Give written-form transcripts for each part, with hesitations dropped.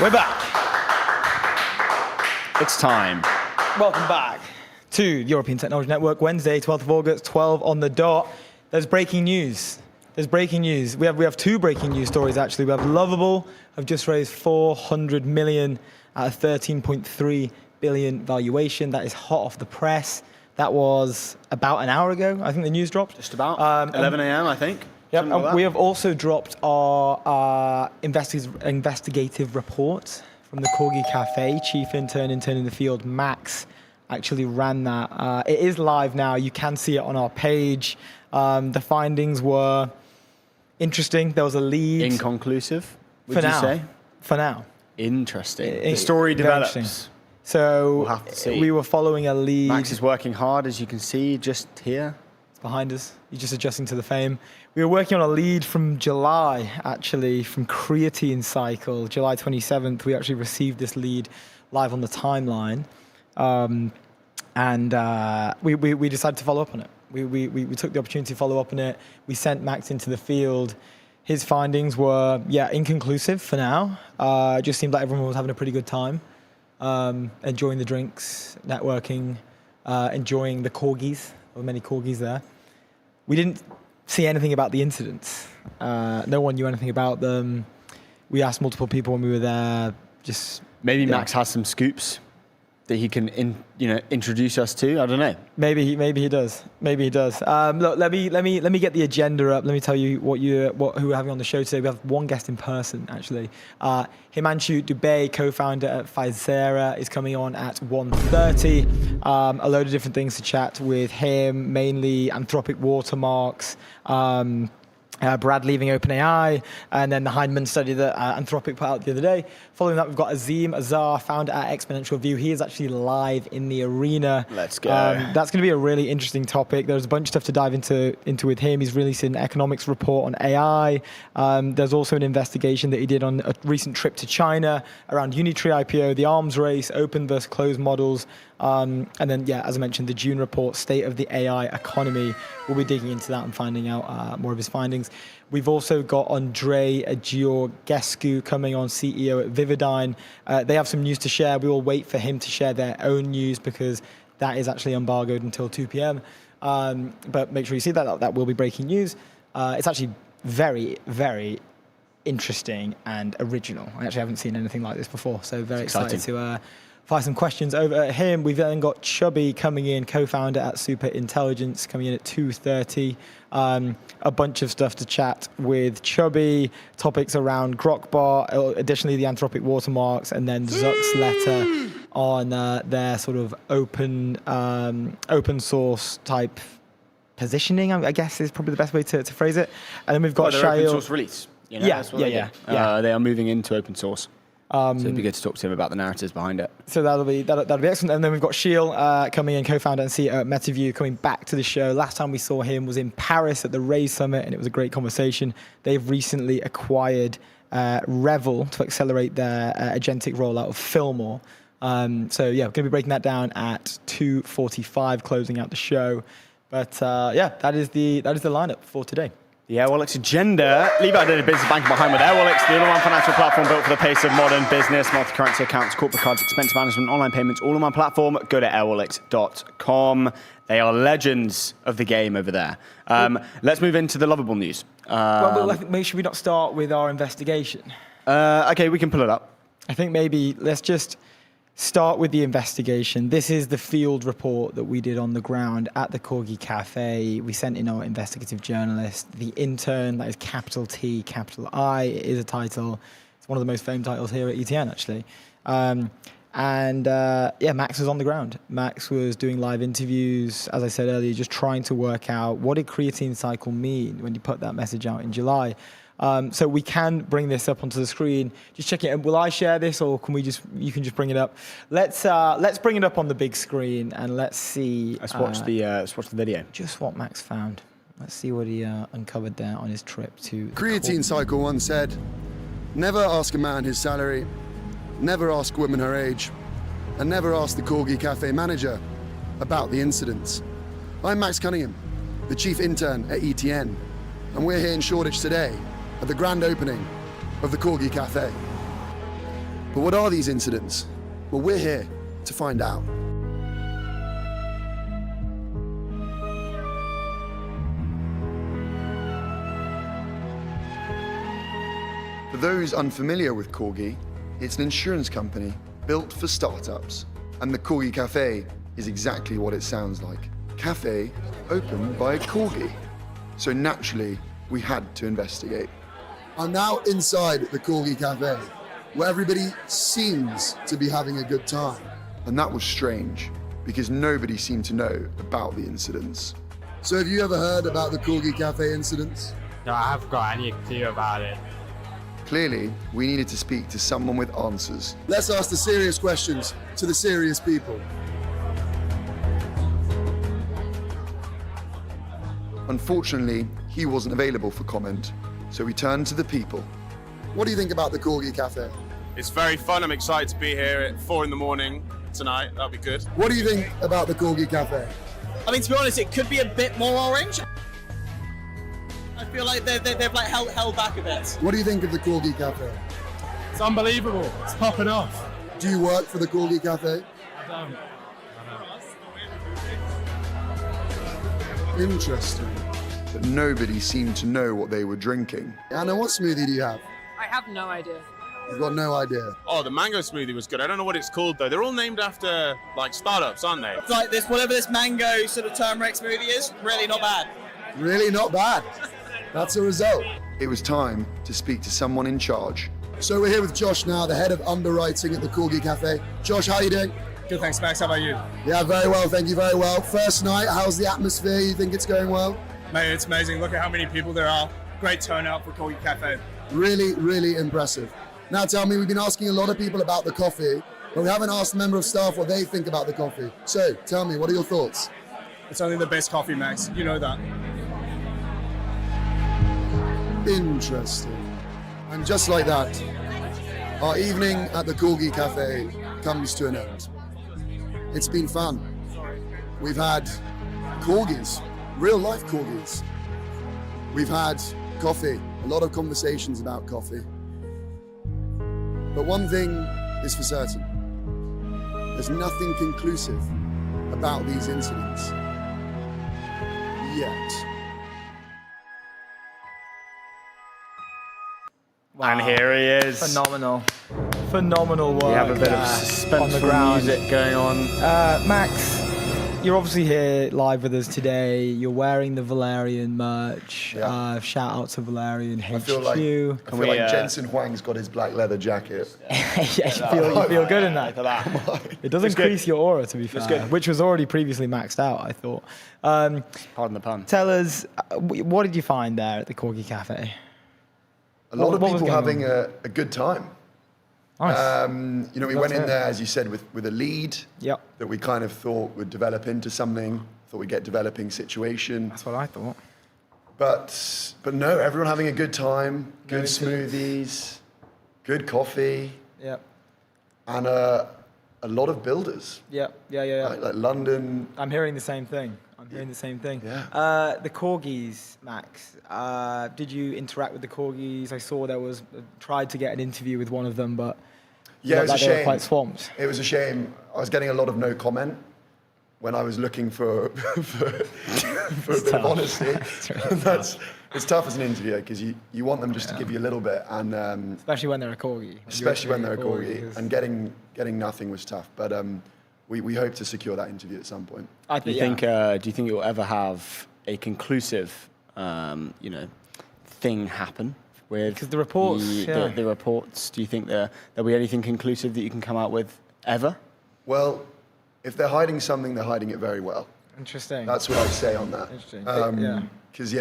We're back. It's time. Welcome back to European Technology Network, Wednesday, 12th of August, 12 on the dot. There's breaking news. We have two breaking news stories, actually. We have Lovable, have just raised 400 million at a 13.3 billion valuation. That is hot off the press. That was about an hour ago, I think the news dropped. Just about 11 a.m., I think. Yep, and we have also dropped our investigative report from the Corgi Cafe. Chief intern in the field, Max, actually ran that. It is live now. You can see it on our page. The findings were interesting. There was a lead. Inconclusive, would you say? For now. Interesting. The story develops. So we'll have to see. We were following a lead. Max is working hard, as you can see, just here. It's behind us. You're just adjusting to the fame. We were working on a lead from July, actually, from Creatine Cycle. July 27th, we actually received this lead live on the timeline. We decided to follow up on it. We took the opportunity to follow up on it. We sent Max into the field. His findings were, inconclusive for now. It just seemed like everyone was having a pretty good time, enjoying the drinks, networking, enjoying the corgis. There were many corgis there. We didn't see anything about the incidents. No one knew anything about them. We asked multiple people when we were there. Maybe Max has some scoops that he can introduce us to. I don't know. Maybe he does. Look, let me get the agenda up. Let me tell you who we're having on the show today. We have one guest in person, actually. Himanshu, Dubey, co-founder at Physera, is coming on at 1:30. A load of different things to chat with him, mainly Anthropic watermarks, Brad leaving OpenAI, and then the Heinemann study that Anthropic put out the other day. Following that, we've got Azeem, Azhar, founder at Exponential View. He is actually live in the arena. Let's go. That's going to be a really interesting topic. There's a bunch of stuff to dive into with him. He's released an economics report on AI. There's also an investigation that he did on a recent trip to China around Unitree IPO, the arms race, open versus closed models. And then, as I mentioned, the June report, State of the AI Economy. We'll be digging into that and finding out more of his findings. We've also got Andrei Georgescu coming on, CEO at Vivodyne. They have some news to share. We will wait for him to share their own news because that is actually embargoed until 2 p.m. But make sure you see that. That will be breaking news. It's actually very, very interesting and original. I actually haven't seen anything like this before, so very excited to fire some questions over at him. We've then got Chubby coming in, co-founder at SuperIntelligence, coming in at 2:30. A bunch of stuff to chat with Chubby, topics around Grok, additionally the Anthropic watermarks, and then Zuck's letter on their sort of open source type positioning, I guess is probably the best way to phrase it. And then we've got Shail. Open source release. Yeah. They are moving into open source. So it'd be good to talk to him about the narratives behind it. So that'll be excellent. And then we've got Shail coming in, co-founder and CEO at Metaview, coming back to the show. Last time we saw him was in Paris at the Raise Summit, and it was a great conversation. They've recently acquired Revel to accelerate their agentic rollout of Fillmore. We're going to be breaking that down at 2:45, closing out the show. But that is the lineup for today. The Airwallex agenda. Leave out the business banking behind with Airwallex, the all-in-one financial platform built for the pace of modern business, multi-currency accounts, corporate cards, expense management, online payments, all-in-one platform. Go to airwallex.com. They are legends of the game over there. Let's move into the Lovable news. Make sure we not start with our investigation. Okay, we can pull it up. I think maybe let's just start with the investigation. This is the field report that we did on the ground at the Corgi Cafe. We sent in our investigative journalist, the intern, that is capital T, capital I. It is a title. It's one of the most famed titles here at ETN, actually. Max was on the ground. Max was doing live interviews, as I said earlier, just trying to work out what did creatine cycle mean when you put that message out in July. So we can bring this up onto the screen. Just check it. Will I share this, or you can just bring it up? Let's bring it up on the big screen and let's see. Let's watch the video. Just what Max found. Let's see what he uncovered there on his trip to. Creatine Cycle once said, "Never ask a man his salary, never ask a woman her age, and never ask the Corgi Cafe manager about the incidents." I'm Max Cunningham, the chief intern at ETN, and we're here in Shoreditch today at the grand opening of the Corgi Cafe. But what are these incidents? Well, we're here to find out. For those unfamiliar with Corgi, it's an insurance company built for startups. And the Corgi Cafe is exactly what it sounds like. Cafe opened by a Corgi. So naturally, we had to investigate. I'm now inside the Corgi Cafe, where everybody seems to be having a good time. And that was strange, because nobody seemed to know about the incidents. So have you ever heard about the Corgi Cafe incidents? No, I haven't got any clue about it. Clearly, we needed to speak to someone with answers. Let's ask the serious questions to the serious people. Unfortunately, he wasn't available for comment, so we turned to the people. What do you think about the Corgi Cafe? It's very fun. I'm excited to be here at 4 in the morning tonight. That'll be good. What do you think about the Corgi Cafe? I mean, to be honest, it could be a bit more orange. I feel like they've like held back a bit. What do you think of the Corgi Cafe? It's unbelievable. It's popping off. Do you work for the Corgi Cafe? I don't. Interesting. But nobody seemed to know what they were drinking. Anna, what smoothie do you have? I have no idea. You've got no idea. Oh, the mango smoothie was good. I don't know what it's called though. They're all named after like startups, aren't they? It's like this, whatever this mango sort of turmeric smoothie is, really not bad. Really not bad. That's a result. It was time to speak to someone in charge. So we're here with Josh now, the head of underwriting at the Corgi Cafe. Josh, how are you doing? Good, thanks, Max. How about you? Yeah, very well, thank you, very well. First night, how's the atmosphere? You think it's going well? Mate, it's amazing. Look at how many people there are. Great turnout for Corgi Cafe. Really, really impressive. Now tell me, we've been asking a lot of people about the coffee, but we haven't asked a member of staff what they think about the coffee. So tell me, what are your thoughts? It's only the best coffee, Max. You know that. Interesting. And just like that, our evening at the Corgi Cafe comes to an end. It's been fun. We've had corgis, real life corgis. We've had coffee, a lot of conversations about coffee. But one thing is for certain. There's nothing conclusive about these incidents yet. And here he is. Phenomenal work. We have a bit of on the ground. suspenseful music going on. Max, you're obviously here live with us today. You're wearing the Valerian merch. Yeah. Shout out to Valerian HQ. I feel like Jensen Huang's got his black leather jacket. Yeah, you feel good in that. It does increase your aura, to be fair, which was already previously maxed out, I thought. Pardon the pun. Tell us, what did you find there at the Corgi Cafe? A lot of What was people going having a good time. Nice. We went in there, as you said, with a lead Yep. that we kind of thought would develop into something, thought we'd get developing situation. That's what I thought. But no, everyone having a good time, good smoothies, good coffee, Yep. and a lot of builders. Yeah. Like London. I'm hearing the same thing. Yeah. The corgis, Max. Did you interact with the corgis? I saw there was tried to get an interview with one of them, but Yeah, it was a they were shame. quite swamped. It was a shame. I was getting a lot of no comment when I was looking for a bit of honesty. It's tough as an interviewer because you want them just to give you a little bit, and Especially when they're a corgi. especially when they're a corgi, and getting nothing was tough. But we hope to secure that interview at some point. Do you think you'll ever have a conclusive, thing happen with? Because the reports, the reports. Do you think there'll be anything conclusive that you can come out with ever? Well, if they're hiding something, they're hiding it very well. Interesting. That's what I'd say on that. Interesting. Because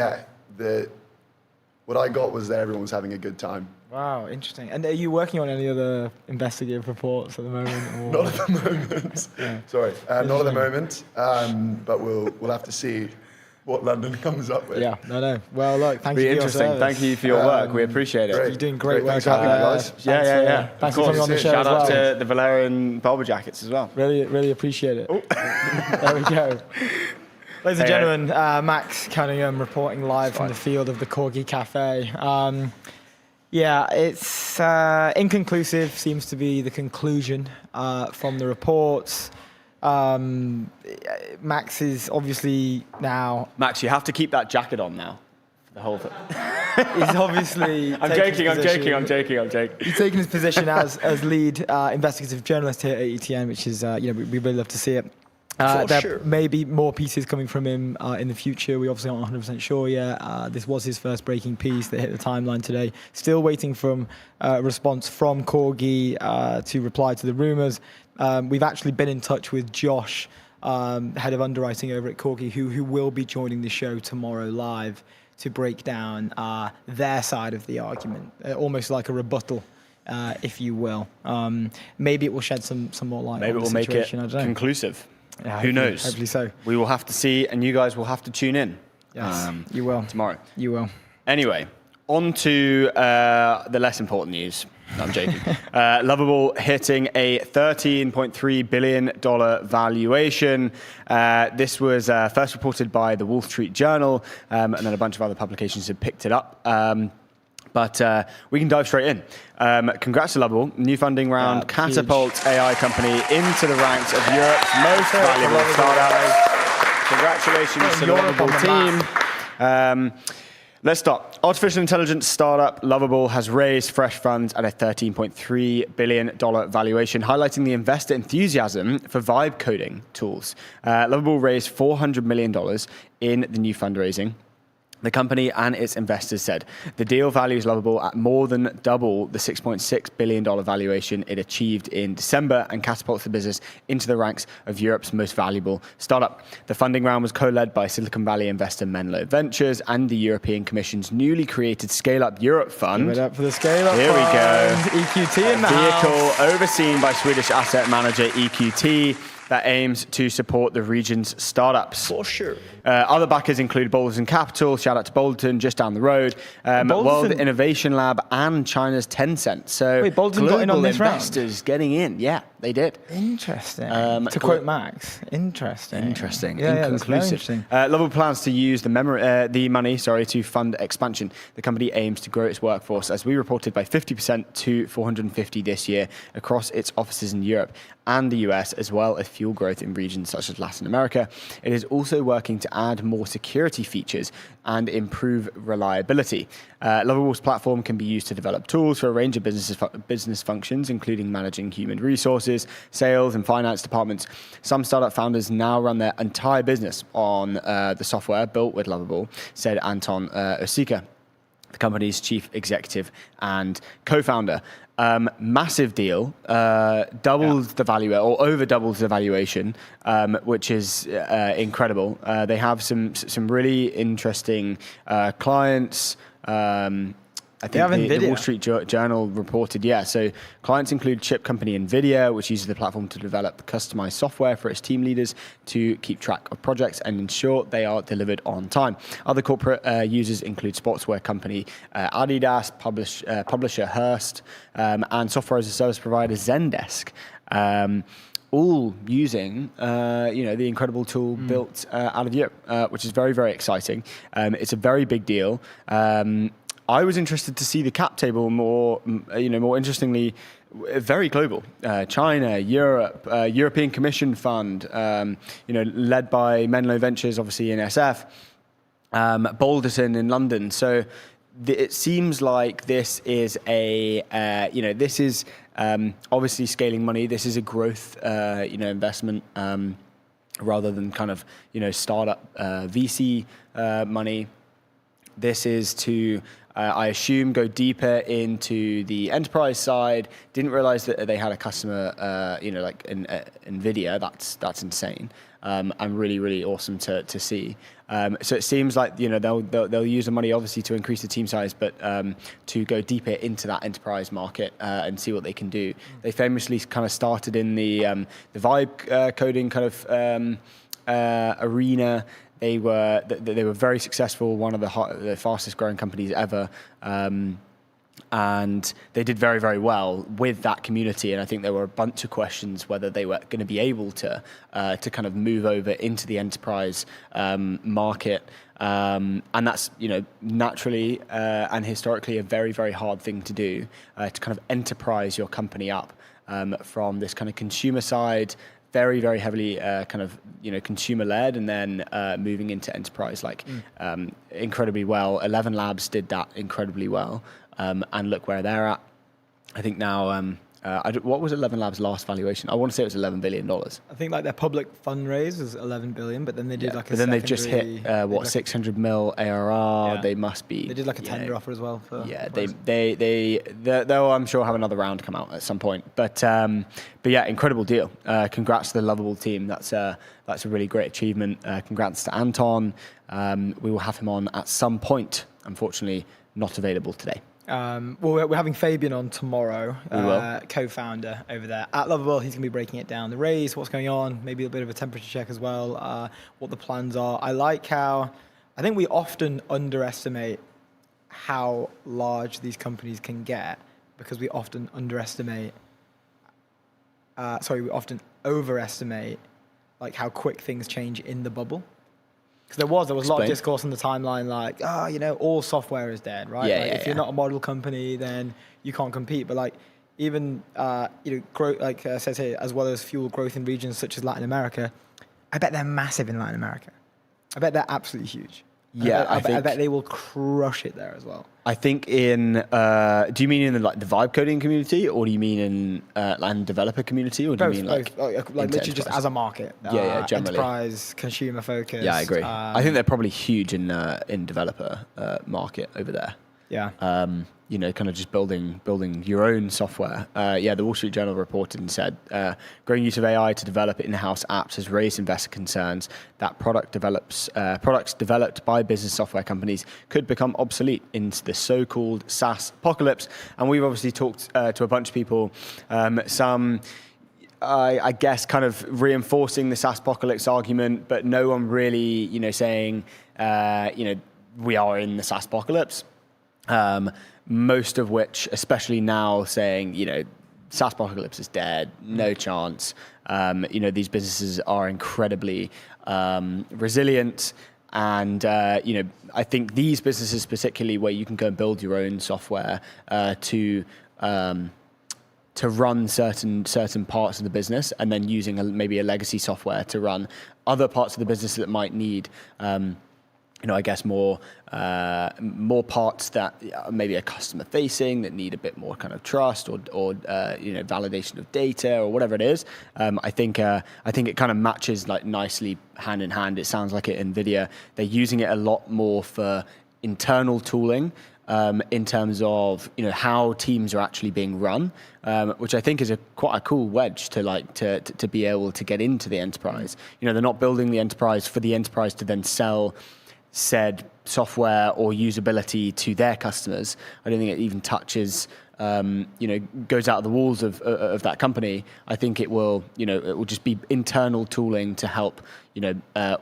what I got was that everyone was having a good time. Wow, interesting. And are you working on any other investigative reports at the moment? Or? Not at the moment. Sorry, not at the moment. But we'll have to see what London comes up with. Yeah, no. Well, look, thank you for your interesting. service. Thank you for your work. We appreciate it. Great. You're doing great work. Thanks for having me, guys. Yeah. Thanks Of for coming on the course. show Shout as out well. to the Valerian Bowler jackets as well. Really appreciate it. There we go. Ladies and gentlemen, Max Cunningham reporting live from the field of the Corgi Cafe. Yeah, it's inconclusive, seems to be the conclusion from the reports. Max is obviously now... Max, you have to keep that jacket on now. The whole thing. He's obviously... I'm joking. He's taken his position as lead investigative journalist here at ETN, which is, we really love to see it. There may be more pieces coming from him in the future. We obviously aren't 100% sure yet. This was his first breaking piece that hit the timeline today. Still waiting for a response from Corgi to reply to the rumours. We've actually been in touch with Josh, head of underwriting over at Corgi, who will be joining the show tomorrow live to break down their side of the argument, almost like a rebuttal. If you will. Maybe it will shed some more light Maybe on it the will situation. make it conclusive. Yeah, Who knows? Hopefully so. We will have to see, and you guys will have to tune in. Yes, you will. Tomorrow. You will. Anyway, on to the less important news. No, I'm joking. Lovable hitting a $13.3 billion valuation. This was first reported by the Wall Street Journal, and then a bunch of other publications have picked it up. But we can dive straight in. Congrats to Lovable. New funding round catapults AI company into the ranks of Europe's most valuable startups. Congratulations to the Lovable team. Let's start. Artificial intelligence startup Lovable has raised fresh funds at a $13.3 billion valuation, highlighting the investor enthusiasm for vibe coding tools. Lovable raised $400 million in the new fundraising. The company and its investors said the deal values Lovable at more than double the $6.6 billion valuation it achieved in December and catapults the business into the ranks of Europe's most valuable startup. The funding round was co-led by Silicon Valley investor Menlo Ventures and the European Commission's newly created Scale Up Europe Fund. Give it up for the Scale Up Here we go. EQT in the vehicle house. overseen by Swedish asset manager EQT that aims to support the region's startups. For sure. Other backers include Boulderton Capital, shout out to Boulderton, just down the road, World Innovation Lab, and China's Tencent. So wait, Boulderton got in on this investors round? getting in. Yeah, they did. Interesting. To quote Max, interesting. Interesting. Yeah, that's very Inconclusive. interesting. Lovable plans to use the money to fund expansion. The company aims to grow its workforce, as we reported, by 50% to 450 this year across its offices in Europe and the US, as well as fuel growth in regions such as Latin America. It is also working to add more security features and improve reliability. Lovable's platform can be used to develop tools for a range of business functions, including managing human resources, sales, and finance departments. Some startup founders now run their entire business on the software built with Lovable, said Anton Osika, the company's chief executive and co-founder. Massive deal, doubles the value or over doubles the valuation, which is incredible. They have some really interesting clients. I think the Wall Street Journal reported, so clients include chip company NVIDIA, which uses the platform to develop customized software for its team leaders to keep track of projects and ensure they are delivered on time. Other corporate users include sportswear company Adidas, publisher Hearst, and software as a service provider Zendesk. All using, the incredible tool built out of Europe, which is very, very exciting. It's a very big deal. I was interested to see the cap table more interestingly, very global. China, Europe, European Commission Fund, led by Menlo Ventures, obviously in SF, Boulderton in London. So it seems like this is obviously scaling money. This is a growth, investment rather than kind of, startup VC money. This is to, I assume, go deeper into the enterprise side. Didn't realize that they had a customer, like NVIDIA. That's insane, and really, really awesome to see. So it seems like they'll use the money obviously to increase the team size, but to go deeper into that enterprise market and see what they can do. They famously kind of started in the vibe coding kind of arena. They were very successful, one of the fastest growing companies ever. And they did very, very well with that community. And I think there were a bunch of questions whether they were going to be able to kind of move over into the enterprise market. And that's, naturally and historically a very, very hard thing to do, to kind of enterprise your company up from this kind of consumer side, very, very heavily consumer-led, and then moving into enterprise incredibly well. 11 Labs did that incredibly well. And look where they're at. I think now, what was 11 Labs' last valuation? I want to say it was $11 billion. I think like their public fundraise was 11 billion, but then they did like a but then they've just hit 600 mil ARR. Yeah. They must be. They did like a tender offer as well. They'll I'm sure have another round come out at some point. But yeah, incredible deal. Congrats to the Lovable team. That's a really great achievement. Congrats to Anton. We will have him on at some point. Unfortunately, not available today. Well, we're having Fabian on tomorrow, co-founder over there at Lovable. He's going to be breaking it down, the raise, what's going on, maybe a bit of a temperature check as well, what the plans are. I think we often underestimate how large these companies can get because we often overestimate like how quick things change in the bubble. Because there was a lot of discourse on the timeline, like, all software is dead, right? If you're not a model company, then you can't compete. But like, even growth, like says here, as well as fuel growth in regions such as Latin America, I bet they're massive in Latin America. I bet they're absolutely huge. Yeah, I bet they will crush it there as well. I think do you mean in the vibe coding community, or do you mean in land developer community, or do you mean like literally just as a market? Generally. Enterprise, consumer focus. Yeah, I agree. I think they're probably huge in developer market over there. Yeah. Kind of just building your own software. The Wall Street Journal reported and said, growing use of AI to develop in-house apps has raised investor concerns that products developed by business software companies could become obsolete into the so-called SaaS apocalypse. And we've obviously talked to a bunch of people, some I guess kind of reinforcing the SaaS apocalypse argument, but no one really, saying, we are in the SaaS apocalypse. Most of which, especially now, saying, SaaS apocalypse is dead, no chance. These businesses are incredibly rsilient. And, I think these businesses, particularly where you can go and build your own software to run certain parts of the business, and then using maybe a legacy software to run other parts of the business that might need I guess more parts that maybe are customer facing that need a bit more kind of trust or validation of data or whatever it is. I think it kind of matches like nicely hand in hand. It sounds like at NVIDIA they're using it a lot more for internal tooling. In terms of how teams are actually being run, which I think is quite a cool wedge to be able to get into the enterprise. They're not building the enterprise for the enterprise to then sell said software or usability to their customers. I don't think it even touches, goes out of the walls of that company. I think it will just be internal tooling to help,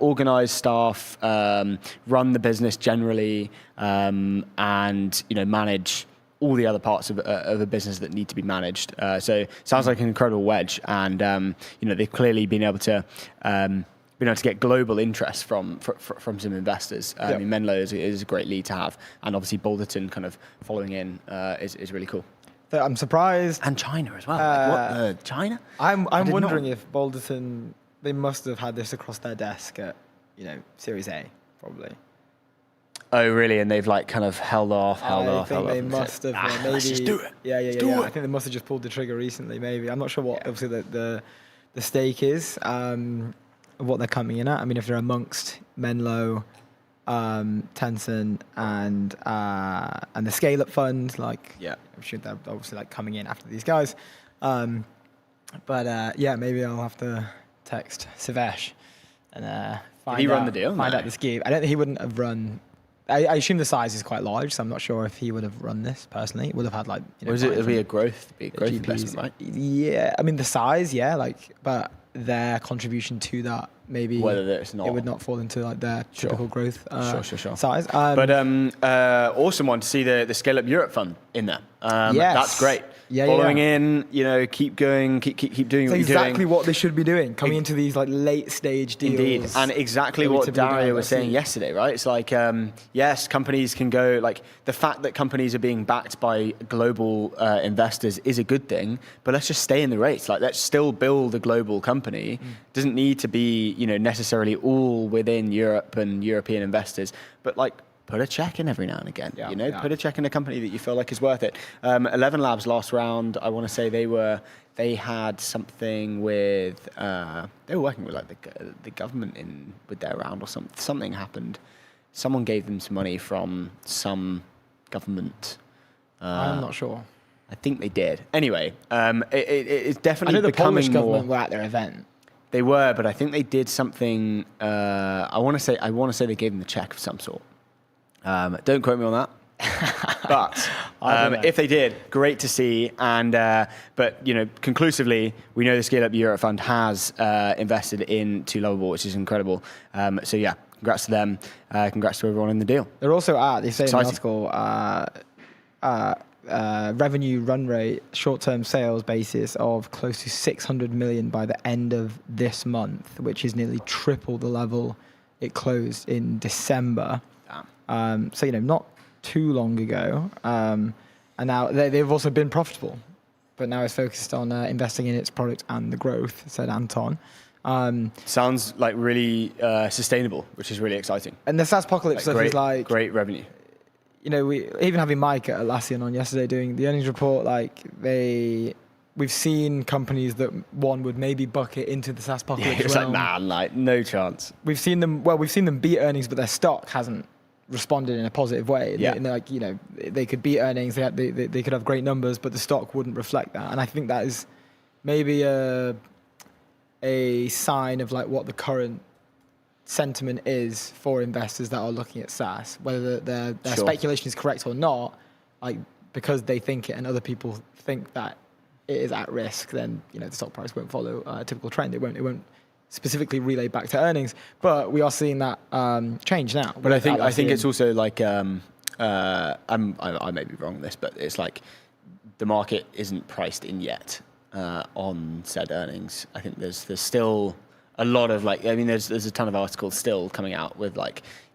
organize staff, run the business generally, and, manage all the other parts of a business that need to be managed. So sounds like an incredible wedge. And, they've clearly been able to get global interest from some investors. I mean, Menlo is a great lead to have, and obviously Balderton kind of following in is really cool. I'm surprised, and China as well. China? I'm wondering if Balderton, they must have had this across their desk at Series A probably. Oh really? And they've like kind of held off. I think they must have maybe. Let's just do it. Yeah. I think they must have just pulled the trigger recently. Maybe I'm not sure what obviously the stake is. What they're coming in at. I mean, if they're amongst Menlo, Tencent, and the Scale Up Fund, I'm sure they're obviously like coming in after these guys. Maybe I'll have to text Sivesh and find run the deal? Find out the scheme. I don't think he wouldn't have run. I assume the size is quite large, so I'm not sure if he would have run this personally. It would have had like. Was it be a growth investment, right? Yeah, I mean the size, but. their contribution to that, maybe Whether it's not. it would not fall into like their typical growth Sure. size. But awesome one to see the Scale Up Europe fund in there. Yes. That's great. Following in, keep going, keep doing It's what you're doing. exactly what they should be doing, coming into these like late stage deals. Indeed, and exactly that we what typically Dario don't was saying see. yesterday, right? It's like, yes, companies can go, like, the fact that companies are being backed by global investors is a good thing, but let's just stay in the race. Like, let's still build a global company. Doesn't need to be, necessarily all within Europe and European investors, but like, put a check in every now and again. Put a check in a company that you feel like is worth it. 11 Labs last round, I want to say they had something with they were working with like the government with their round or something. Something happened. Someone gave them some money from some government. I'm not sure. I think they did. Anyway, it's I definitely know the becoming Polish government more. were at their event. They were, but I think they did something. I want to say they gave them a check of some sort. Don't quote me on that. But if they did, great to see. And but conclusively, we know the Scale Up Europe Fund has invested into Lovable, which is incredible. So yeah, congrats to them. Congrats to everyone in the deal. They're also they say Exciting. in the article, revenue run rate, short-term sales basis of close to 600 million by the end of this month, which is nearly triple the level it closed in December. So not too long ago, and now they've also been profitable, but now it's focused on investing in its product and the growth, said Anton. Sounds like really sustainable, which is really exciting. And the SaaSpocalypse stuff is like great revenue. We even having Mike at Atlassian on yesterday doing the earnings report, we've seen companies that one would maybe bucket into the SaaSpocalypse It's realm. like no chance. We've seen them beat earnings, but their stock hasn't responded in a positive way. Yeah. They could beat earnings, they could have great numbers, but the stock wouldn't reflect that. And I think that is maybe a sign of like what the current sentiment is for investors that are looking at SaaS, whether their speculation is correct or not. Like, because they think it and other people think that it is at risk, then the stock price won't follow a typical trend. It won't specifically relay back to earnings, but we are seeing that change now. But I think it's also like I may be wrong on this, but it's like the market isn't priced in yet on said earnings. I think there's still a lot of there's a ton of articles still coming out with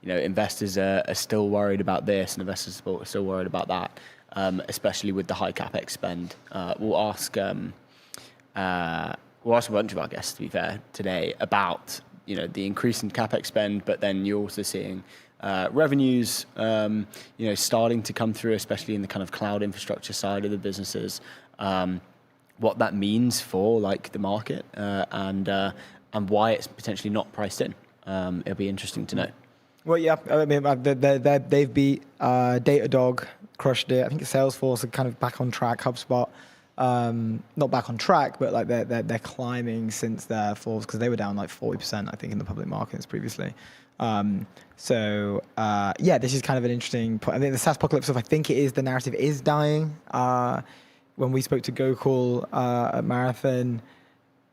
investors are still worried about this and investors are still worried about that, especially with the high capex spend. We'll ask a bunch of our guests, to be fair, today about the increase in capex spend, but then you're also seeing revenues starting to come through, especially in the kind of cloud infrastructure side of the businesses. What that means for the market and why it's potentially not priced in. It'll be interesting to know. Well, yeah, I mean, they've beat Datadog, crushed it. I think Salesforce are kind of back on track. HubSpot, not back on track, but they're climbing since their falls, because they were down 40%, I think, in the public markets previously. This is kind of an interesting point. I think the SaaSpocalypse stuff, I think the narrative is dying. When we spoke to Gokul at Marathon,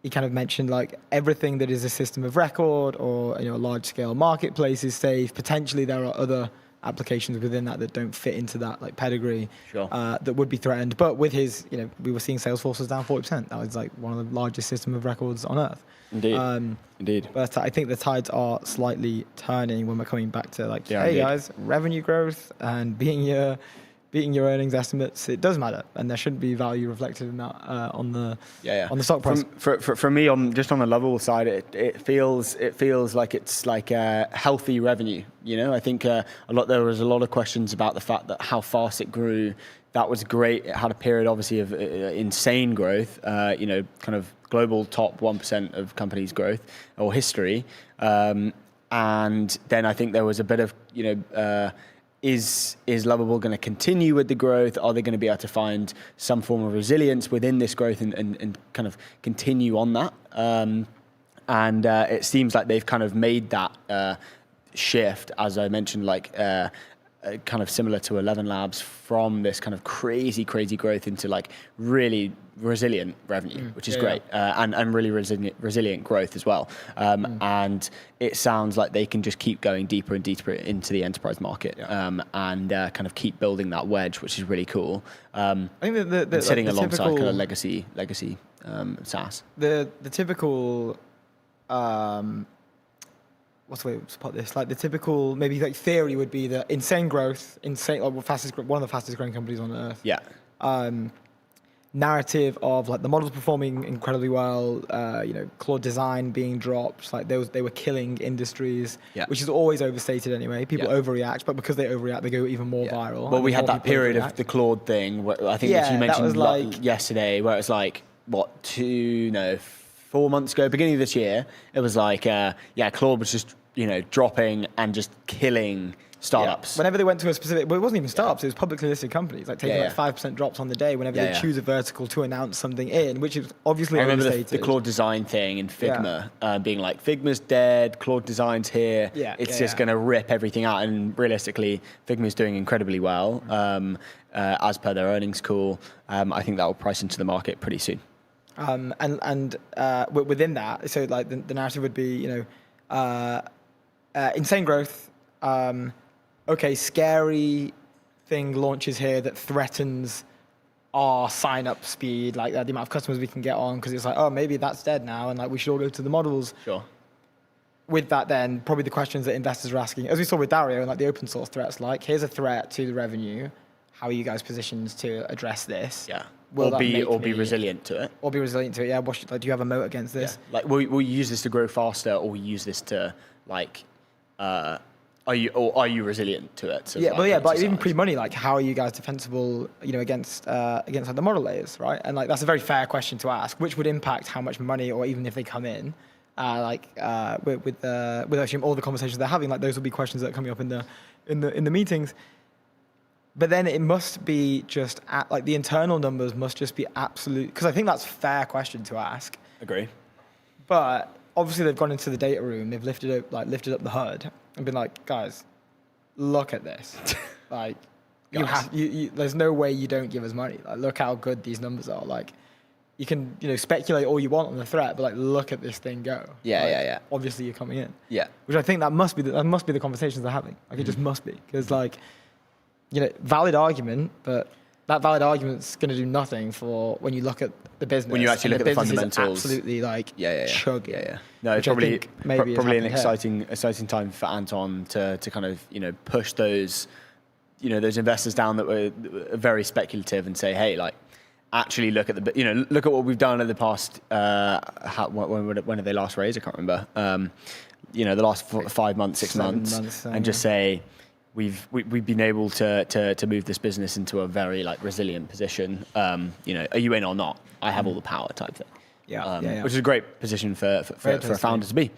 he kind of mentioned everything that is a system of record or a large scale marketplace is safe. Potentially there are other applications within that don't fit into that pedigree that would be threatened. But with his, we were seeing Salesforce was down 40%. That was one of the largest system of records on earth. Indeed. But I think the tides are slightly turning when we're coming back to indeed. Guys, revenue growth and beating your earnings estimates, it does matter, and there shouldn't be value reflected in that on the stock price. For me, on the Lovable side, it feels like it's a healthy revenue. I think there was a lot of questions about the fact that how fast it grew. That was great. It had a period, obviously, of insane growth. Kind of global top 1% of companies' growth or history, and then I think there was a bit of Is Lovable going to continue with the growth? Are they going to be able to find some form of resilience within this growth and kind of continue on that? It seems like they've kind of made that shift, as I mentioned, kind of similar to 11 Labs from this kind of crazy growth into like really resilient revenue, which is great, and really resilient growth as well. And it sounds like they can just keep going deeper and deeper into the enterprise market, and kind of keep building that wedge, which is really cool. I think the sitting like the alongside typical, kind of legacy SaaS. The typical what's the way to put this? Like the typical maybe like theory would be that insane growth, one of the fastest growing companies on earth. Yeah. Narrative of like the models performing incredibly well, Claude design being dropped, like they were killing industries, which is always overstated anyway. People overreact, but because they overreact, they go even more viral. Well, we had that period of the Claude thing, where I think that you mentioned like yesterday, where it was like, 4 months ago, beginning of this year, it was like, Claude was just, dropping and just killing startups. Whenever they went to a specific, well, it wasn't even startups, it was publicly listed companies, like taking 5% drops on the day whenever they choose a vertical to announce something in, which is obviously overstated. I remember the Claude design thing in Figma, being like, Figma's dead, Claude design's here, it's just going to rip everything out. And realistically, Figma's doing incredibly well, as per their earnings call. I think that will price into the market pretty soon. Within that, so like the narrative would be, insane growth. Scary thing launches here that threatens our sign-up speed, like the amount of customers we can get on, because it's like, oh, maybe that's dead now, and like we should all go to the models. Sure. With that, then probably the questions that investors are asking, as we saw with Dario and like the open source threats, like here's a threat to the revenue. How are you guys positioned to address this? Yeah. Will or be resilient to it. Or be resilient to it. Yeah. Do you have a moat against this? Yeah. Like, will you use this to grow faster, or will you use this to like? Are you resilient to it? So but even pre-money, like how are you guys defensible, against like the model layers, right? And like that's a very fair question to ask, which would impact how much money, or even if they come in, with actually all the conversations they're having, like those will be questions that are coming up in the meetings. But then it must be just like the internal numbers must just be absolute, because I think that's a fair question to ask. Agree. But obviously they've gone into the data room, they've lifted up the HUD and been like, guys, look at this. Like, there's no way you don't give us money. Like, look how good these numbers are. Like, you can speculate all you want on the threat, but like, look at this thing go. Yeah. Obviously you're coming in. Yeah. Which I think that must be the conversations they're having. Like, it just must be, because like, valid argument, but that valid argument's going to do nothing for when you look at the business. When you actually look at the fundamentals, absolutely like chugging. Yeah. No, it's probably an exciting time for Anton to kind of push those those investors down that were very speculative and say, hey, like actually look at look at what we've done in the past. When did they last raise? I can't remember. The last 5 months, 6 months, and just say, We've been able to move this business into a very like resilient position. Are you in or not? I have all the power type thing. Yeah. Which is a great position for a founder to be,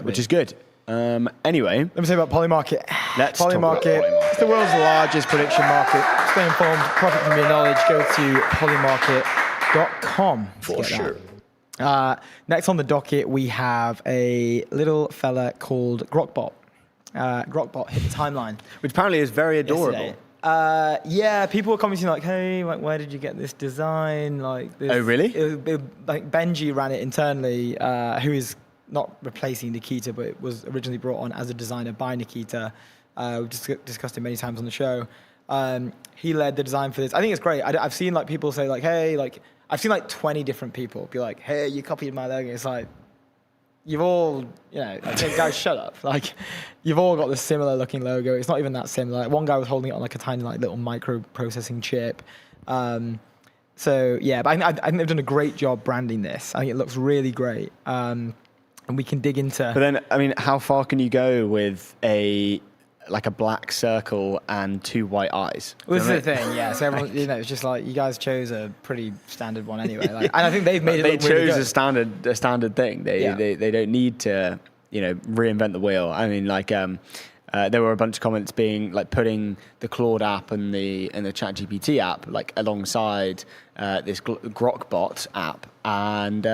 which is good. Anyway, let me say about Polymarket. Let's talk about Polymarket. It's the world's largest prediction market. Stay informed, profit from your knowledge. Go to polymarket.com. For sure. Next on the docket, we have a little fella called Grokbot. Grokbot hit the timeline, which apparently is very adorable. People were commenting like, "Hey, like, where did you get this design?" Like, this, oh, really? Like Benji ran it internally, who is not replacing Nikita, but it was originally brought on as a designer by Nikita. We've discussed it many times on the show. He led the design for this. I think it's great. I've seen like people say like, "Hey," like I've seen like 20 different people be like, "Hey, you copied my logo." It's like, you've all, guys, shut up. Like, you've all got this similar looking logo. It's not even that similar. Like, one guy was holding it on like a tiny, like little microprocessing chip. But I think they've done a great job branding this. I think it looks really great. And we can dig into. But then, I mean, how far can you go with a black circle and 2 white eyes? Well, this is the thing, yeah. So everyone, it's just like you guys chose a pretty standard one anyway. Like, and I think they've made it. They look really chose good. a standard thing. They don't need to reinvent the wheel. I mean, like there were a bunch of comments being like putting the Claude app and the ChatGPT app like alongside this Grokbot app, and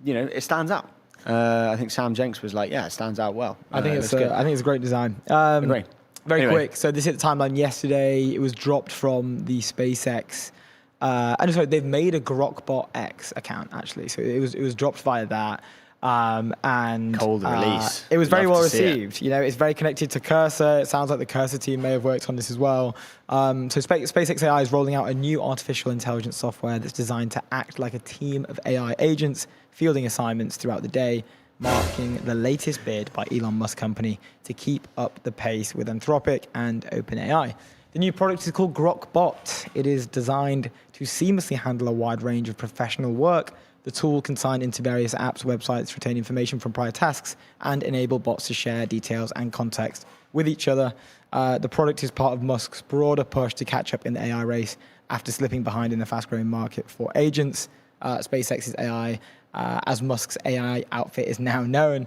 it stands out. I think Sam Jenks was like, "Yeah, it stands out well." I think it's a great design. Agree. Very quick. So this hit the timeline yesterday. It was dropped from the SpaceX. And sorry, they've made a Grokbot X account actually. So it was dropped via that. And Cold release. It was very Love well to see it. received. You know, it's very connected to Cursor. It sounds like the Cursor team may have worked on this as well. So SpaceX AI is rolling out a new artificial intelligence software that's designed to act like a team of AI agents, fielding assignments throughout the day, marking the latest bid by Elon Musk company to keep up the pace with Anthropic and OpenAI. The new product is called Grokbot. It is designed to seamlessly handle a wide range of professional work. The tool can sign into various apps, websites, retain information from prior tasks, and enable bots to share details and context with each other. The product is part of Musk's broader push to catch up in the AI race after slipping behind in the fast-growing market for agents. SpaceX's AI, as Musk's AI outfit is now known,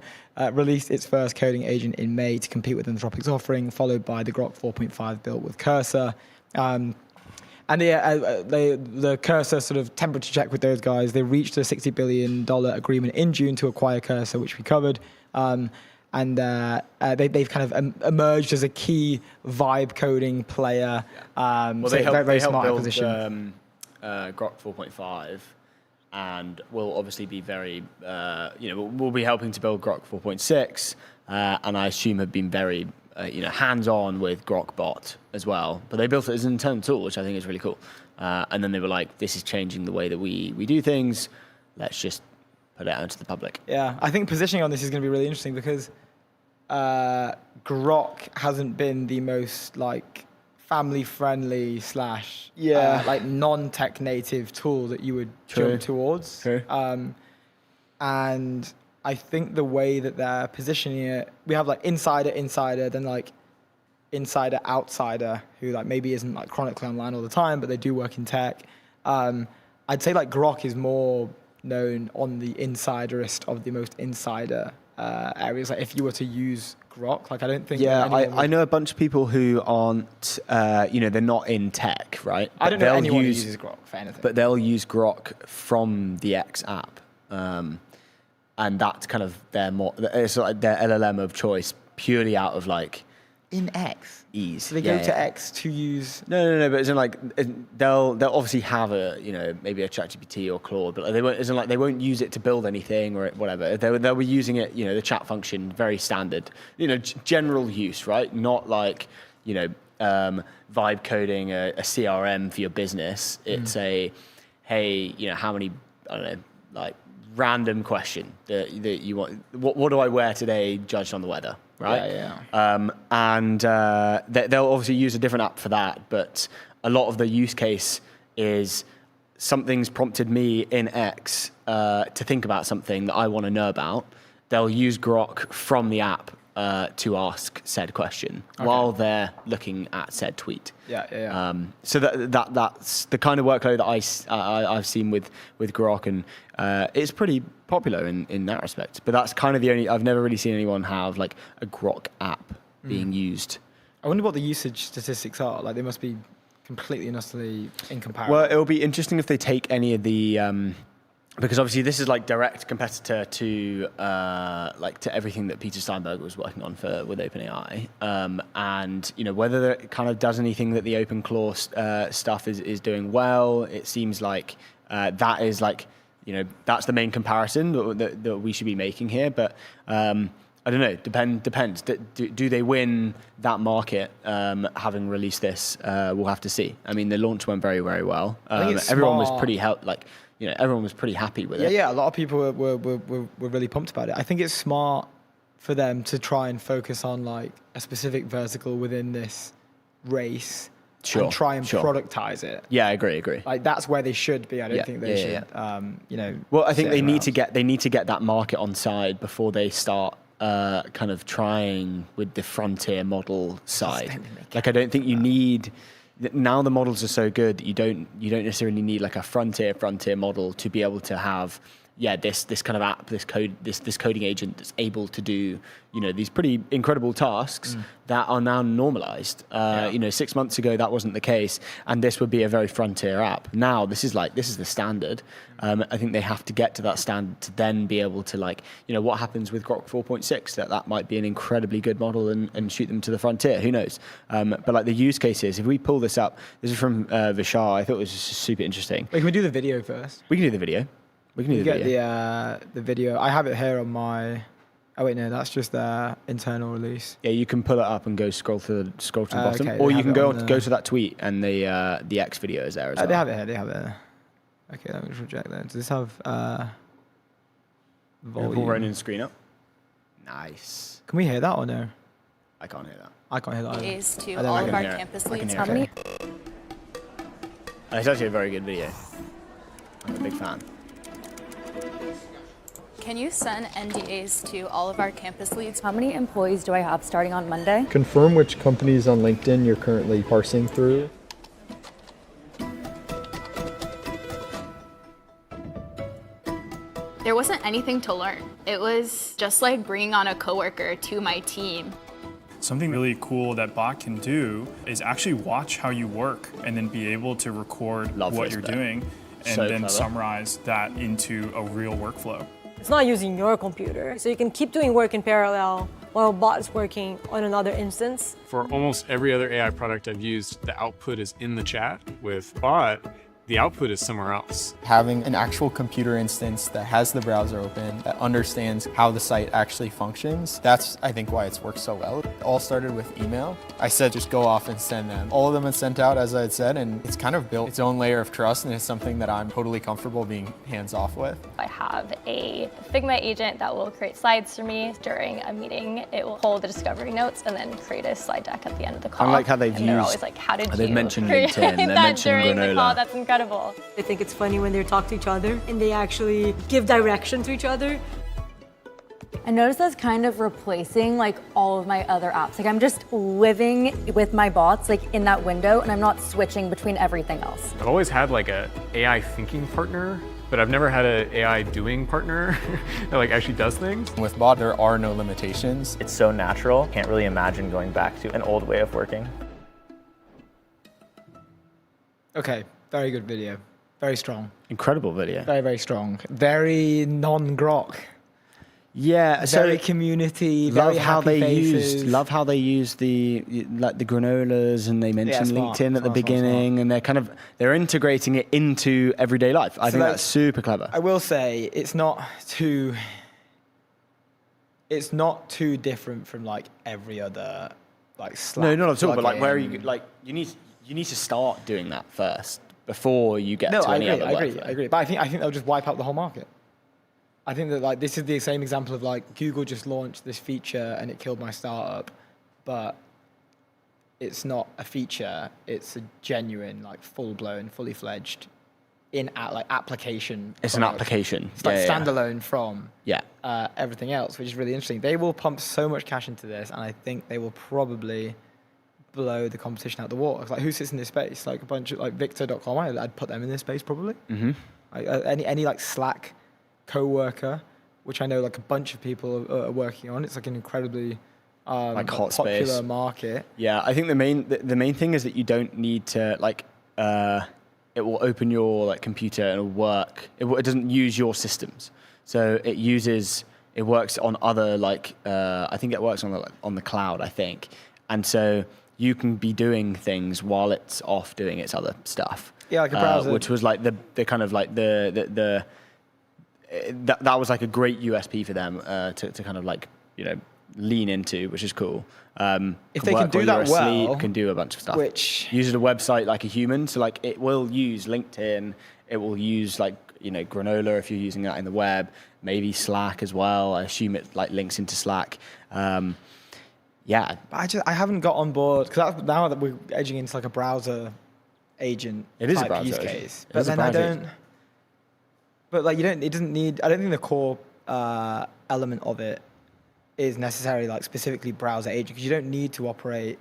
released its first coding agent in May to compete with Anthropic's offering, followed by the Grok 4.5 built with Cursor. And the Cursor sort of temperature check with those guys, they reached a $60 billion agreement in June to acquire Cursor, which we covered. And they've kind of emerged as a key vibe coding player. Well, So they helped, very they helped smart build acquisition. Grok 4.5, and will obviously be very, we'll be helping to build Grok 4.6, and I assume have been very, hands-on with Grokbot as well. But they built it as an internal tool, which I think is really cool. And then they were like, this is changing the way that we do things. Let's just put it out to the public. Yeah, I think positioning on this is going to be really interesting because Grok hasn't been the most family-friendly / non-tech native tool that you would jump towards. True. And I think the way that they're positioning it, we have insider, then insider, outsider, who maybe isn't chronically online all the time, but they do work in tech. I'd say Grok is more known on the insiderist of the most insider areas. If you were to use Grok, I don't think. Yeah, I know a bunch of people who aren't, they're not in tech, right? I don't know anyone who uses Grok for anything. But they'll use Grok from the X app. And that's kind of their their LLM of choice, purely out of in X ease. So they go to X to use. No. But they'll obviously have maybe a ChatGPT or Claude, but they won't use it to build anything or whatever. They'll be using it, the chat function, very standard, general use, right? Not vibe coding a CRM for your business. It's how many, I don't know, random question that you want. What do I wear today, judged on the weather, right? Yeah. And they'll obviously use a different app for that, but a lot of the use case is something's prompted me in X to think about something that I want to know about. They'll use Grok from the app to ask said question while they're looking at said tweet. Yeah. So that's the kind of workload that I've seen with Grok, and it's pretty popular in that respect. But that's kind of the only, I've never really seen anyone have a Grok app being used. I wonder what the usage statistics are. They must be completely and utterly incomparable. Well, it'll be interesting if they take any of the because obviously this is direct competitor to to everything that Peter Steinberg was working on with OpenAI, and whether it kind of does anything that the OpenClaw stuff is doing well. It seems like that is that's the main comparison that we should be making here. But I don't know. Depends. Do they win that market? Having released this, we'll have to see. I mean, the launch went very, very well. Everyone was pretty everyone was pretty happy with it. Yeah. A lot of people were really pumped about it. I think it's smart for them to try and focus on a specific vertical within this race. And try and productize it. Yeah, I agree. That's where they should be. I don't think they should. Well, I think they need to get that market on side before they start kind of trying with the frontier model side. I don't think you need. Now the models are so good that you don't necessarily need a frontier model to be able to have this kind of app, this coding agent that's able to do, these pretty incredible tasks that are now normalized. 6 months ago, that wasn't the case. And this would be a very frontier app. Now, this is the standard. I think they have to get to that standard to then be able to what happens with Grok 4.6, that might be an incredibly good model and shoot them to the frontier. Who knows? But the use cases, if we pull this up, this is from Vishal. I thought it was just super interesting. Wait, can we do the video first? We can do the video. We can do the video. The video. I have it here on my. Oh wait, no, that's just their internal release. Yeah, you can pull it up and go scroll to the bottom, okay, or you can go the... to that tweet and the X video is there as well. They have it here. They have it here. Okay, let me just reject that. Does this have volume? Pull right in the screen up. Nice. Can we hear that or no? I can't hear that. I can't hear that. Is to all of our campus leads. How many? It's actually a very good video. I'm a big fan. Can you send NDAs to all of our campus leads? How many employees do I have starting on Monday? Confirm which companies on LinkedIn you're currently parsing through. There wasn't anything to learn. It was just like bringing on a coworker to my team. Something really cool that bot can do is actually watch how you work and then be able to record what you're doing and then summarize that into a real workflow. It's not using your computer, so you can keep doing work in parallel while bot is working on another instance. For almost every other AI product I've used, the output is in the chat. With bot, the output is somewhere else. Having an actual computer instance that has the browser open, that understands how the site actually functions, that's, I think, why it's worked so well. It all started with email. I said, just go off and send them. All of them had sent out, as I had said, and it's kind of built its own layer of trust, and it's something that I'm totally comfortable being hands-off with. I have a Figma agent that will create slides for me during a meeting. It will pull the discovery notes and then create a slide deck at the end of the call. I like how they've They're always like, how did you mentioned create LinkedIn, they that mentioned during Granola. the call? That's incredible. I think it's funny when they talk to each other and they actually give direction to each other. I noticed that's kind of replacing all of my other apps. I'm just living with my bots in that window, and I'm not switching between everything else. I've always had a AI thinking partner, but I've never had an AI doing partner that actually does things. With bot, there are no limitations. It's so natural. Can't really imagine going back to an old way of working. Okay, very good video. Very strong. Incredible video. Very, very strong. Very non-Grok. Yeah, very community. Very happy faces. Love how they use the granolas, and they mentioned LinkedIn at the beginning, and they're integrating it into everyday life. I think that's super clever. I will say it's not too different from every other Slack. No, not at all. But where are you you need to start doing that first before you get to any other workflow. I agree. But I think they'll just wipe out the whole market. I think that this is the same example of Google just launched this feature and it killed my startup, but it's not a feature. It's a genuine, full-blown, fully fledged application. It's an application. It's standalone from everything else, which is really interesting. They will pump so much cash into this, and I think they will probably blow the competition out the water. Who sits in this space? A bunch of Victor.com. I'd put them in this space probably. Mm-hmm. Any Slack co-worker, which I know a bunch of people are working on. It's an incredibly hot popular space market. Yeah, I think the main thing is that you don't need to it will open your computer and it'll work. It doesn't use your systems, so it works on other I think it works on the cloud, I think, and so you can be doing things while it's off doing its other stuff. Yeah, a browser, which was that was a great USP for them to lean into, which is cool. If they can do that well, can do a bunch of stuff. Which uses a website like a human, so it will use LinkedIn, it will use Granola if you're using that in the web, maybe Slack as well. I assume it links into Slack. Yeah, I haven't got on board because now that we're edging into a browser agent type use case, but then I don't. But you don't. It doesn't need. I don't think the core element of it is necessarily specifically browser agent, because you don't need to operate.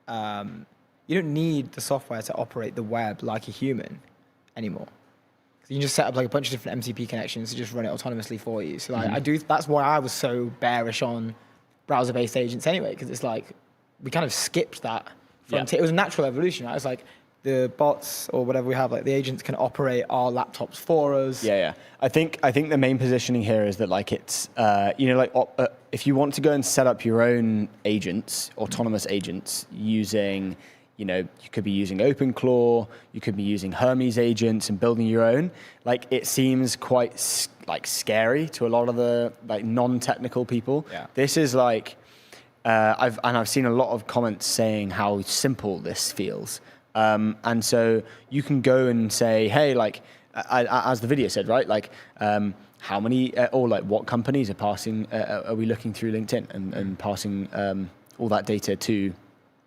You don't need the software to operate the web like a human anymore. So you can just set up like a bunch of different MCP connections to just run it autonomously for you. So like, that's why I was so bearish on browser-based agents anyway, because it's like we kind of skipped that frontier. It was a natural evolution, right? It's like the bots or whatever we have, like the agents can operate our laptops for us. Yeah. I think the main positioning here is that like it's if you want to go and set up your own agents, autonomous agents using, you could be using OpenClaw, you could be using Hermes agents and building your own. Like it seems quite scary to a lot of the like non-technical people. Yeah. This is like I've seen a lot of comments saying how simple this feels. And so you can go and say, hey, like, as the video said, right? Like, how many, or like what companies are we looking through LinkedIn and passing all that data to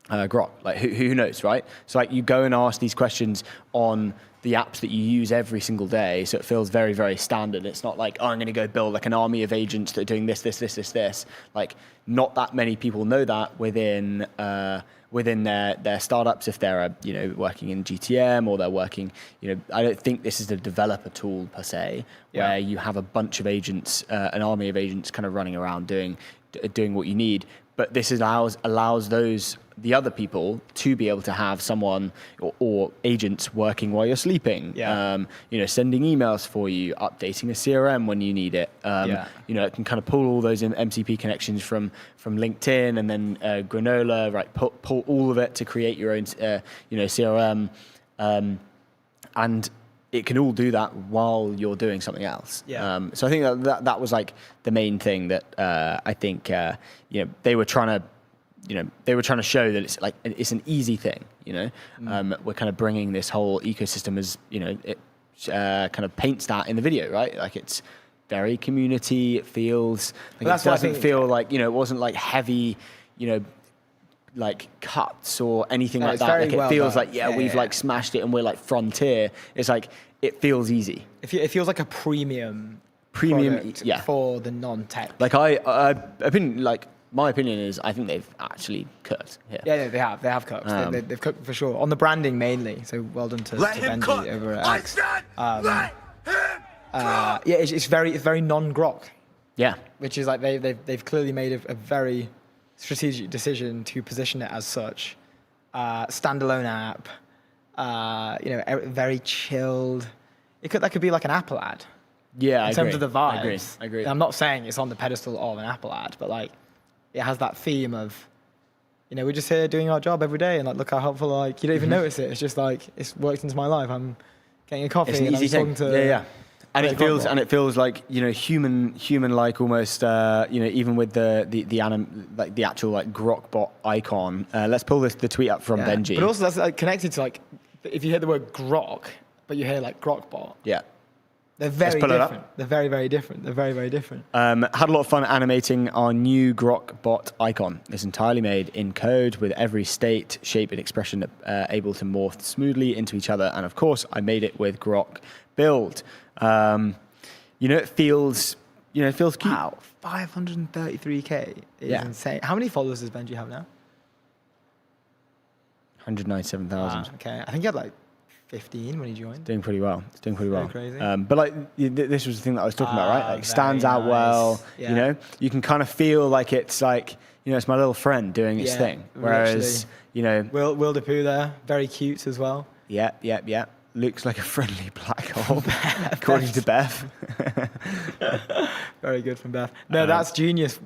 Grok? Like, who knows, right? So like you go and ask these questions on the apps that you use every single day. So it feels very, very standard. It's not like, I'm going to go build like an army of agents that are doing this. Like not that many people know that within their startups, if they're working in GTM or they're working, I don't think this is a developer tool per se, where you have a bunch of agents, an army of agents kind of running around doing what you need. But this allows the other people to be able to have someone or agents working while you're sleeping, sending emails for you, updating a CRM when you need it. It can kind of pull all those MCP connections from LinkedIn and then Granola, right? Pull all of it to create your own, CRM, and it can all do that while you're doing something else. So I think that was like the main thing that I think they were trying to show that it's like it's an easy thing. We're kind of bringing this whole ecosystem as it kind of paints that in the video, right? Like it's very community. It feels like it doesn't feel like it wasn't like heavy, like cuts or anything like that. Like it feels like we've like smashed it and we're like frontier. It's like it feels easy. It feels like a premium for the non-tech. Like my opinion is I think they've actually cooked here. Yeah, they have cooked. They've cooked for sure on the branding mainly. So well done to Benji over at X. It's very non-Grok. Yeah, which is like they've clearly made a very strategic decision to position it as such. Standalone app, very chilled. That could be like an Apple ad. Yeah, in terms of the vibes. I agree. And I'm not saying it's on the pedestal of an Apple ad, but like it has that theme of, we're just here doing our job every day, and like look how helpful. Like you don't even notice it. It's just like it's worked into my life. I'm getting a coffee. It's an easy thing. And it feels like human like almost even with the actual like Grok bot icon. Let's pull the tweet up from Benji. But also that's like connected to like if you hear the word Grok, but you hear like Grok bot. Yeah. They're very different. They're very, very different. They're very, very different. Had a lot of fun animating our new Grok bot icon. It's entirely made in code with every state, shape, and expression able to morph smoothly into each other. And of course, I made it with Grok build. It feels cute. Wow, 533K is insane. How many followers does Benji have now? 197,000. Okay, I think he had like 15 when he joined. Doing pretty well. It's doing pretty well. Crazy. But like this was the thing that I was talking about, right? Like stands out well. Yeah. You can kind of feel like it's like it's my little friend doing its thing. Whereas Will Depu there, very cute as well. Yeah. Looks like a friendly black hole, according to Beth. Very good from Beth. No, that's genius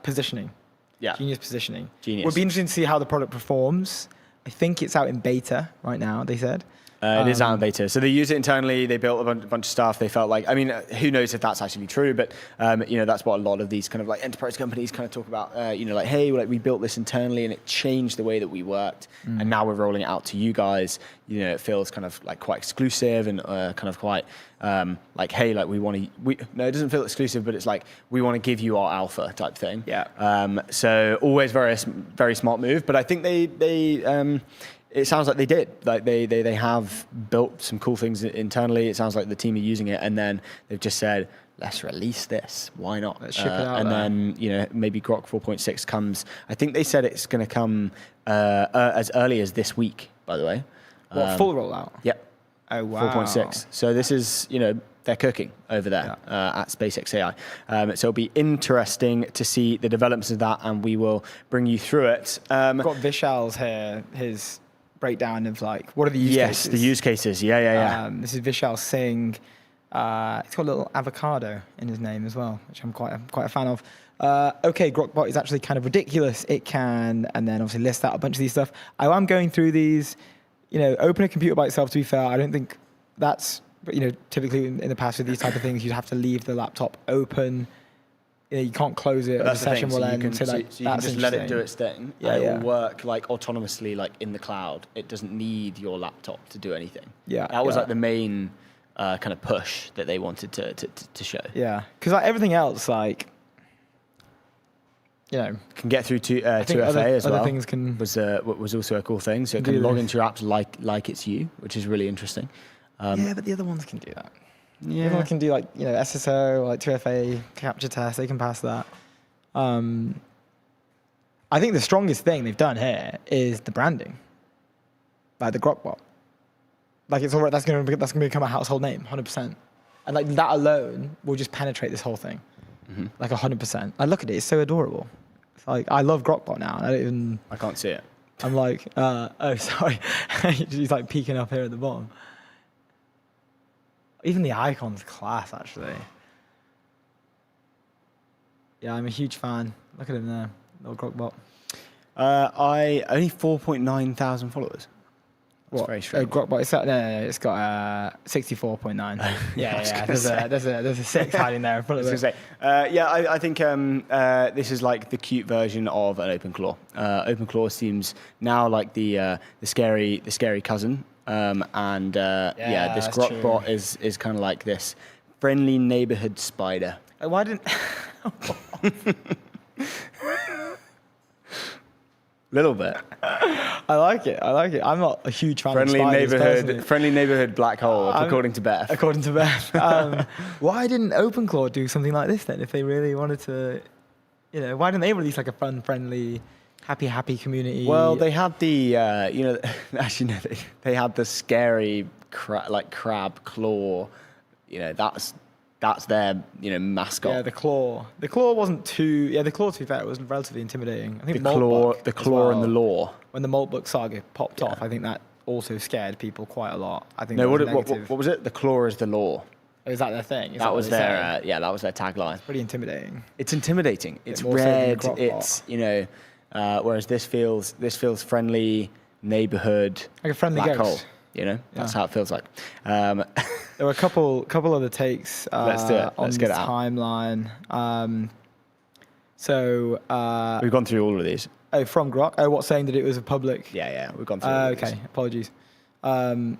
positioning. Yeah. Genius positioning. Genius. Would be interesting to see how the product performs. I think it's out in beta right now, they said. It is out in beta. So they use it internally. They built a bunch of stuff. They felt like, who knows if that's actually true, but, that's what a lot of these kind of like enterprise companies kind of talk about, hey, like we built this internally and it changed the way that we worked. And now we're rolling it out to you guys. It feels kind of like quite exclusive and kind of quite like, hey, like it doesn't feel exclusive, but it's like, we want to give you our alpha type thing. Yeah. So always very, very smart move, but I think they it sounds like they did. Like they have built some cool things internally. It sounds like the team are using it, and then they've just said, let's release this. Why not? Let's ship it out. And then maybe Grok 4.6 comes. I think they said it's going to come as early as this week. By the way. What, full rollout? Yep. Oh, wow. 4.6. So this is, they're cooking over there at SpaceX AI. So it'll be interesting to see the developments of that, and we will bring you through it. We've got Vishal's here, his breakdown of like, what are the use cases? Yes, the use cases. Yeah. This is Vishal Singh. He's got a little avocado in his name as well, which I'm quite a fan of. Okay, Grokbot is actually kind of ridiculous. It can, and then obviously list out a bunch of these stuff. I am going through these, open a computer by itself, to be fair. I don't think that's, typically in the past with these type of things, you'd have to leave the laptop open. You can't close it, the session will end. So you can just let it do its thing. Yeah, it will work like autonomously, like in the cloud. It doesn't need your laptop to do anything. Yeah. That was like the main kind of push that they wanted to show. Yeah, because like everything else, like, can get through to 2FA as well. Other things can was also a cool thing. So it can log into your apps like it's you, which is really interesting. Yeah, but the other ones can do that. Yeah. Everyone can do like, SSO, like 2FA, capture test, they can pass that. I think the strongest thing they've done here is the branding. Like the Grokbot. Like it's all right, that's gonna become a household name, 100%. And like that alone will just penetrate this whole thing. Mm-hmm. Like 100%. I look at it, it's so adorable. It's like, I love Grokbot now. I can't see it. I'm like, oh, sorry. He's like peeking up here at the bottom. Even the icon's class, actually. Yeah, I'm a huge fan. Look at him there, little Grokbot. I only 4.9 thousand followers. That's What? very strange. Grokbot. It's got 64.9. Yeah. There's a 6 hiding there in front of it. I think this is like the cute version of an OpenClaw. OpenClaw seems now like the scary cousin. This Grokbot is kind of like this friendly neighborhood spider. Why didn't? Little bit. I like it. I'm not a huge fan of spiders. Friendly neighborhood black hole, according to Beth. According to Beth. Why didn't OpenClaw do something like this then? If they really wanted to, why didn't they release like a fun, friendly, happy community? Well, they had the, actually no, they had the scary crab claw. That's their, mascot. Yeah, the claw. The claw wasn't too. Yeah, the claw. To be fair, it was relatively intimidating. I think the claw, and the law. When the Maltbook saga popped off, I think that also scared people quite a lot. I think. No, what was it? The claw is the law. Oh, is that their thing? That was their. That was their tagline. It's pretty intimidating. It's intimidating. It's red. It's whereas this feels friendly neighborhood. Like a friendly black ghost. hole. That's how it feels like. There were a couple other takes Let's do it. on the timeline. We've gone through all of these. Oh, from Grok. Oh, what, saying that it was a public? Yeah, we've gone through all of these. Okay, apologies. Interesting.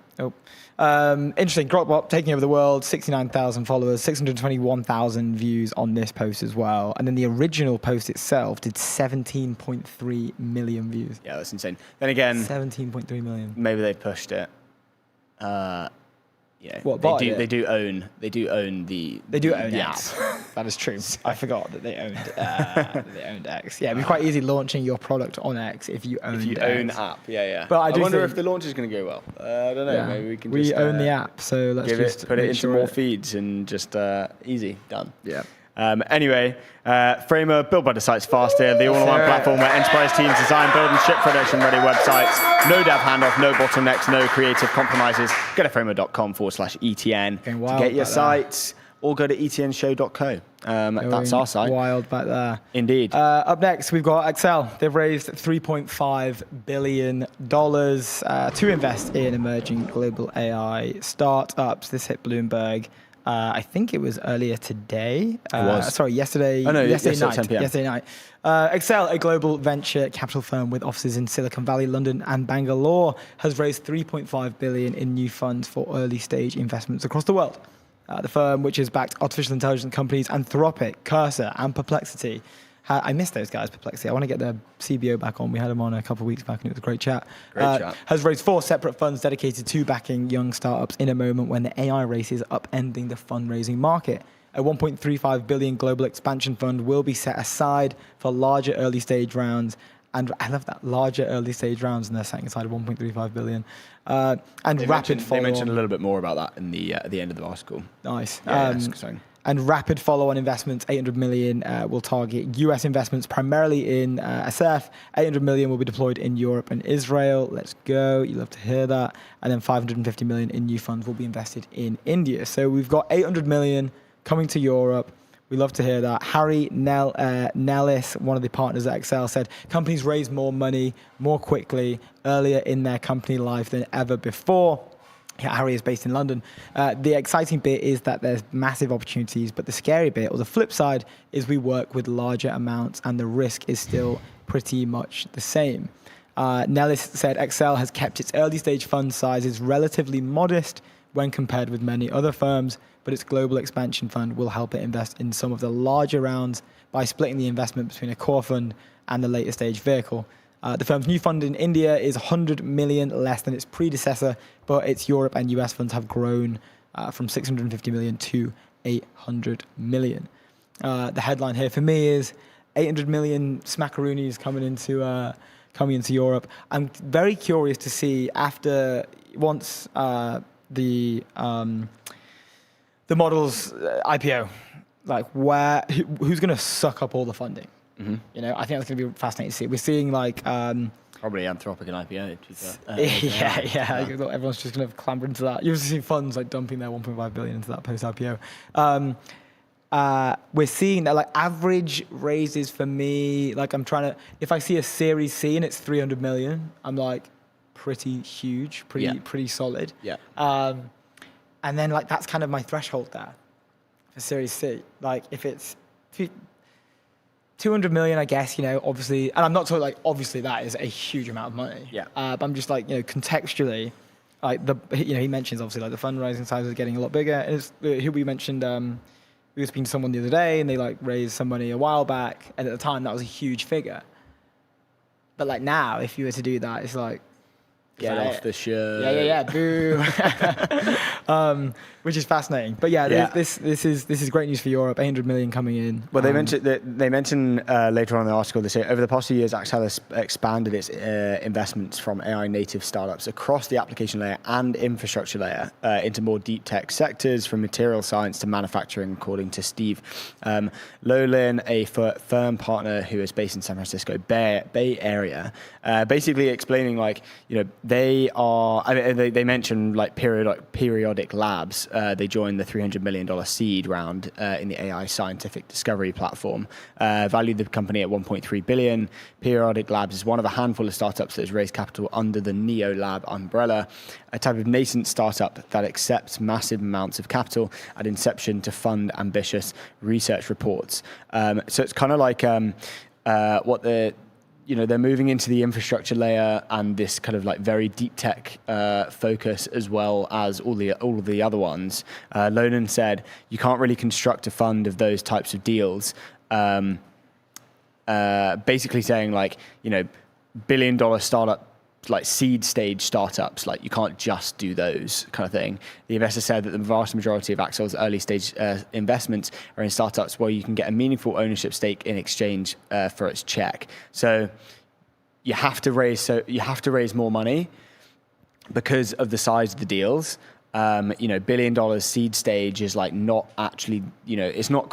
Grokbot taking over the world, 69,000 followers, 621,000 views on this post as well. And then the original post itself did 17.3 million views. Yeah, that's insane. Then again, 17.3 million. Maybe they pushed it. What, they do own the X. That is true. I forgot that they owned X. Yeah, it'd be quite easy launching your product on X if you own X. App. Yeah. But I wonder if the launch is going to go well. I don't know. Yeah. Maybe we can. We own the app, so let's just put it into more feeds and just easy done. Yeah. Anyway, Framer, built by the sites faster, the all-in-one platform where enterprise teams design, build and ship production-ready websites. No dev handoff, no bottlenecks, no creative compromises. Go to framer.com/ETN to get your sites, or go to etnshow.co. That's our site. Wild back there. Indeed. Up next, we've got Excel. They've raised $3.5 billion to invest in emerging global AI startups. This hit Bloomberg. I think it was earlier today. It was. Sorry, yesterday. Oh, no, yesterday night. 10 p.m. Yesterday night. Excel, a global venture capital firm with offices in Silicon Valley, London, and Bangalore, has raised $3.5 billion in new funds for early-stage investments across the world. The firm, which has backed artificial intelligence companies Anthropic, Cursor, and Perplexity. I missed those guys, Perplexity. I want to get their CBO back on. We had him on a couple of weeks back, and it was a great chat. Has raised 4 separate funds dedicated to backing young startups in a moment when the AI race is upending the fundraising market. A $1.35 billion global expansion fund will be set aside for larger early-stage rounds and I love that, larger early stage rounds, and they're setting aside 1.35 billion. And rapid follow-on. They mentioned a little bit more about that in at the end of the article. Nice. And rapid follow-on investments, 800 million will target US investments primarily in SF. 800 million will be deployed in Europe and Israel. Let's go. You love to hear that. And then 550 million in new funds will be invested in India. So we've got 800 million coming to Europe. We love to hear that. Harry Nellis, one of the partners at Excel, said companies raise more money more quickly earlier in their company life than ever before. Yeah, Harry is based in London. The exciting bit is that there's massive opportunities, but the scary bit, or the flip side, is we work with larger amounts and the risk is still pretty much the same. Nellis said Excel has kept its early stage fund sizes relatively modest when compared with many other firms, but its global expansion fund will help it invest in some of the larger rounds by splitting the investment between a core fund and the later stage vehicle. The firm's new fund in India is 100 million less than its predecessor, but its Europe and US funds have grown from 650 million to 800 million. The headline here for me is 800 million smackaroonies coming into Europe. I'm very curious to see once the model's IPO, like who's going to suck up all the funding. Mm-hmm. You know, I think that's going to be fascinating to see. We're seeing like probably Anthropic and IPO. Yeah. Everyone's just going to clamber into that. You've seen funds like dumping their 1.5 billion into that post IPO. We're seeing that like average raises for me. Like if I see a Series C and it's 300 million, I'm like pretty huge, pretty solid. Yeah. And then like that's kind of my threshold there for Series C. Like if it's 200 million, I guess, you know, obviously, and I'm not talking like, obviously that is a huge amount of money. Yeah. But I'm just like, you know, contextually, like he mentions obviously like the fundraising size is getting a lot bigger. And we mentioned, we were speaking to someone the other day and they like raised some money a while back. And at the time that was a huge figure. But like now, if you were to do that, it's like, get off the show. Yeah, boo. Which is fascinating. But this is great news for Europe. 800 million coming in. Well, they mention later on in the article, they say over the past few years, Axel has expanded its investments from AI native startups across the application layer and infrastructure layer into more deep tech sectors, from material science to manufacturing, according to Steve Lolin, a firm partner who is based in San Francisco Bay Area, basically explaining like, you know, they mentioned like periodic labs. They joined the $300 million seed round in the AI scientific discovery platform, valued the company at $1.3 billion. Periodic Labs is one of a handful of startups that has raised capital under the Neo Lab umbrella, a type of nascent startup that accepts massive amounts of capital at inception to fund ambitious research reports. So it's kind of like they're moving into the infrastructure layer and this kind of like very deep tech focus, as well as all of the other ones. Lonan said you can't really construct a fund of those types of deals. Basically saying like, you know, $1 billion startup, like seed stage startups, like you can't just do those kind of thing. The investor said that the vast majority of Axel's early stage investments are in startups where you can get a meaningful ownership stake in exchange for its check. So you have to raise more money because of the size of the deals. $1 billion seed stage is like not actually, you know, it's not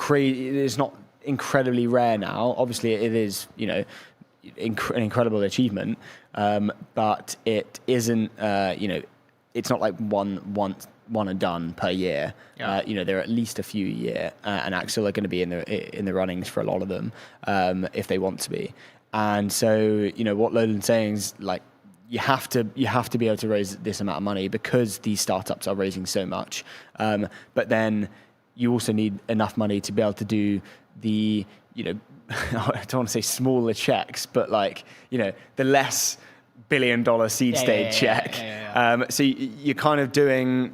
incredibly rare now. Obviously it is, you know, an incredible achievement, but it isn't. It's not like one and done per year. Yeah. There are at least a few a year, and Axel are going to be in the runnings for a lot of them if they want to be. And so, what Lolan's saying is like you have to be able to raise this amount of money because these startups are raising so much. But then you also need enough money to be able to do the I don't want to say smaller checks, but the less $1 billion seed stage check. So you're kind of doing,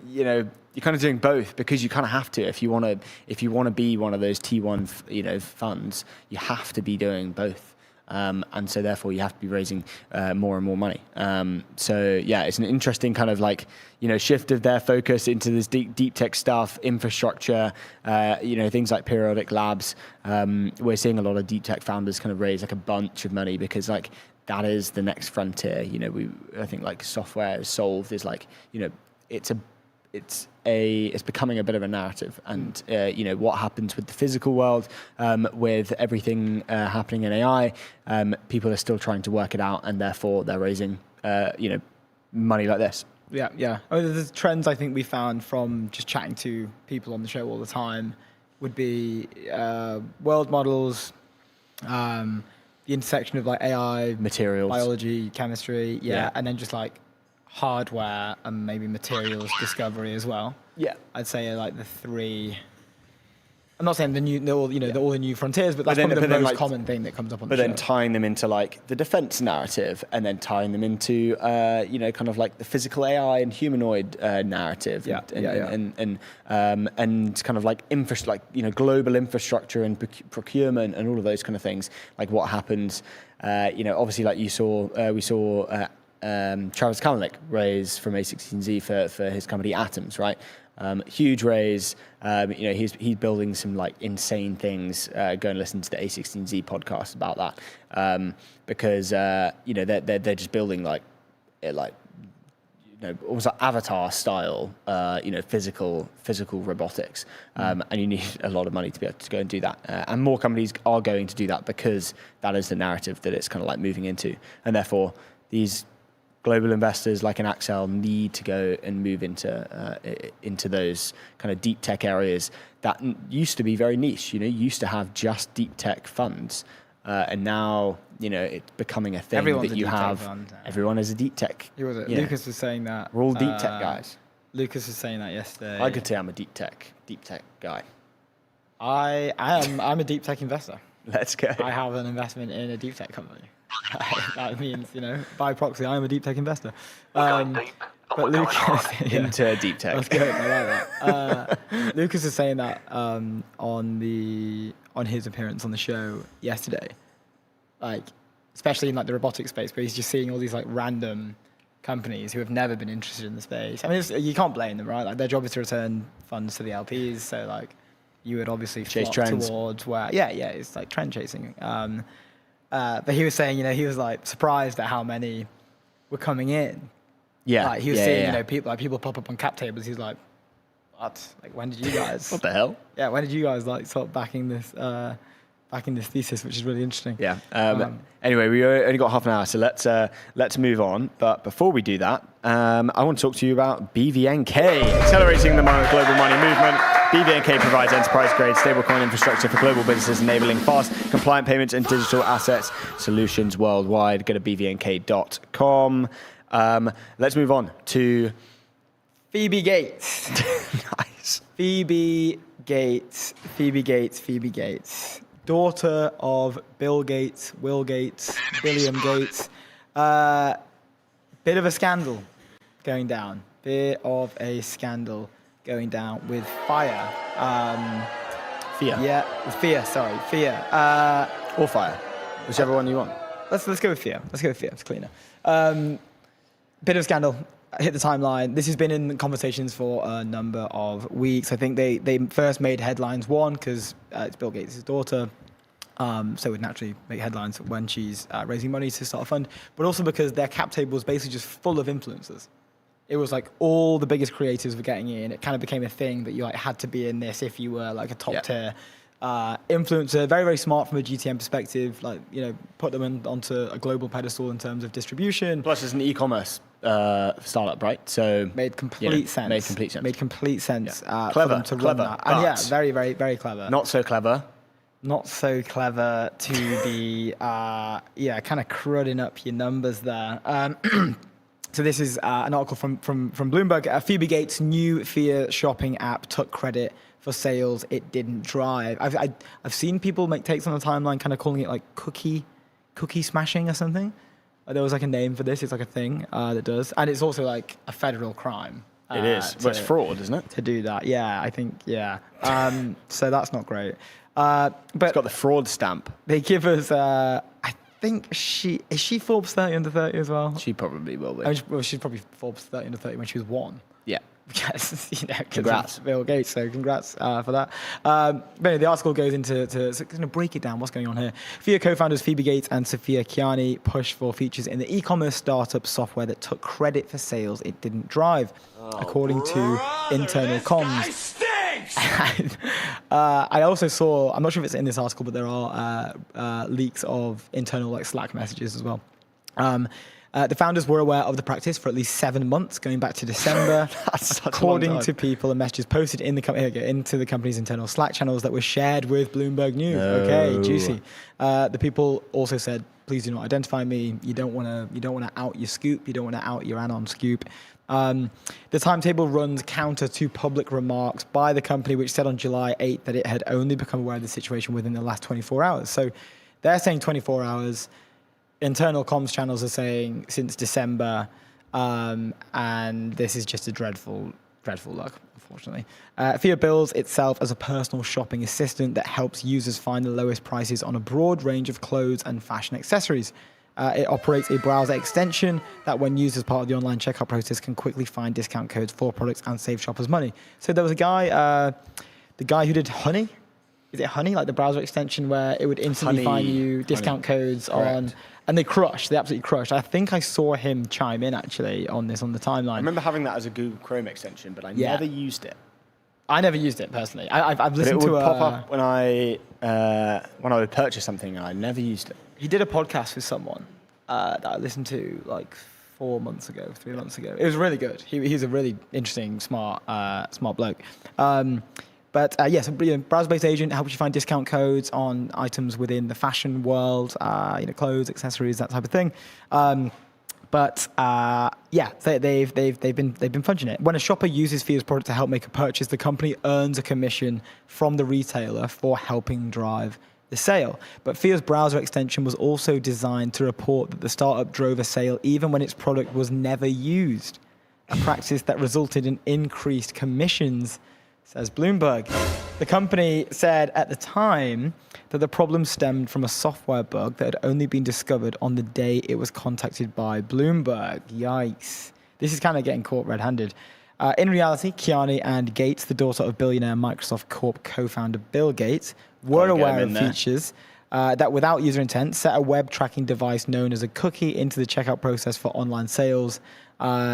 both because you kind of have to. If you want to be one of those T1, funds, you have to be doing both. and so therefore you have to be raising more and more money. So yeah, it's an interesting kind of like, shift of their focus into this deep tech stuff, infrastructure, things like periodic labs. We're seeing a lot of deep tech founders kind of raise like a bunch of money because like that is the next frontier. I think like software is solved is like, it's becoming a bit of a narrative, and what happens with the physical world, with everything happening in AI, people are still trying to work it out, and therefore they're raising money like this. Yeah. The trends I think we found from just chatting to people on the show all the time would be world models, the intersection of like AI, materials, biology, chemistry, and then just like hardware and maybe materials discovery as well. Yeah, I'd say like the three. I'm not saying all the new frontiers, but that's probably the most common thing that comes up on the show. But then tying them into like the defense narrative, and then tying them into kind of like the physical AI and humanoid narrative, and kind of like global infrastructure and procurement and all of those kind of things. Like what happens, obviously like we saw Travis Kalanick raise from A16Z for his company Atoms, right? Huge raise. He's building some like insane things. Go and listen to the A16Z podcast about that, because they're just building almost like Avatar style, physical robotics, and you need a lot of money to be able to go and do that. And more companies are going to do that because that is the narrative that it's kind of like moving into, and therefore these global investors like an Axel need to go and move into those kind of deep tech areas that used to be very niche. Used to have just deep tech funds, and now it's becoming a thing. Everyone's that a you deep tech have. fund. Everyone is a deep tech. Who was it? Lucas was saying that. We're all deep tech guys. Lucas was saying that yesterday. I could say I'm a deep tech guy. I'm a deep tech investor. Let's go. I have an investment in a deep tech company. That means, by proxy, I am a deep tech investor. But Lucas into deep tech. That's good. I like that. Lucas is saying that on his appearance on the show yesterday, like especially in like the robotics space, but he's just seeing all these like random companies who have never been interested in the space. I mean, you can't blame them, right? Like their job is to return funds to the LPs, so like you would obviously chase flock trends towards where, it's like trend chasing. But he was saying, he was like surprised at how many were coming in. Yeah, like he was seeing, people pop up on cap tables. He's like, what? Like, when did you guys? What the hell? Yeah, when did you guys like start backing this thesis, which is really interesting. Yeah. Anyway, we only got half an hour, so let's move on. But before we do that, I want to talk to you about BVNK, accelerating the global money movement. BVNK provides enterprise-grade stablecoin infrastructure for global businesses, enabling fast, compliant payments and digital assets solutions worldwide. Go to bvnk.com. Let's move on to Phoebe Gates. Nice. Phoebe Gates. Daughter of Bill Gates, Will Gates, William Gates. Bit of a scandal going down. With fire. Fear. Yeah, with fear, sorry. Fear. Or fire. Whichever one you want. Let's go with fear. It's cleaner. Bit of a scandal. Hit the timeline. This has been in conversations for a number of weeks. I think they first made headlines, one, because it's Bill Gates' daughter, so it would naturally make headlines when she's raising money to start a fund, but also because their cap table was basically just full of influencers. It was like all the biggest creators were getting in. It kind of became a thing that you like had to be in this if you were like a top tier influencer. Very, very smart from a GTM perspective. Like, put them onto a global pedestal in terms of distribution. Plus, it's an e-commerce startup, right? So made complete sense. Made complete sense. For them to run that. And very, very, very clever. Not so clever to be kind of crudding up your numbers there. So this is an article from Bloomberg. Phoebe Gates' new fear shopping app took credit for sales it didn't drive. I've seen people make takes on the timeline, kind of calling it like cookie smashing or something. There was like a name for this. It's like a thing that does, and it's also like a federal crime. It is. Well, it's fraud, isn't it? To do that, I think. So that's not great. But it's got the fraud stamp. They give us, I think is she Forbes 30 under 30 as well? She probably will be. I mean, she's probably Forbes 30 under 30 when she was 1. Yeah. Yes, Congrats. Bill Gates, so congrats for that. But anyway, the article goes into to break it down. What's going on here? FIA co-founders Phoebe Gates and Sophia Kiani pushed for features in the e-commerce startup software that took credit for sales it didn't drive, according to internal comms. I also saw, I'm not sure if it's in this article, but there are leaks of internal Slack messages as well. The founders were aware of the practice for at least 7 months, going back to December. According to people and messages posted in into the company's internal Slack channels that were shared with Bloomberg News. No. Okay, juicy. The people also said, "Please do not identify me. You don't want to out your scoop. You don't want to out your anon scoop." The timetable runs counter to public remarks by the company, which said on July 8th that it had only become aware of the situation within the last 24 hours. So they're saying 24 hours. Internal comms channels are saying since December, and this is just a dreadful look, unfortunately. FIA bills itself as a personal shopping assistant that helps users find the lowest prices on a broad range of clothes and fashion accessories. It operates a browser extension that, when used as part of the online checkout process, can quickly find discount codes for products and save shoppers money. So there was a guy, the guy who did Honey. Is it Honey, like the browser extension where it would instantly find you discount codes on, and they absolutely crushed. I think I saw him chime in actually on this on the timeline. I remember having that as a Google Chrome extension, but I never used it. I never used it personally. I've listened to it would pop up when I would purchase something, and I never used it. He did a podcast with someone that I listened to like 3 months ago. It was really good. He's a really interesting, smart bloke. But yes, browser-based agent helps you find discount codes on items within the fashion world, clothes, accessories, that type of thing. They've been fudging it. When a shopper uses FIA's product to help make a purchase, the company earns a commission from the retailer for helping drive the sale. But FIA's browser extension was also designed to report that the startup drove a sale even when its product was never used, a practice that resulted in increased commissions, says Bloomberg. The company said at the time that the problem stemmed from a software bug that had only been discovered on the day it was contacted by Bloomberg. Yikes. This is kind of getting caught red-handed. In reality, Kiani and Gates, the daughter of billionaire Microsoft Corp co-founder Bill Gates, were aware of features that, without user intent, set a web tracking device known as a cookie into the checkout process for online sales.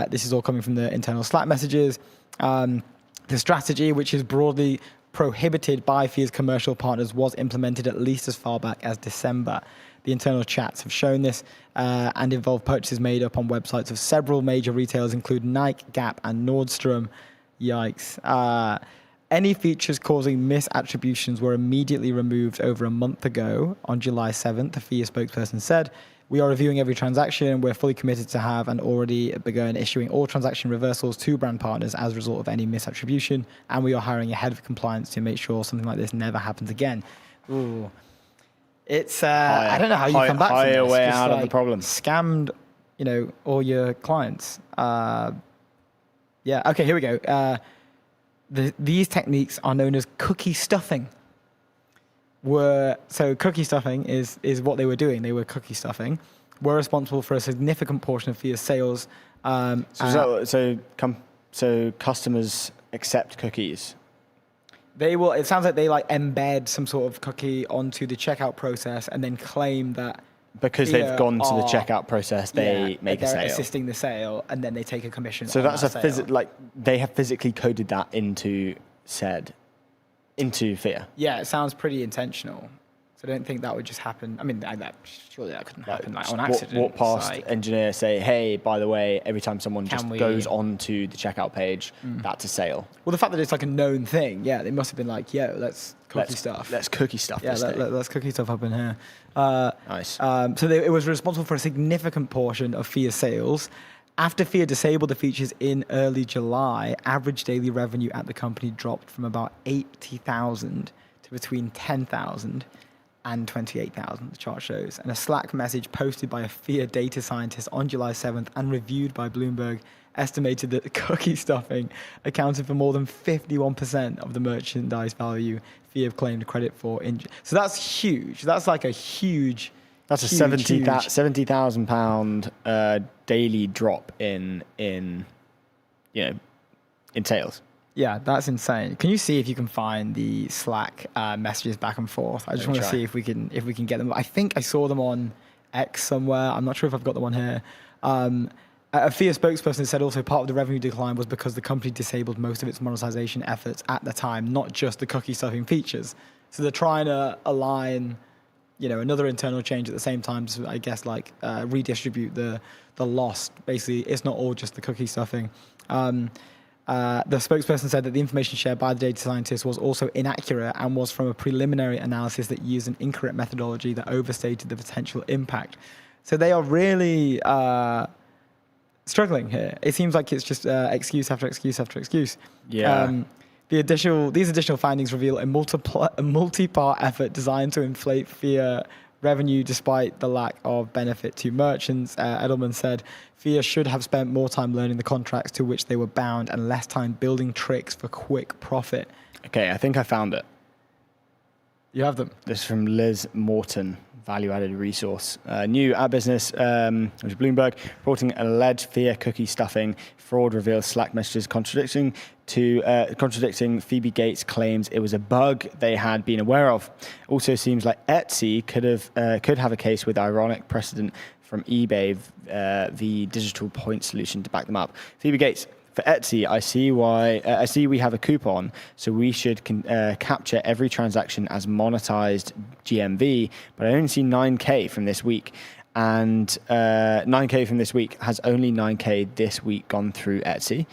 This is all coming from the internal Slack messages. The strategy, which is broadly prohibited by FIA's commercial partners, was implemented at least as far back as December. The internal chats have shown this and involve purchases made up on websites of several major retailers, including Nike, Gap, and Nordstrom. Yikes. Any features causing misattributions were immediately removed over a month ago. On July 7th, the FIA spokesperson said, "We are reviewing every transaction. We're fully committed to have and already begun issuing all transaction reversals to brand partners as a result of any misattribution. And we are hiring a head of compliance to make sure something like this never happens again." Ooh. It's, I don't know how you come back from this. Hire way out of the problem. Scammed, all your clients. Okay, here we go. These techniques are known as cookie stuffing. So cookie stuffing is what they were doing. They were cookie stuffing. Were responsible for a significant portion of FIA's sales. So customers accept cookies. It sounds like they embed some sort of cookie onto the checkout process and then claim that because they've gone to the checkout process, they make a sale. They're assisting the sale, and then they take a commission. So that's that they have physically coded that into FIA. Yeah, it sounds pretty intentional. So I don't think that would just happen. I mean, surely that couldn't happen on accident. Walk past engineer, say, "Hey, by the way, every time someone goes onto the checkout page, that's a sale." Well, the fact that it's a known thing, they must have been like, "Yo, let's cookie stuff. Let's cookie stuff. Yeah, let's cookie stuff up in here." Nice. It was responsible for a significant portion of FIA sales. After FIA disabled the features in early July, average daily revenue at the company dropped from about 80,000 to between 10,000 and 28,000, the chart shows. And a Slack message posted by a FIA data scientist on July 7th and reviewed by Bloomberg estimated that cookie stuffing accounted for more than 51% of the merchandise value FIA claimed credit for. So that's huge. That's like a huge That's a £70,000 daily drop in sales. Yeah, that's insane. Can you see if you can find the Slack messages back and forth? I just want to see if we can get them. I think I saw them on X somewhere. I'm not sure if I've got the one here. A FIA spokesperson said also part of the revenue decline was because the company disabled most of its monetization efforts at the time, not just the cookie stuffing features. So they're trying to align, another internal change at the same time to, I guess, redistribute the loss. Basically, it's not all just the cookie stuffing. The spokesperson said that the information shared by the data scientists was also inaccurate and was from a preliminary analysis that used an incorrect methodology that overstated the potential impact. So they are really struggling here. It seems like it's just excuse after excuse after excuse. Yeah. These additional findings reveal a multi-part effort designed to inflate FIA revenue despite the lack of benefit to merchants. Edelman said FIA should have spent more time learning the contracts to which they were bound and less time building tricks for quick profit. Okay, I think I found it. You have them? This is from Liz Morton, value-added resource. New at business, which is Bloomberg, reporting alleged FIA cookie stuffing. Fraud reveals Slack messages contradicting Phoebe Gates' claims it was a bug they had been aware of. Also seems like Etsy could have a case with ironic precedent from eBay, the digital point solution to back them up. Phoebe Gates. For Etsy, I see we have a coupon, so we should capture every transaction as monetized GMV, but I only see 9K from this week. And 9K from this week. Has only 9K this week gone through Etsy? ?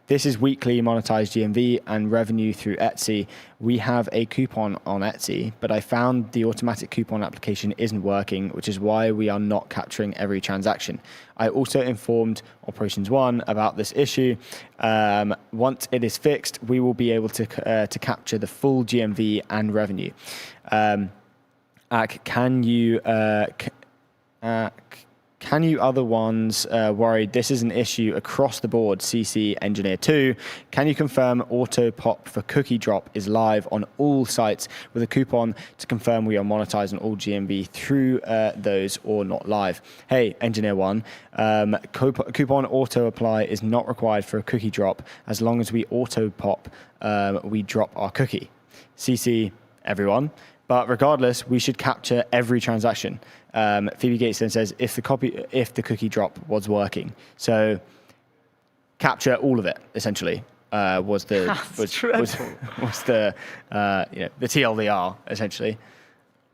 This is weekly monetized GMV and revenue through Etsy. We have a coupon on Etsy, but I found the automatic coupon application isn't working, which is why we are not capturing every transaction. I also informed Operations 1 about this issue. Once it is fixed, we will be able to capture the full GMV and revenue. Can you other ones worried this is an issue across the board? CC Engineer 2. Can you confirm auto pop for cookie drop is live on all sites with a coupon to confirm we are monetizing all GMV through those or not live? Hey, Engineer 1. Coupon auto apply is not required for a cookie drop as long as we auto pop, we drop our cookie. CC everyone. But regardless, we should capture every transaction. Phoebe Gates then says if the cookie drop was working, so capture all of it essentially was the TLDR essentially.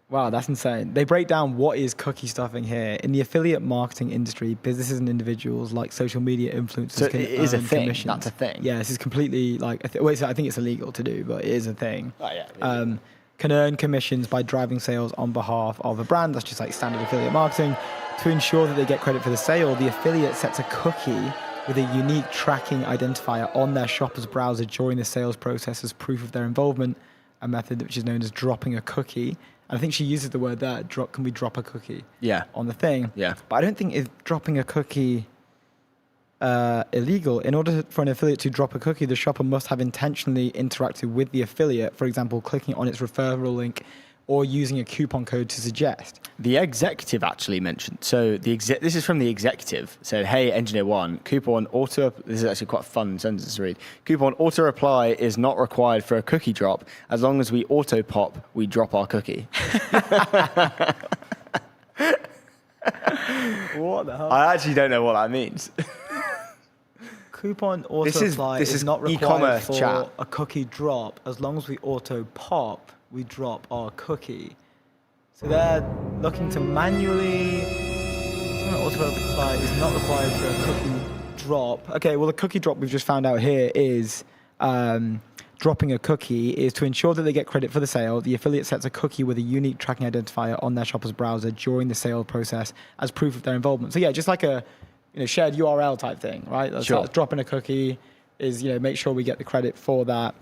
Wow, that's insane. They break down what is cookie stuffing here. In the affiliate marketing industry, businesses and individuals like social media influencers can it is a thing. Commissions. That's a thing. Yeah, this is completely I think it's illegal to do, but it is a thing. Oh, yeah. Can earn commissions by driving sales on behalf of a brand. That's just like standard affiliate marketing. To ensure that they get credit for the sale, the affiliate sets a cookie with a unique tracking identifier on their shopper's browser during the sales process as proof of their involvement, a method which is known as dropping a cookie. And I think she uses the word there, can we drop a cookie on the thing? Yeah. But I don't think is dropping a cookie illegal. In order for an affiliate to drop a cookie, the shopper must have intentionally interacted with the affiliate, for example, clicking on its referral link or using a coupon code to suggest. The executive actually mentioned, so this is from the executive, said, hey, Engineer 1, coupon auto, this is actually quite a fun sentence to read, coupon auto reply is not required for a cookie drop. As long as we auto pop, we drop our cookie. What the hell? I actually don't know what that means. Coupon auto apply is not required for chat. a cookie drop. As long as we auto pop, we drop our cookie. So they're looking to manually auto apply is not required for a cookie drop. Okay, well the cookie drop we've just found out here is dropping a cookie is to ensure that they get credit for the sale. The affiliate sets a cookie with a unique tracking identifier on their shopper's browser during the sale process as proof of their involvement. So yeah, just like a shared URL type thing, right? That's sure. Dropping a cookie is, make sure we get the credit for that.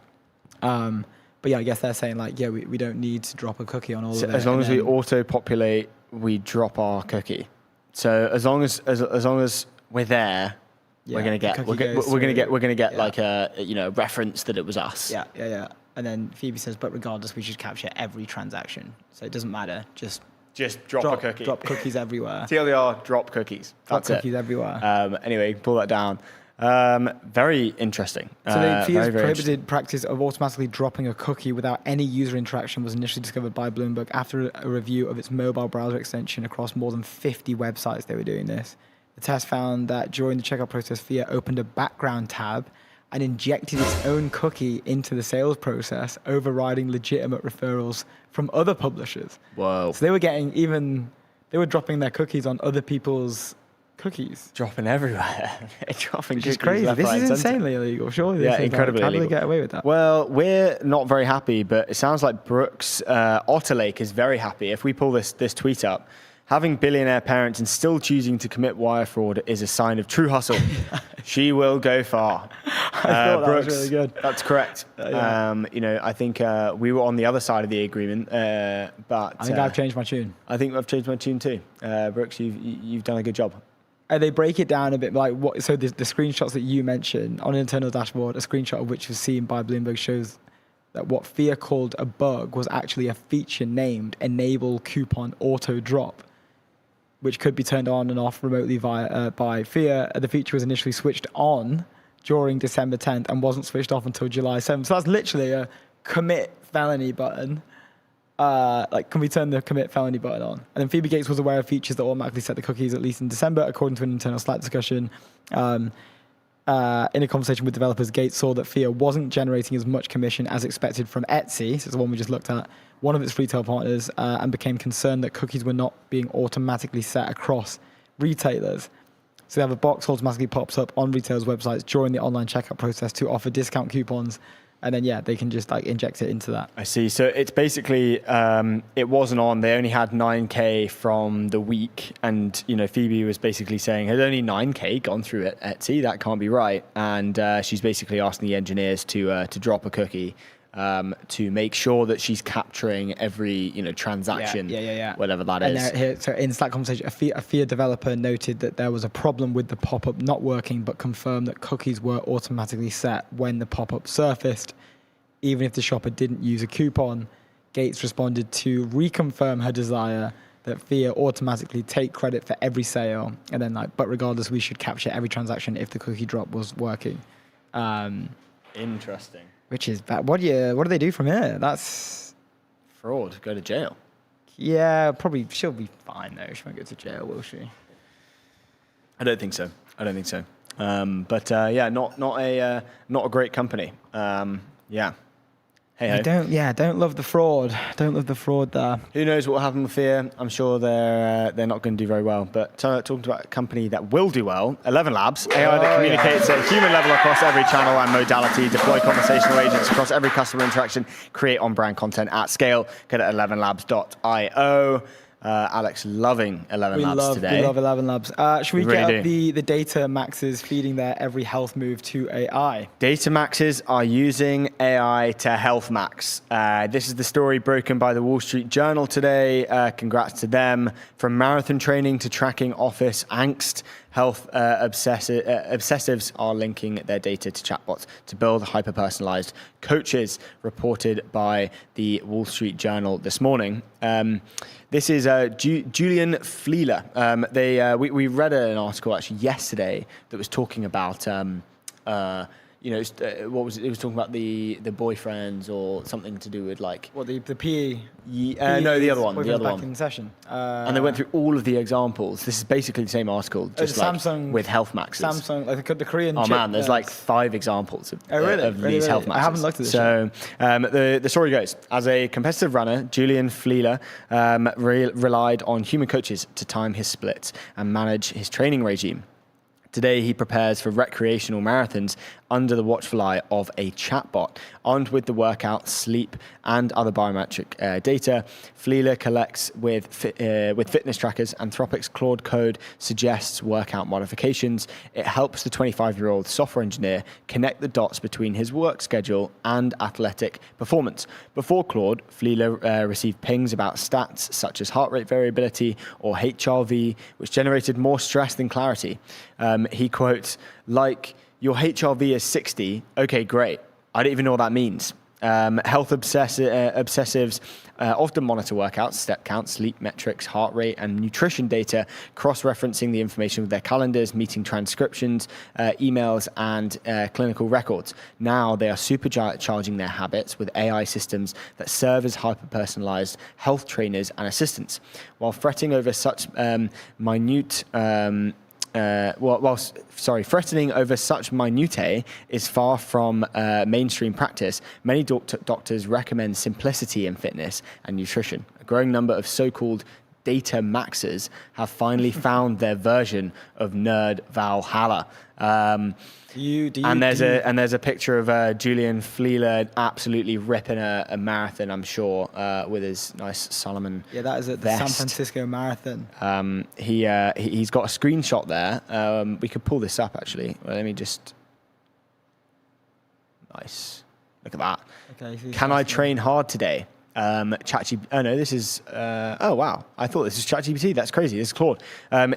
But yeah, I guess they're saying we don't need to drop a cookie on all of it. As long as we auto-populate, we drop our cookie. So as long as we're there, we're gonna get like a reference that it was us. Yeah. And then Phoebe says, but regardless, we should capture every transaction. So it doesn't matter. Just Just drop a cookie. Drop cookies everywhere. TLDR, drop cookies. That's cookies it. everywhere. Anyway, pull that down. Very interesting. So the FIA's very prohibited practice of automatically dropping a cookie without any user interaction was initially discovered by Bloomberg after a review of its mobile browser extension across more than 50 websites. They were doing this. The test found that during the checkout process, FIA opened a background tab and injected its own cookie into the sales process, overriding legitimate referrals from other publishers. Whoa. So they were dropping their cookies on other people's cookies. Dropping everywhere. Dropping Which cookies is crazy. left, This right, is and centre. insanely illegal. Surely Yeah, this is incredibly how do illegal. they get away with that? Well, we're not very happy, but it sounds like Brooks Otterlake is very happy. If we pull this tweet up, having billionaire parents and still choosing to commit wire fraud is a sign of true hustle. She will go far. I thought Brooks, that was really good. That's correct. Yeah. I think we were on the other side of the agreement, but I think I've changed my tune. I think I've changed my tune too. Brooks, you've done a good job. They break it down a bit like what. So the screenshots that you mentioned on an internal dashboard, a screenshot of which was seen by Bloomberg shows that what FIA called a bug was actually a feature named Enable Coupon Auto Drop, which could be turned on and off remotely by FIA. The feature was initially switched on during December 10th and wasn't switched off until July 7th. So that's literally a commit felony button. Can we turn the commit felony button on? And then Phoebe Gates was aware of features that automatically set the cookies at least in December, according to an internal Slack discussion. In a conversation with developers, Gates saw that FIA wasn't generating as much commission as expected from Etsy, so it's the one we just looked at, one of its retail partners, and became concerned that cookies were not being automatically set across retailers. So they have a box automatically pops up on retailers' websites during the online checkout process to offer discount coupons. And then, they can just inject it into that. I see. So it's basically, it wasn't on. They only had 9K from the week. And, Phoebe was basically saying, had only 9K gone through at Etsy? That can't be right. And she's basically asking the engineers to drop a cookie to make sure that she's capturing every, transaction, whatever that is. So in Slack conversation, a FIA developer noted that there was a problem with the pop-up not working, but confirmed that cookies were automatically set when the pop-up surfaced, even if the shopper didn't use a coupon. Gates responded to reconfirm her desire that FIA automatically take credit for every sale, and then but regardless, we should capture every transaction if the cookie drop was working. Interesting. Which is bad. What do they do from here? That's fraud. Go to jail. Yeah, probably. She'll be fine though. She won't go to jail, will she? I don't think so. But not a great company. Hey, don't love the fraud. Don't love the fraud there. Who knows what will happen with FIA? I'm sure they're not going to do very well. But talking about a company that will do well, 11 Labs, AI that communicates at human level across every channel and modality, deploy conversational agents across every customer interaction, create on-brand content at scale. Go to 11labs.io. Alex, loving 11 Labs today. We love 11 Labs. Should we get up the data maxes feeding their every health move to AI? Data maxes are using AI to health max. This is the story broken by the Wall Street Journal today. Congrats to them. From marathon training to tracking office angst, health obsessives are linking their data to chatbots to build hyper-personalized coaches, reported by the Wall Street Journal this morning. This is Julian Flieler. We read an article actually yesterday that was talking about what was it? It was talking about the boyfriends or something to do with the PE. No, the other one. The other back one. in session. And they went through all of the examples. This is basically the same article, just Samsung, with health maxes. Samsung, the Korean. Oh man, there's 5 example of these health maxes. I haven't looked at this. So the story goes: as a competitive runner, Julian Flieler relied on human coaches to time his splits and manage his training regime. Today, he prepares for recreational marathons under the watchful eye of a chatbot. Armed with the workout, sleep, and other biometric data, Flieler collects with fitness trackers. Anthropic's Claude Code suggests workout modifications. It helps the 25-year-old software engineer connect the dots between his work schedule and athletic performance. Before Claude, Flieler received pings about stats such as heart rate variability or HRV, which generated more stress than clarity. He quotes, your HRV is 60. Okay, great. I don't even know what that means. Health obsessives often monitor workouts, step counts, sleep metrics, heart rate, and nutrition data, cross-referencing the information with their calendars, meeting transcriptions, emails, and clinical records. Now they are supercharging their habits with AI systems that serve as hyper-personalized health trainers and assistants. While fretting over such threatening over such minutiae is far from mainstream practice, many doctors recommend simplicity in fitness and nutrition. A growing number of so-called data maxers have finally found their version of nerd Valhalla. There's a picture of Julian Fleeler absolutely ripping a marathon, I'm sure, with his nice Salomon Yeah, that is at the San Francisco Marathon. He's got a screenshot there. We could pull this up, actually. Well, let me just... Nice. Look at that. Okay, Can I train hard today? ChatGPT. Oh no, this is. Oh wow, I thought this was ChatGPT. That's crazy. This is Claude.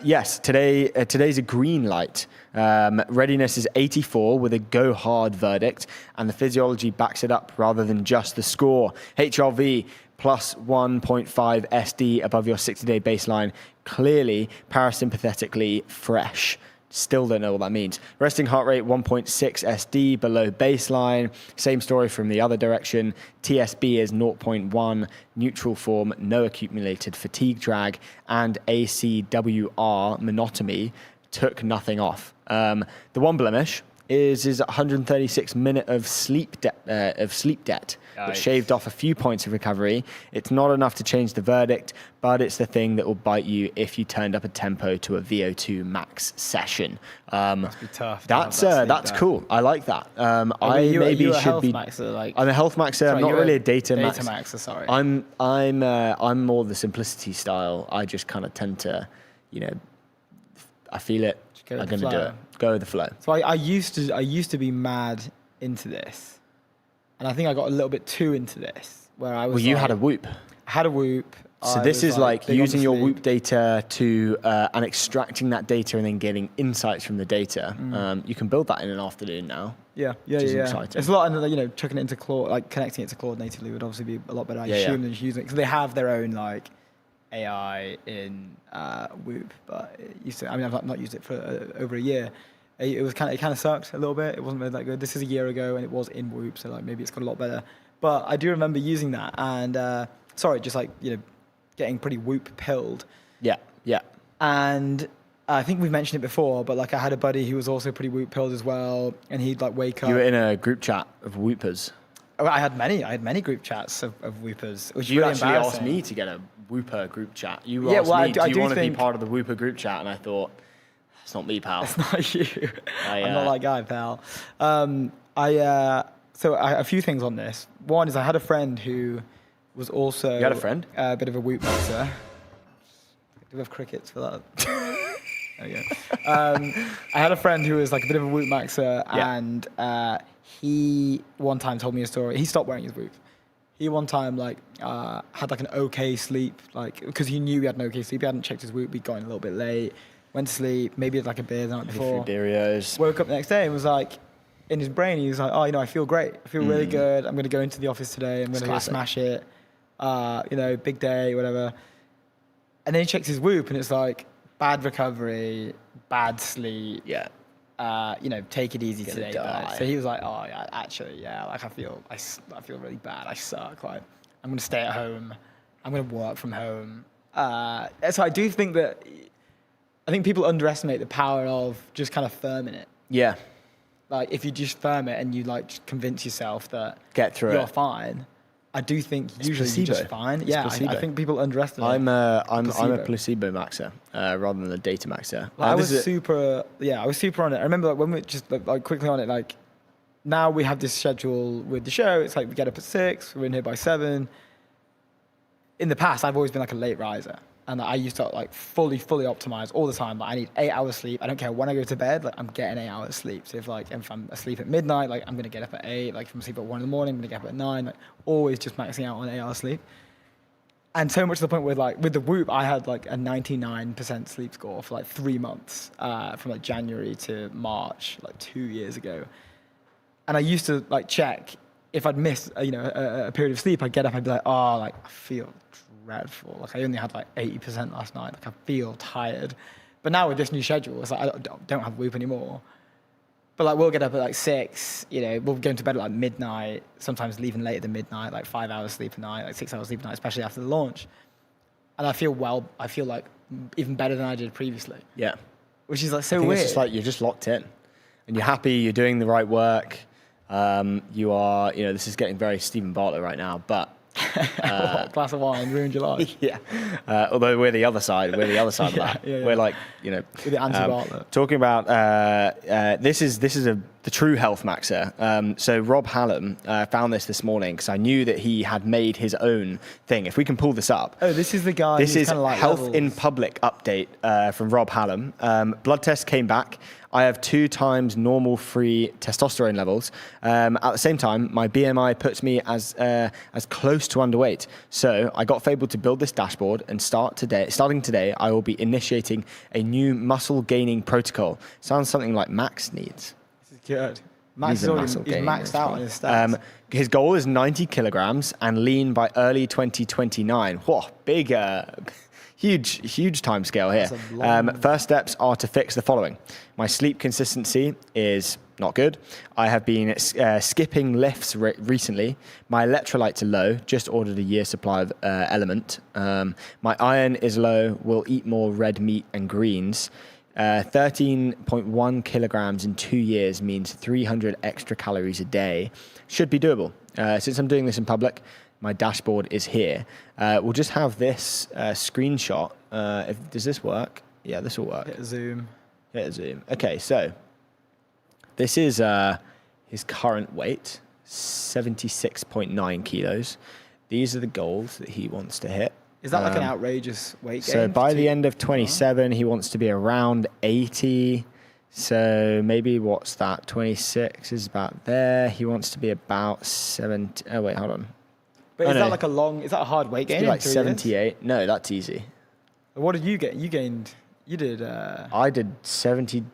Yes, today's a green light. Readiness is 84 with a go hard verdict, and the physiology backs it up rather than just the score. HRV plus 1.5 SD above your 60-day baseline. Clearly, parasympathetically fresh. Still don't know what that means. Resting heart rate 1.6 SD below baseline. Same story from the other direction. TSB is 0.1, neutral form, no accumulated fatigue drag, and ACWR monotony took nothing off. The one blemish is 136 minutes of sleep debt, which shaved off a few points of recovery. It's not enough to change the verdict, but it's the thing that will bite you if you turned up a tempo to a VO2 max session. Must be tough. That's cool. I like that. I'm a health maxer. I'm not really a data maxer. Sorry. I'm more the simplicity style. I just kind of tend to, I feel it. I'm going to do it. Go with the flow. So I used to be mad into this, and I think I got a little bit too into this, where I was. Well, you had a Whoop. I had a Whoop. So this is like using your Whoop data to and extracting that data and then getting insights from the data. You can build that in an afternoon now. Yeah. Exciting. It's a lot, and chucking it into Claude, like connecting it to Claude natively would obviously be a lot better. I assume than just using it because they have their own AI in Whoop, but it used to. I mean, I've not used it for over a year. It kind of sucked a little bit. It wasn't really that good. This is a year ago, and it was in Whoop, so maybe it's got a lot better. But I do remember using that, and getting pretty Whoop pilled. Yeah. And I think we've mentioned it before, but I had a buddy who was also pretty Whoop pilled as well, and he'd wake up. You were in a group chat of Whoopers. Oh, I had many group chats of Whoopers. Which you really actually asked me to get a Whooper group chat. You asked me, do you want to be part of the Whooper group chat? And I thought, it's not me, pal. It's not you. I'm not that guy, pal. So a few things on this. One is I had a friend who was also... You had a friend? A bit of a Whoop maxer. Do we have crickets for that? There we go. I had a friend who was a bit of a Whoop maxer, and he one time told me a story. He stopped wearing his Whoop. He one time had an okay sleep, because he knew he had an okay sleep. He hadn't checked his Whoop. He'd gotten a little bit late, went to sleep, maybe had a beer the night before. Woke up the next day and was in his brain, he was I feel great. I feel really good. I'm going to go into the office today. I'm going to smash it. Big day, whatever. And then he checks his Whoop and it's bad recovery, bad sleep. Yeah. Take it easy today. Die. So he was I feel really bad. I suck. I'm going to stay at home. I'm going to work from home. So I do think that, I think people underestimate the power of just kind of firming it. Yeah. If you just firm it and you just convince yourself that you're fine, I do think usually you're just fine. I think people underestimate. I'm a placebo maxer rather than a data maxer. I was super on it. I remember when we just quickly on it. Now we have this schedule with the show. It's we get up at 6. We're in here by 7. In the past, I've always been a late riser. And I used to fully optimize all the time. I need 8 hours sleep. I don't care when I go to bed. I'm getting 8 hours sleep. So if I'm asleep at midnight, I'm gonna get up at 8. If I'm asleep at 1 in the morning, I'm gonna get up at 9. Always just maxing out on 8 hours sleep. And so much to the point where with the Whoop, I had a 99% sleep score for 3 months, from January to March, 2 years ago. And I used to check if I'd missed, a period of sleep, I'd get up, I'd be like, oh, like I feel dreadful. Like I only had like 80% last night. Like I feel tired. But now with this new schedule, it's like I don't have Whoop anymore. But like we'll get up at like 6, we'll go into bed at like midnight, sometimes leaving later than midnight, like 5 hours sleep a night, like 6 hours sleep a night, especially after the launch. And I feel like even better than I did previously. Yeah. Which is like so I think weird. It's just like you're just locked in and you're happy, you're doing the right work. You are, this is getting very Stephen Bartlett right now, but glass of wine ruined your life. Yeah. Although we're the other side. We're the other side of that. Yeah. We're like, We're the anti-Bartlett. Talking about this is the true health maxer. So Rob Hallam found this morning because I knew that he had made his own thing. If we can pull this up. Oh, this is the guy. This is kind of like Health Levels. in Public update from Rob Hallam. Blood test came back. I have 2 times normal free testosterone levels. At the same time, my BMI puts me as close to underweight. So I got Fable to build this dashboard, and starting today, I will be initiating a new muscle gaining protocol. Sounds something like Max needs. This is good. Max is already maxed out on his stats. His goal is 90 kilograms and lean by early 2029. Whoa, big. Huge time scale here. First steps are to fix the following. My sleep consistency is not good. I have been skipping lifts recently. My electrolytes are low. Just ordered a year's supply of Element. My iron is low. Will eat more red meat and greens. 13.1 kilograms in 2 years means 300 extra calories a day. Should be doable. Since I'm doing this in public, my dashboard is here. We'll just have this screenshot. Does this work? Yeah, this will work. Hit a zoom. Okay, so this is his current weight, 76.9 kilos. These are the goals that he wants to hit. Is that like an outrageous weight gain? So by the end of 27, he wants to be around 80. So maybe what's that? 26 is about there. He wants to be about 70. Oh, wait, hold on. But is that like is that a hard weight gain? Like 78. No, that's easy. What did you get? You did. I did 70.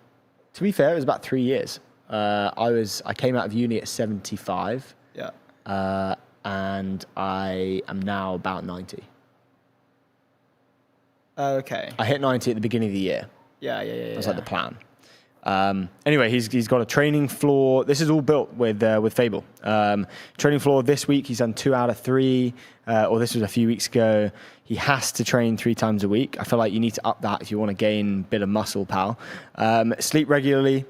To be fair, it was about 3 years. I came out of uni at 75. Yeah. And I am now about 90. Okay. I hit 90 at the beginning of the year. Yeah. That's like the plan. Anyway, he's got a training floor. This is all built with Fable. Training floor this week, he's done 2 out of 3, or this was a few weeks ago. He has to train 3 times a week. I feel like you need to up that if you want to gain a bit of muscle, pal. Sleep regularly.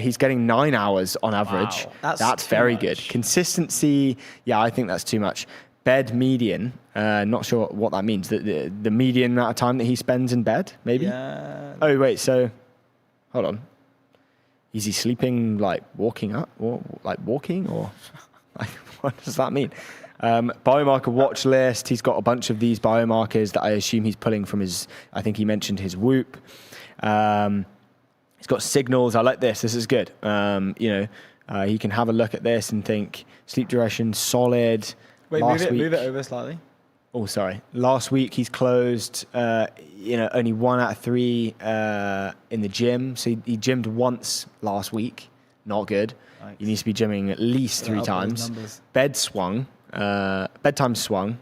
He's getting 9 hours on average. Wow, that's very good. Consistency, yeah, I think that's too much. Bed median, not sure what that means. The median amount of time that he spends in bed, maybe? Yeah. Oh, wait, so, hold on. Is he sleeping like walking up, or like walking, or like what does that mean? Biomarker watch list. He's got a bunch of these biomarkers that I assume he's pulling from his. I think he mentioned his Whoop. He's got signals. I like this. This is good. He can have a look at this and think sleep duration solid. Wait, move it over slightly. Oh, sorry. Last week he's closed, only 1 out of 3 in the gym. So he gymmed once last week. Not good. Nice. You need to be gymming at least 3 times. Bedtime swung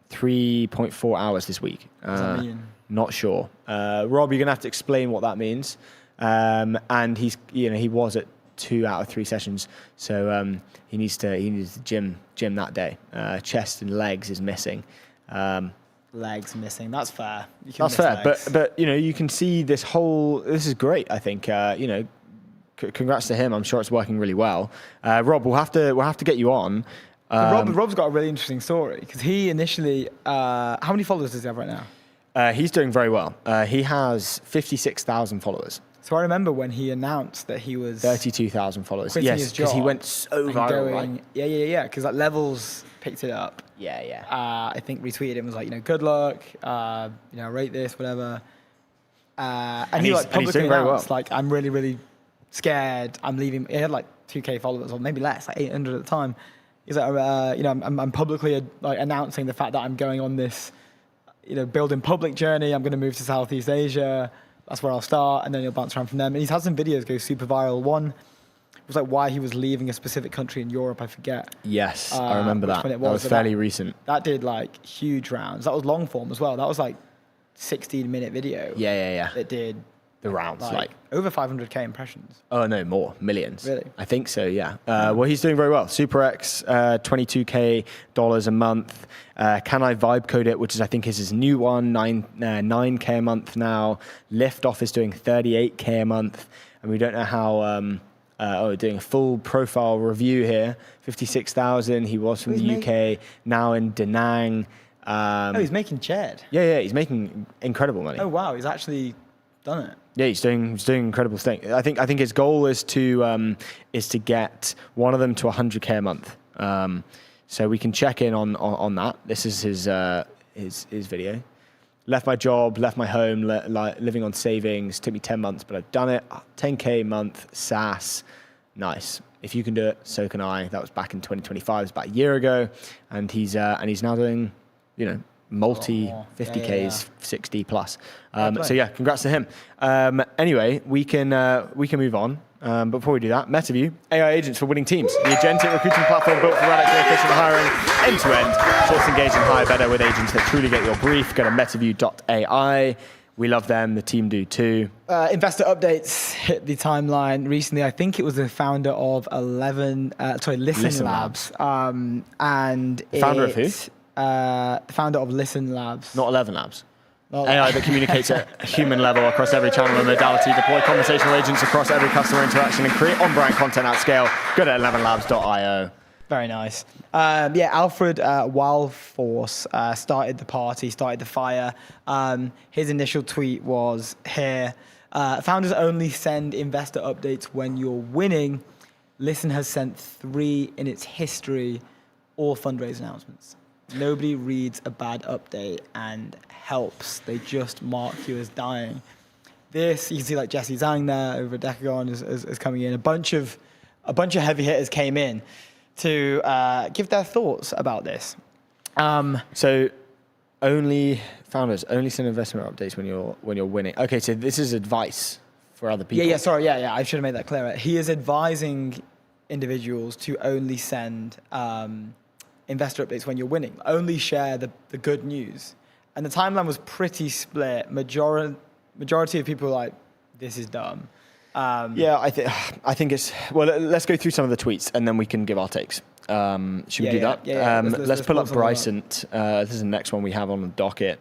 3.4 hours this week. What does that mean? Not sure. Rob, you're going to have to explain what that means. And he was at 2 out of 3 sessions. So he needs to gym that day. Chest and legs is missing. Legs missing. That's fair. That's fair. But you can see this is great. I think congrats to him. I'm sure it's working really well. Rob, we'll have to get you on. Rob's got a really interesting story because he initially. How many followers does he have right now? He's doing very well. He has 56,000 followers. So I remember when he announced that he was 32,000 followers. Yes, because he went so viral. Right? Yeah. Because like Levels picked it up. Yeah. I think retweeted him, was like, good luck. Rate this, whatever. And he like publicly announced, like, I'm really, really scared. I'm leaving. He had like 2K followers, or maybe less, like 800 at the time. He's like, I'm publicly like announcing the fact that I'm going on this, building public journey. I'm going to move to Southeast Asia. That's where I'll start, and then he'll bounce around from them. And he's had some videos go super viral. One was like why he was leaving a specific country in Europe. I forget. Yes, I remember which that. one That was fairly recent. That did like huge rounds. That was long form as well. That was like 16-minute video. Yeah. It did the rounds, like over 500k impressions. Oh no, more millions. Really? I think so. Yeah. Well, he's doing very well. SuperX, $22K a month. Can I vibe code it? Which is I think is his new one, 9K a month now. Liftoff is doing 38K a month, and we don't know how. Doing a full profile review here. 56,000. He was from the UK. Now in Da Nang. He's making Chad. Yeah. He's making incredible money. Oh wow, he's actually done it. Yeah, he's doing incredible things. I think his goal is to get one of them to 100K a month. So we can check in on that. This is his video. Left my job, left my home, living on savings. Took me 10 months, but I've done it. 10K a month, SaaS, nice. If you can do it, so can I. That was back in 2025. It's about a year ago, and he's now doing, multi 50Ks, 60 plus. So yeah, congrats to him. Anyway, we can move on. But before we do that, Metaview, AI agents for winning teams. The agentic recruiting platform built for radically efficient hiring, end-to-end. Source, engage, and hire better with agents that truly get your brief. Go to metaview.ai. We love them. The team do too. Investor updates hit the timeline recently. I think it was the founder of Listen Labs. And the founder of who? The founder of Listen Labs. Not 11 Labs. AI that communicates at a human level across every channel and modality, deploy conversational agents across every customer interaction, and create on-brand content at scale. Go to 11labs.io. Very nice. Alfred Wildforce started the party, started the fire. His initial tweet was here. Founders only send investor updates when you're winning. Listen has sent 3 in its history, all fundraise announcements. Nobody reads a bad update and helps. They just mark you as dying. This, you can see like Jesse Zhang there over Decagon is coming in. A bunch of heavy hitters came in to give their thoughts about this. So founders only send investment updates when you're winning. Okay, so this is advice for other people. Yeah, I should have made that clearer. He is advising individuals to only send investor updates when you're winning. Only share the good news. And the timeline was pretty split. Majority of people were like, this is dumb. I think it's... Well, let's go through some of the tweets and then we can give our takes. Should we do that? Yeah. Let's pull up Bryson. This is the next one we have on the docket.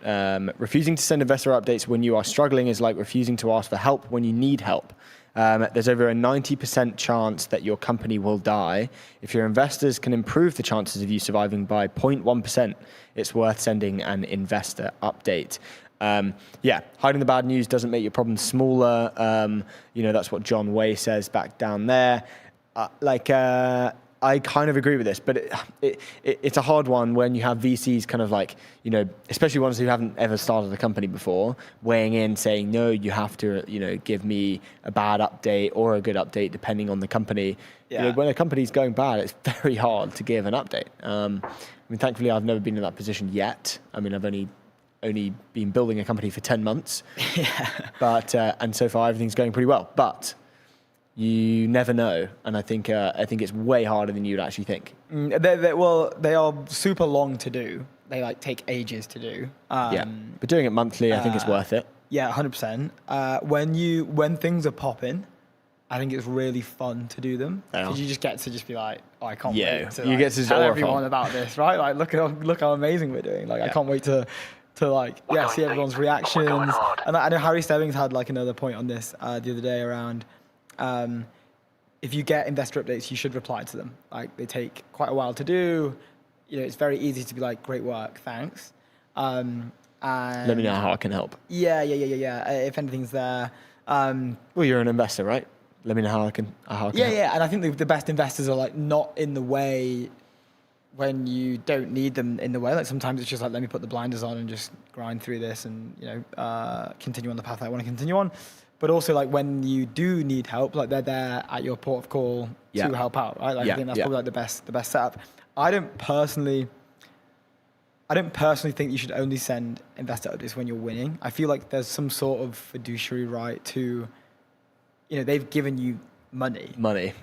Refusing to send investor updates when you are struggling is like refusing to ask for help when you need help. There's over a 90% chance that your company will die. If your investors can improve the chances of you surviving by 0.1%, it's worth sending an investor update. Hiding the bad news doesn't make your problem smaller. That's what John Way says back down there. I kind of agree with this, but it's a hard one when you have VCs kind of like, especially ones who haven't ever started a company before, weighing in saying, no, you have to, give me a bad update or a good update depending on the company. Yeah. When a company's going bad, it's very hard to give an update. Thankfully, I've never been in that position yet. I've only been building a company for 10 months. But and so far everything's going pretty well. But you never know, and I think it's way harder than you'd actually think. They are super long to do. They take ages to do. But doing it monthly, I think it's worth it. Yeah, 100%. When things are popping, I think it's really fun to do them because you just get to be like, oh, I can't wait to get to tell everyone about this, right? Like, look how amazing we're doing. I can't wait to see everyone's reactions. And I know Harry Stebbings had another point on this the other day around. If you get investor updates, you should reply to them. They take quite a while to do. It's very easy to be like, great work, thanks. And let me know how I can help. Yeah. If anything's there. Well, you're an investor, right? Let me know how I can help. Yeah. And I think the best investors are not in the way when you don't need them in the way. Sometimes it's just let me put the blinders on and just grind through this and continue on the path I want to continue on. But also when you do need help, they're there at your port of call to help out, right? I think that's probably the best setup. I don't personally think you should only send investor updates when you're winning. I feel like there's some sort of fiduciary right to, they've given you money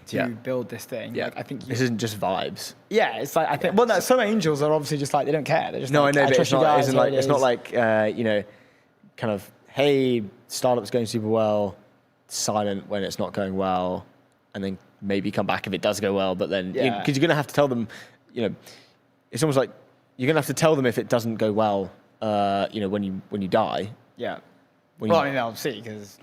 yeah. to build this thing. Yeah. Like, I think this isn't just vibes. Yeah, it's like I think. Well, no, some angels are obviously just like they don't care. They're just No, like, I know, but trust you guys, it's not like kind of hey, startup's going super well, silent when it's not going well, and then maybe come back if it does go well. But then because you're gonna have to tell them, it's almost like you're gonna have to tell them if it doesn't go well. When you die. Yeah. I mean, they'll see because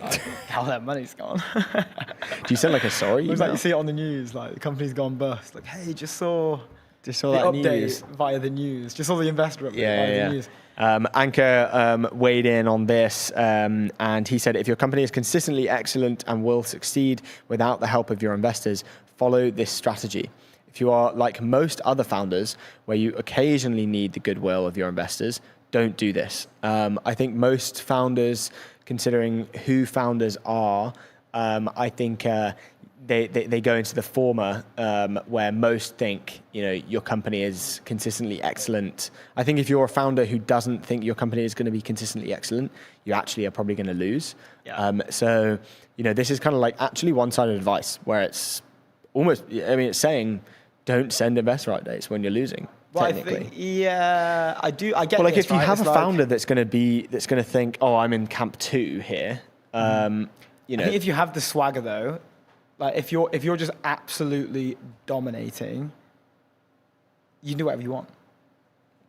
how that money's gone. Do you sound like a sorry? It's like you see it on the news, like the company's gone bust. Like, hey, just saw that update news via the news. Just saw the investor update via the news. Anchor weighed in on this, and he said, if your company is consistently excellent and will succeed without the help of your investors, follow this strategy. If you are like most other founders, where you occasionally need the goodwill of your investors, don't do this. I think most founders, considering who founders are, I think they go into the former, where most think your company is consistently excellent. I think if you're a founder who doesn't think your company is going to be consistently excellent, you actually are probably going to lose. Yeah. So this is kind of like actually one-sided advice, where it's almost, it's saying don't send investor updates when you're losing. Well, I think, I do. I get. Well, like this, if you right? have It's a founder that's going to think, oh, I'm in camp 2 here. I think if you have the swagger though, like if you're just absolutely dominating, you can do whatever you want.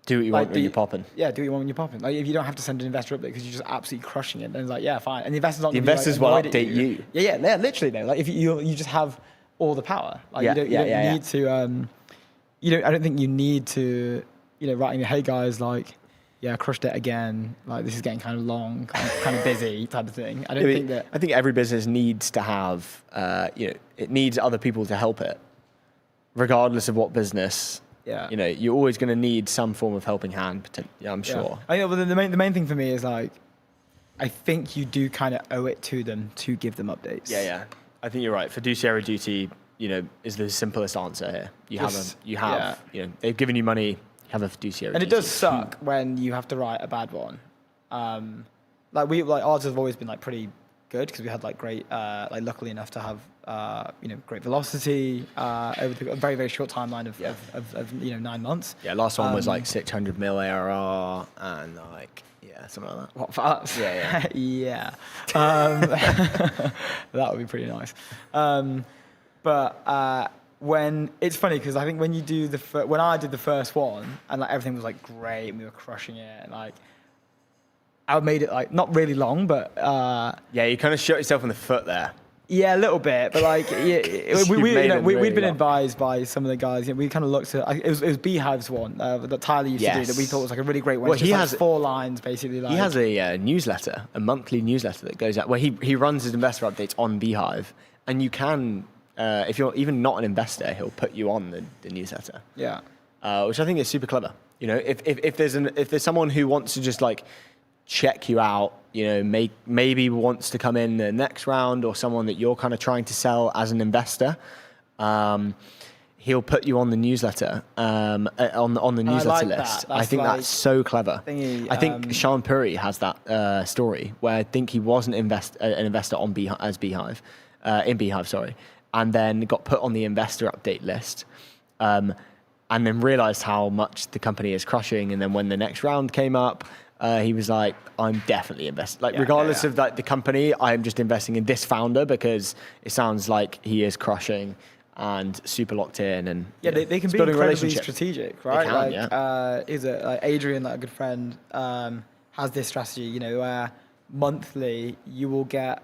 Do what you want when you're popping. Yeah, do what you want when you're popping. Like if you don't have to send an investor update because you're just absolutely crushing it, then it's like, yeah, fine. And the investors aren't. The investors will update you. Yeah, literally though. Like if you just have all the power. Like you don't need to. I don't think you need to, writing, hey guys, like, yeah, I crushed it again. Like this is getting kind of long, kind of busy type of thing. I don't think that. I think every business needs to have, it needs other people to help it, regardless of what business. Yeah. You're always going to need some form of helping hand. I'm sure. I know, but the main thing for me is like, I think you do kind of owe it to them to give them updates. Yeah. I think you're right. Fiduciary duty. Is the simplest answer here. They've given you money, you have a fiduciary. And it does suck when you have to write a bad one. Ours have always been like pretty good because we had like great, luckily enough to have, great velocity over a very, very short timeline of 9 months. Yeah, last one was like 600 mil ARR and like, something like that. What, for us? Yeah. Yeah. That would be pretty nice. But when it's funny because I think when you do when I did the first one and like everything was like great and we were crushing it and like I made it like not really long but you kind of shot yourself in the foot there. Yeah, a little bit, but like we'd been advised by some of the guys. We kind of looked at it was Beehive's one that Tyler used to do that we thought was like a really great one. Well, he has 4 lines basically. Like, he has a newsletter, a monthly newsletter that goes out where he runs his investor updates on Beehive, and you can. If you're even not an investor, he'll put you on the newsletter. Yeah, which I think is super clever. If there's someone who wants to just like check you out, maybe wants to come in the next round, or someone that you're kind of trying to sell as an investor, he'll put you on the newsletter, on the newsletter list. I think that's so clever. I think Sean Puri has that story where I think he was an investor on Beehive, in Beehive, sorry. And then got put on the investor update list, and then realized how much the company is crushing. And then when the next round came up, he was like, I'm definitely investing. Like, regardless of like the company, I'm just investing in this founder because it sounds like he is crushing and super locked in. And they can be incredibly strategic, right? They can, is it like Adrian, like a good friend, has this strategy, where monthly you will get.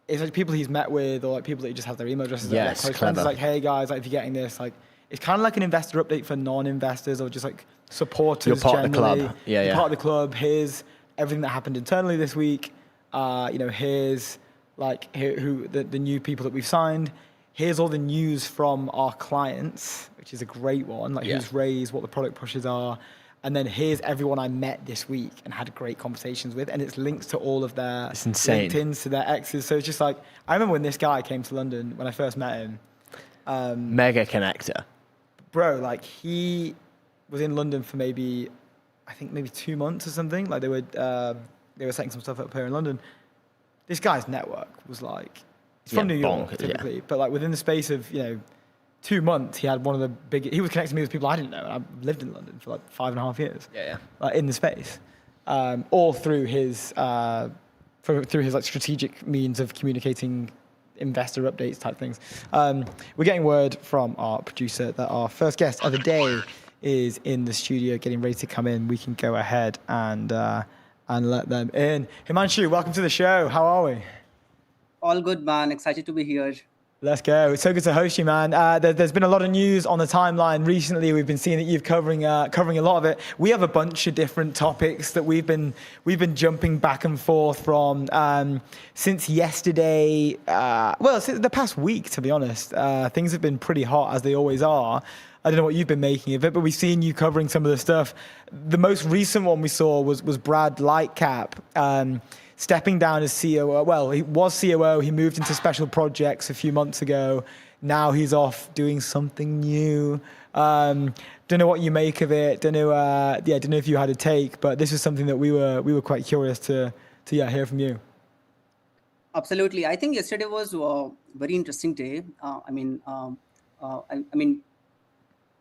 It's like people he's met with, or like people that he just have their email addresses. Yes, like friends. It's like, hey guys, like if you're getting this, like it's kind of like an investor update for non-investors or just like supporters. You're part generally. of the club. You're part of the club. Here's everything that happened internally this week. Here's like who the new people that we've signed. Here's all the news from our clients, which is a great one. Like who's raised, what the product pushes are. And then here's everyone I met this week and had great conversations with. And it's links to all of their LinkedIns, to their exes. So it's just like, I remember when this guy came to London, when I first met him. Mega connector. Bro, like he was in London for maybe 2 months or something. Like they were setting some stuff up here in London. This guy's network was like He's from New York, bonkers, typically. But like within the space of, 2 months, he had one of the biggest... He was connecting me with people I didn't know. And I've lived in London for like 5.5 years. Like, in the space. All through his... through his like strategic means of communicating investor updates type things. We're getting word from our producer that our first guest of the day is in the studio getting ready to come in. We can go ahead and let them in. Himanshu, welcome to the show. How are we? All good, man. Excited to be here. Let's go. It's so good to host you, man. There's been a lot of news on the timeline recently. We've been seeing that you're covering a lot of it. We have a bunch of different topics that we've been jumping back and forth from since yesterday. Since the past week, to be honest. Things have been pretty hot, as they always are. I don't know what you've been making of it, but we've seen you covering some of the stuff. The most recent one we saw was Brad Lightcap. Stepping down as COO. Well, he was COO. He moved into special projects a few months ago. Now he's off doing something new. Don't know what you make of it. Don't know if you had a take, but this is something that we were quite curious to hear from you. Absolutely. I think yesterday was a very interesting day. I mean,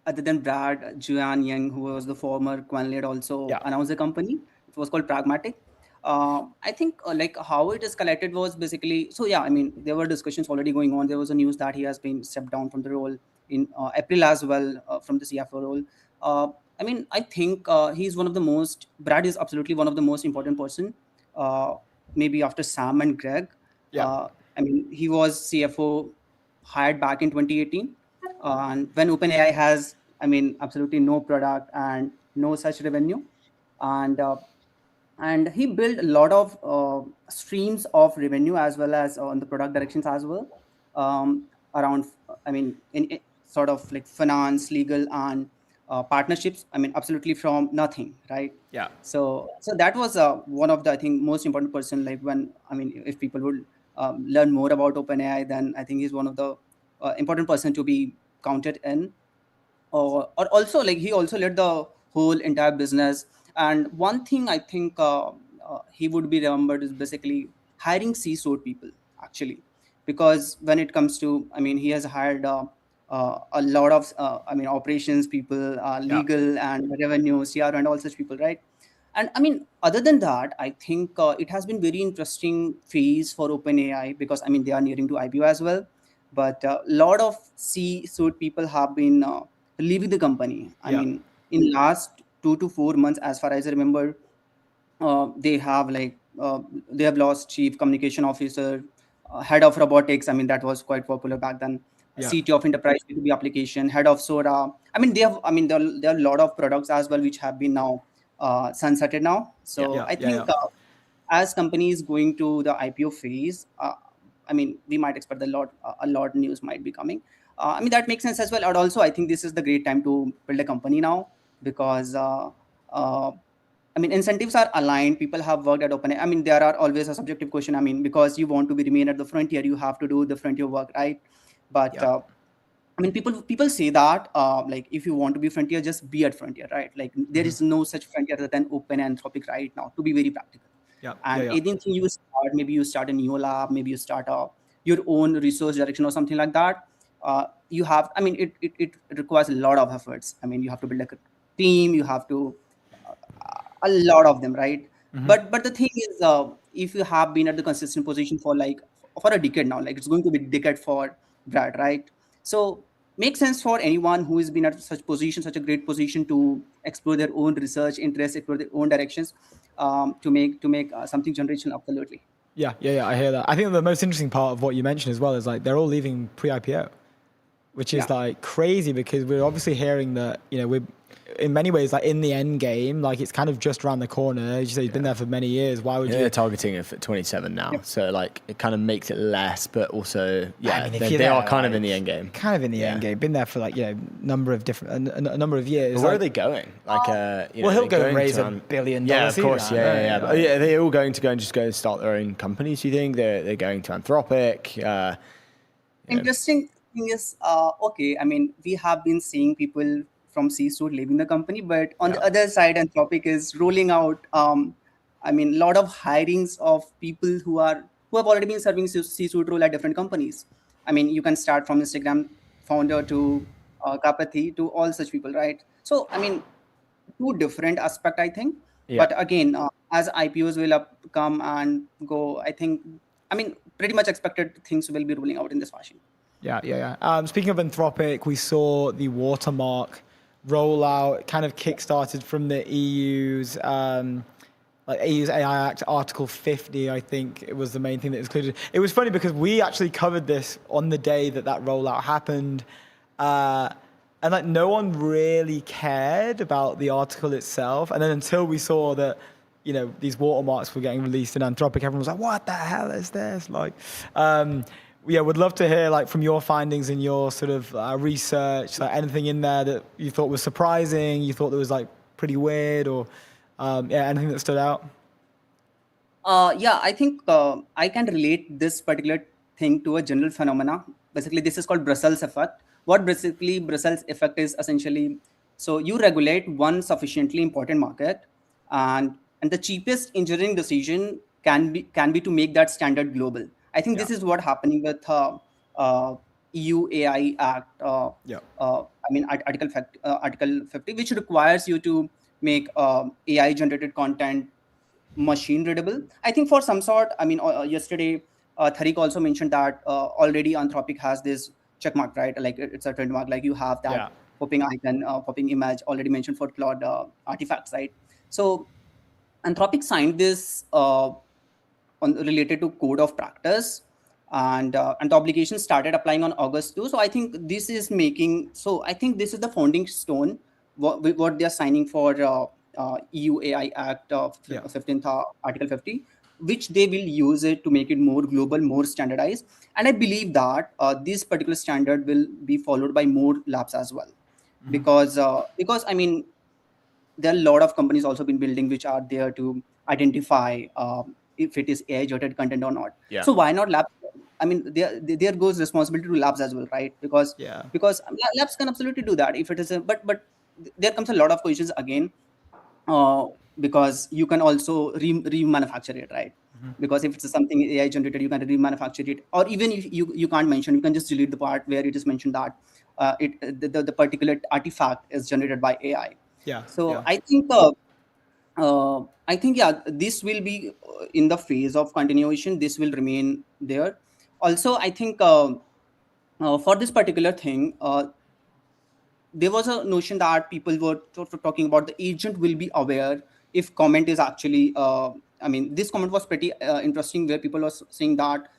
other than Brad, Juan Young, who was the former Quan lead, also announced the company. It was called Pragmatic. I think like how it is collected was basically, there were discussions already going on. There was a news that he has been stepped down from the role in April as well, from the CFO role. I think Brad is absolutely one of the most important person, maybe after Sam and Greg. He was CFO hired back in 2018. And when OpenAI has, absolutely no product and no such revenue. And he built a lot of streams of revenue as well as on the product directions as well, around, in sort of like finance, legal, and partnerships. Absolutely from nothing, right? Yeah. So that was one of the, I think, most important person. Like if people would learn more about OpenAI, then I think he's one of the important person to be counted in. Or also, like, he also led the whole entire business. And one thing I think he would be remembered is basically hiring C-suite people, actually. Because when it comes to, he has hired a lot of, operations people, legal and revenue, CR and all such people, right? And other than that, I think it has been very interesting phase for OpenAI because, they are nearing to IPO as well. But a lot of C-suite people have been leaving the company. In last 2 to 4 months, as far as I remember, they have lost chief communication officer, head of robotics. That was quite popular back then. CTO of enterprise B2B application, head of Sora. There are a lot of products as well which have been now sunsetted now. So I think as companies going to the IPO phase, we might expect a lot news might be coming. That makes sense as well. And also, I think this is the great time to build a company now. Because incentives are aligned. People have worked at OpenAI. There are always a subjective question. Because you want to remain at the frontier, you have to do the frontier work, right? But people say that like if you want to be frontier, just be at frontier, right? Like there is no such frontier other than Open and Anthropic right now. To be very practical. Anything you start, maybe you start a new lab, maybe you start your own research direction or something like that. You have. It requires a lot of efforts. You have to build a team, you have to a lot of them, right? But the thing is, if you have been at the consistent position for a decade now, like it's going to be a decade for Brad, right? So makes sense for anyone who has been at such a great position to explore their own research interests, explore their own directions, to make something generational. Absolutely. Yeah, I hear that. I think the most interesting part of what you mentioned as well is like they're all leaving pre-IPO, which is like crazy because we're obviously hearing that we're in many ways like in the end game, like it's kind of just around the corner. As you say, he's been there for many years. Why would you? They're targeting it for 27 now, so like it kind of makes it less, but also they are are kind of in the end game. Kind of in the end game. Been there for like number of different a number of years. But where are they going? Like he'll go and raise $1 billion. Yeah, of course. Yeah. But they're all going to go and just go and start their own companies. Do you think they're going to Anthropic? Interesting thing is, we have been seeing people from C-suite leaving the company, but on the other side, Anthropic is rolling out, a lot of hirings of people who are who have already been serving C-suite role at different companies. I mean, you can start from Instagram founder to Kapati to all such people, right? So, I mean, two different aspect, I think. Yeah. But again, as IPOs will come and go, I think, I mean, pretty much expected things will be rolling out in this fashion. Yeah. Speaking of Anthropic, we saw the watermark rollout kind of kickstarted from the EU's EU's AI Act Article 50. I think it was the main thing that was included. It was funny because we actually covered this on the day that rollout happened, and like no one really cared about the article itself. And then until we saw that, you know, these watermarks were getting released in Anthropic, everyone was like, "What the hell is this?" Like. Yeah, would love to hear like from your findings and your sort of research, like anything in there that you thought was surprising, you thought that was like pretty weird, or anything that stood out. Yeah, I think I can relate this particular thing to a general phenomena. Basically, this is called Brussels effect. What basically Brussels effect is essentially, so you regulate one sufficiently important market, and the cheapest engineering decision can be to make that standard global. I think this is what happening with EU AI Act. I mean, Article 50, which requires you to make AI generated content machine readable. I think for some sort. I mean, yesterday Tariq also mentioned that already Anthropic has this check mark, right? Like it's a trademark. Like you have that popping icon, popping image already mentioned for Claude artifacts, right? So Anthropic signed this. Related to code of practice, and the obligation started applying on August 2. So I think this is making. So I think this is the founding stone. What they are signing for EU AI Act of 15th Article 50, which they will use it to make it more global, more standardized. And I believe that this particular standard will be followed by more labs as well, because I mean, there are a lot of companies also been building which are there to identify. If it is AI generated content or not. So why not labs? I mean, there goes responsibility to labs as well, right? Because labs can absolutely do that if it is but there comes a lot of questions again, because you can also remanufacture it, right? Because if it's something AI generated, you can remanufacture it, or even if you can't mention, you can just delete the part where it is mentioned that the particular artifact is generated by AI. I think this will be in the phase of continuation. This will remain there. Also, I think for this particular thing, there was a notion that people were talking about the agent will be aware if comment is actually. I mean, this comment was pretty interesting, where people were saying that,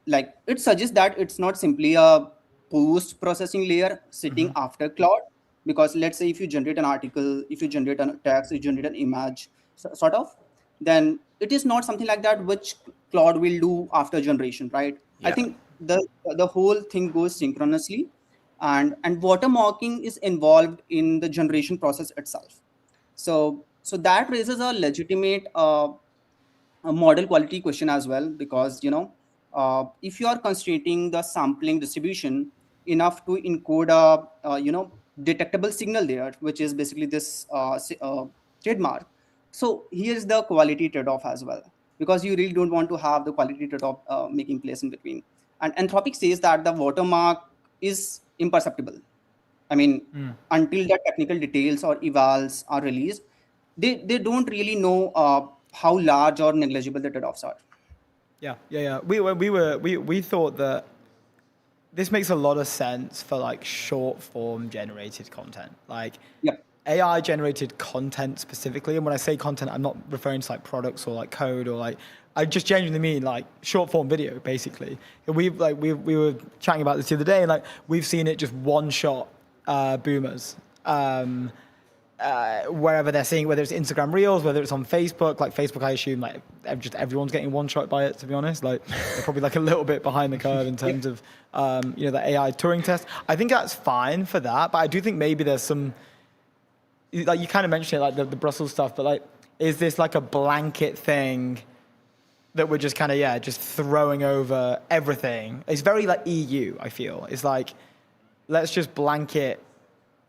like, it suggests that it's not simply a post-processing layer sitting after Claude. Because let's say if you generate an article, if you generate a text, you generate an image, sort of, then it is not something like that which Claude will do after generation, right? I think the whole thing goes synchronously, and watermarking is involved in the generation process itself. So that raises a legitimate a model quality question as well, because you know, if you are constraining the sampling distribution enough to encode a detectable signal there, which is basically this trademark. So here's the quality trade-off as well, because you really don't want to have the quality trade-off making place in between. And Anthropic says that the watermark is imperceptible. I mean, until the technical details or evals are released, they don't really know how large or negligible the trade-offs are. We thought that this makes a lot of sense for like short form generated content, like AI generated content specifically. And when I say content, I'm not referring to like products or like code, or like, I just genuinely mean like short form video, basically. We were chatting about this the other day, and like we've seen it just one shot boomers. Wherever they're seeing, whether it's Instagram Reels, whether it's on Facebook. Like Facebook, I assume like just everyone's getting one shot by it, to be honest. Like they're probably like a little bit behind the curve in terms of the AI Turing test. I think that's fine for that, but I do think maybe there's some, like you kind of mentioned it, like the Brussels stuff, but like, is this like a blanket thing that we're just kind of just throwing over everything? It's very like EU, I feel. It's like, let's just blanket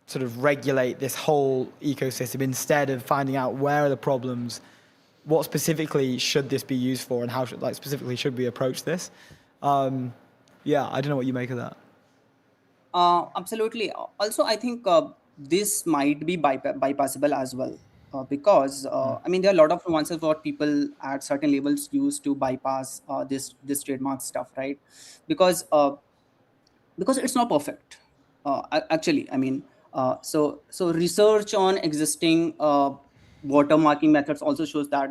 sort of regulate this whole ecosystem instead of finding out where are the problems, what specifically should this be used for, and how specifically should we approach this? Yeah, I don't know what you make of that. Absolutely. Also, I think this might be bypassable as well, because I mean there are a lot of nuances what people at certain levels use to bypass this trademark stuff, right? Because it's not perfect. Actually, I mean, so research on existing watermarking methods also shows that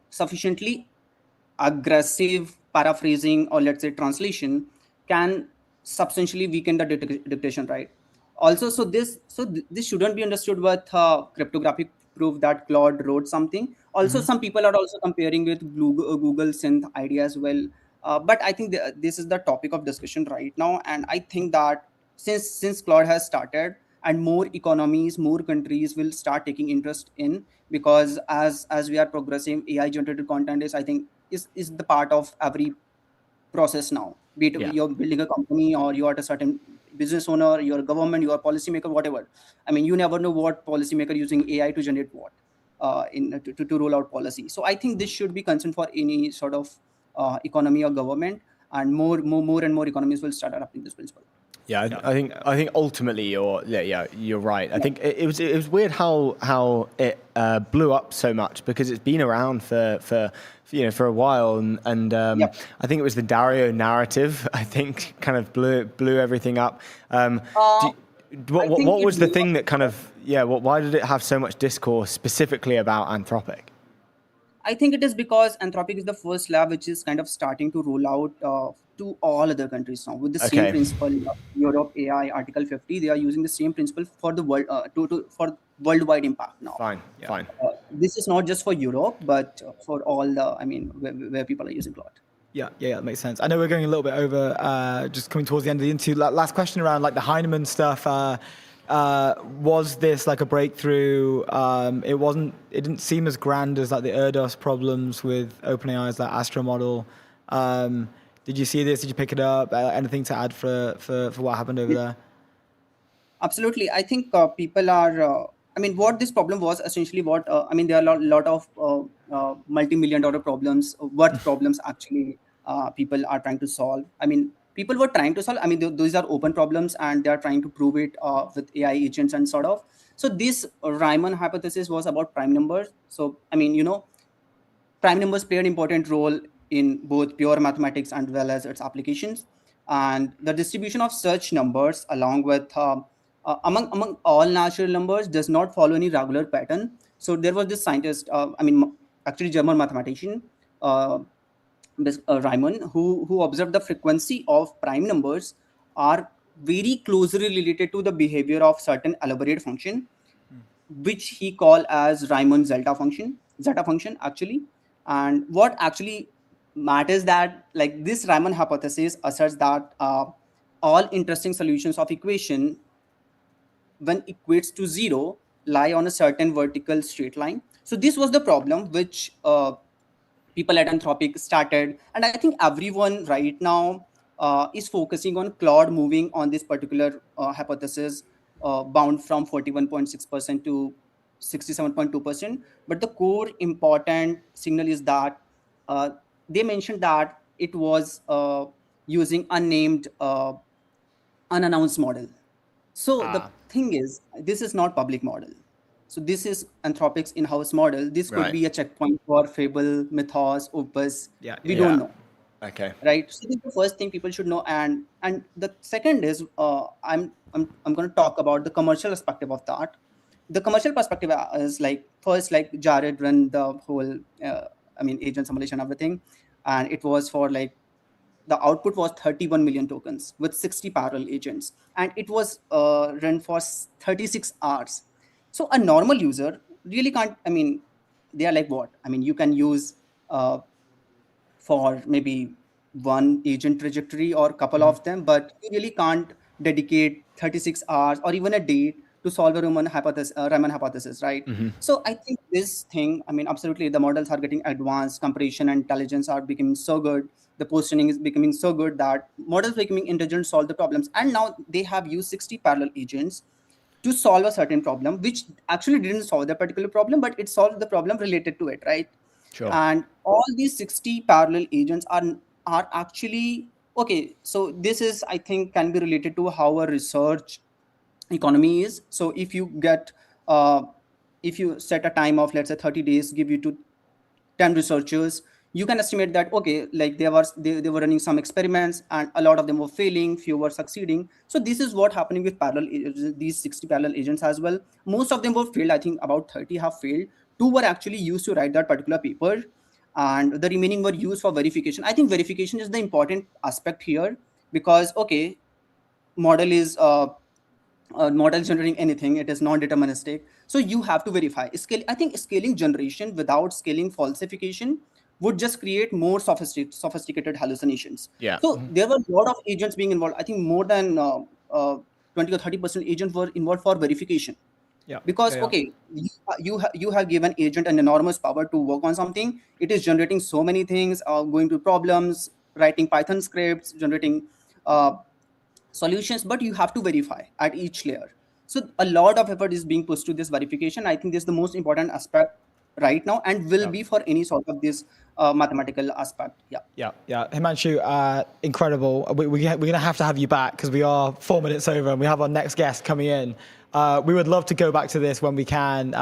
sufficiently aggressive paraphrasing, or let's say translation, can substantially weaken the dictation, right? Also, this shouldn't be understood with cryptographic proof that Claude wrote something. Also, some people are also comparing with Google synth idea as well. But I think this is the topic of discussion right now, and I think that since Claude has started, and more economies, more countries will start taking interest in, because as we are progressing, AI generated content is, I think, is the part of every process now. Be it you're building a company, or you are a certain business owner, you're a government, you're a policymaker, whatever. I mean, you never know what policymaker using AI to generate what to roll out policy. So I think this should be concern for any sort of economy or government, and more and more economies will start adopting this principle. Yeah, I think ultimately you're right. I think it was weird how it blew up so much, because it's been around for a while, and I think it was the Dario narrative, I think, kind of blew everything up. What was the thing that kind of why did it have so much discourse specifically about Anthropic? I think it is because Anthropic is the first lab which is kind of starting to roll out to all other countries now with the same principle. Europe AI Article 50, they are using the same principle for the world for worldwide impact now. Fine. This is not just for Europe, but for all the where people are using Claude. Yeah, that makes sense. I know we're going a little bit over, just coming towards the end of the interview. Last question around like the Heinemann stuff. Was this like a breakthrough? It didn't seem as grand as like the Erdos problems with OpenAI's like Astra model. Did you see this? Did you pick it up? Anything to add for what happened over there? Absolutely. I think people are. What this problem was essentially there are a lot of multi-million-dollar problems, worth problems actually. People are trying to solve. People were trying to solve. Those are open problems, and they are trying to prove it with AI agents and sort of. So this Riemann hypothesis was about prime numbers. So prime numbers play an important role in both pure mathematics and well as its applications. And the distribution of such numbers, along with among all natural numbers, does not follow any regular pattern. So there was this scientist, actually German mathematician, Riemann, who observed the frequency of prime numbers are very closely related to the behavior of certain elaborate function, which he called as Riemann zeta function actually. And what actually matters that like this Riemann hypothesis asserts that all interesting solutions of equation, when equates to 0, lie on a certain vertical straight line. So this was the problem which people at Anthropic started, and I think everyone right now is focusing on Claude moving on this particular hypothesis, bound from 41.6% to 67.2%. But the core important signal is that they mentioned that it was using unnamed, unannounced model. So the thing is, this is not public model. So this is Anthropic's in-house model. This could be a checkpoint for Fable, Mythos, Opus. We don't know. Okay. Right. So this is the first thing people should know, and the second is I'm going to talk about the commercial perspective of that. The commercial perspective is first Jared ran the whole agent simulation, everything, and it was for the output was 31 million tokens with 60 parallel agents, and it was run for 36 hours. So a normal user really can't. They are like what? You can use for maybe one agent trajectory or a couple of them, but you really can't dedicate 36 hours or even a day to solve a Riemann hypothesis, right? So I think this thing, absolutely, the models are getting advanced, comparison and intelligence are becoming so good, the post-training is becoming so good that models becoming intelligent solve the problems. And now they have used 60 parallel agents. to solve a certain problem, which actually didn't solve that particular problem, but it solved the problem related to it, right? Sure. And all these 60 parallel agents are actually okay. So this is, I think, can be related to how a research economy is. So if you get if you set a time of, let's say, 30 days, give you to 10 researchers, you can estimate that, okay, like they were running some experiments and a lot of them were failing, few were succeeding. So this is what happening with these 60 parallel agents as well. Most of them were failed. I think about 30 have failed. 2 were actually used to write that particular paper, and the remaining were used for verification. I think verification is the important aspect here, because okay, model is model generating anything, it is non-deterministic, so you have to verify. I think scaling generation without scaling falsification would just create more sophisticated hallucinations. Yeah. So there were a lot of agents being involved. I think more than 20 or 30% agents were involved for verification. Yeah. Because okay, you have given agent an enormous power to work on something. It is generating so many things, going to problems, writing Python scripts, generating solutions, but you have to verify at each layer. So a lot of effort is being pushed to this verification. I think this is the most important aspect right now, and will be for any sort of this mathematical aspect. Yeah. Himanshu, incredible. We're going to have you back, because we are 4 minutes over and we have our next guest coming in. We would love to go back to this when we can.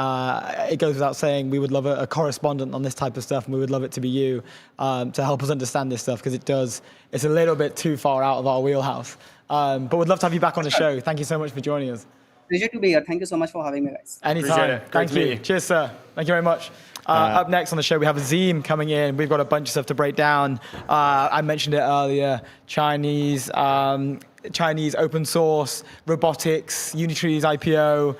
It goes without saying, we would love a correspondent on this type of stuff, and we would love it to be you to help us understand this stuff, because it's a little bit too far out of our wheelhouse. But we'd love to have you back on the show. Thank you so much for joining us. Pleasure to be here. Thank you so much for having me, guys. Anytime. Thank you. Cheers, sir. Thank you very much. Up next on the show, we have Azeem coming in. We've got a bunch of stuff to break down. I mentioned it earlier. Chinese open source, robotics, Unitree's IPO.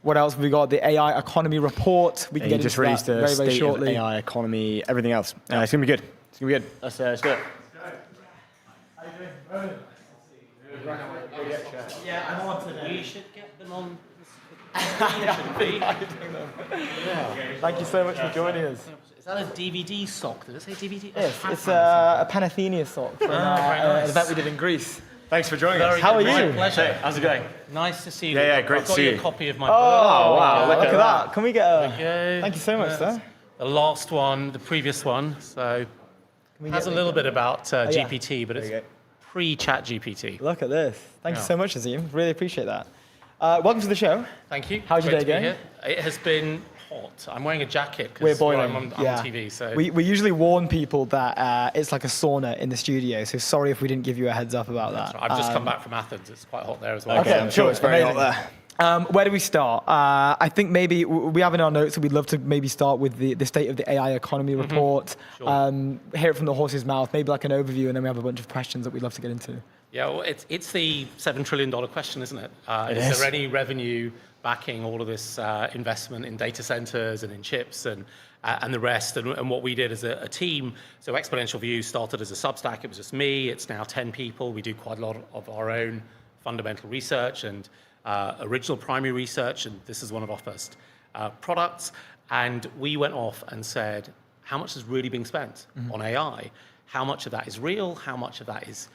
What else have we got? The AI economy report. We can get into that very, very shortly. AI economy, everything else. It's going to be good. It's going to be good. Let's do it. Yeah, I'm on today. We should get them on. Thank you so much for joining us. Is that a DVD sock? Did it say DVD? Yes, it's a Panathenia sock from an event we did in Greece. Thanks for joining us. How are you? Pleasure. Hey, how's it going? Nice to see you. Yeah, great to see you. I've got you a copy of my book. Oh, wow. Look at that. Can we get Thank you so much, sir. The last one, the previous one, so it has a little bit about GPT, but it's pre-chat GPT. Look at this. Thank you so much, Azeem. Really appreciate that. Welcome to the show. Thank you. How's your day going? It has been hot. I'm wearing a jacket We're because boiling. I'm on TV. So we usually warn people that it's like a sauna in the studio. So sorry if we didn't give you a heads up about that. Right. I've just come back from Athens. It's quite hot there as well. Okay, I'm sure it's very hot there. Where do we start? I think maybe we have in our notes that we'd love to maybe start with the state of the AI economy report. Sure. Hear it from the horse's mouth, maybe like an overview, and then we have a bunch of questions that we'd love to get into. Yeah, well, it's the $7 trillion question, isn't it? Is there any revenue backing all of this investment in data centers and in chips and the rest? And what we did as a team, so Exponential View started as a Substack. It was just me. It's now 10 people. We do quite a lot of our own fundamental research and original primary research, and this is one of our first products. And we went off and said, how much is really being spent on AI? How much of that is real? How much of that is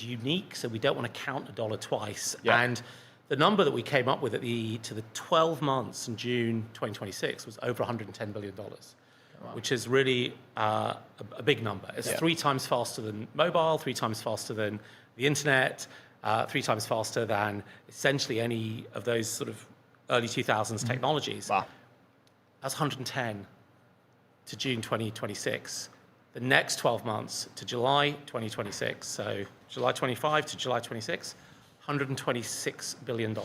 unique? So we don't want to count a dollar twice. Yeah. And the number that we came up with to the 12 months in June 2026 was over $110 billion, which is really a big number. It's 3 times faster than mobile, 3 times faster than the internet, 3 times faster than essentially any of those sort of early 2000s technologies. Wow. That's 110 to June 2026. The next 12 months to July 2026, so July 25 to July 26, $126 billion.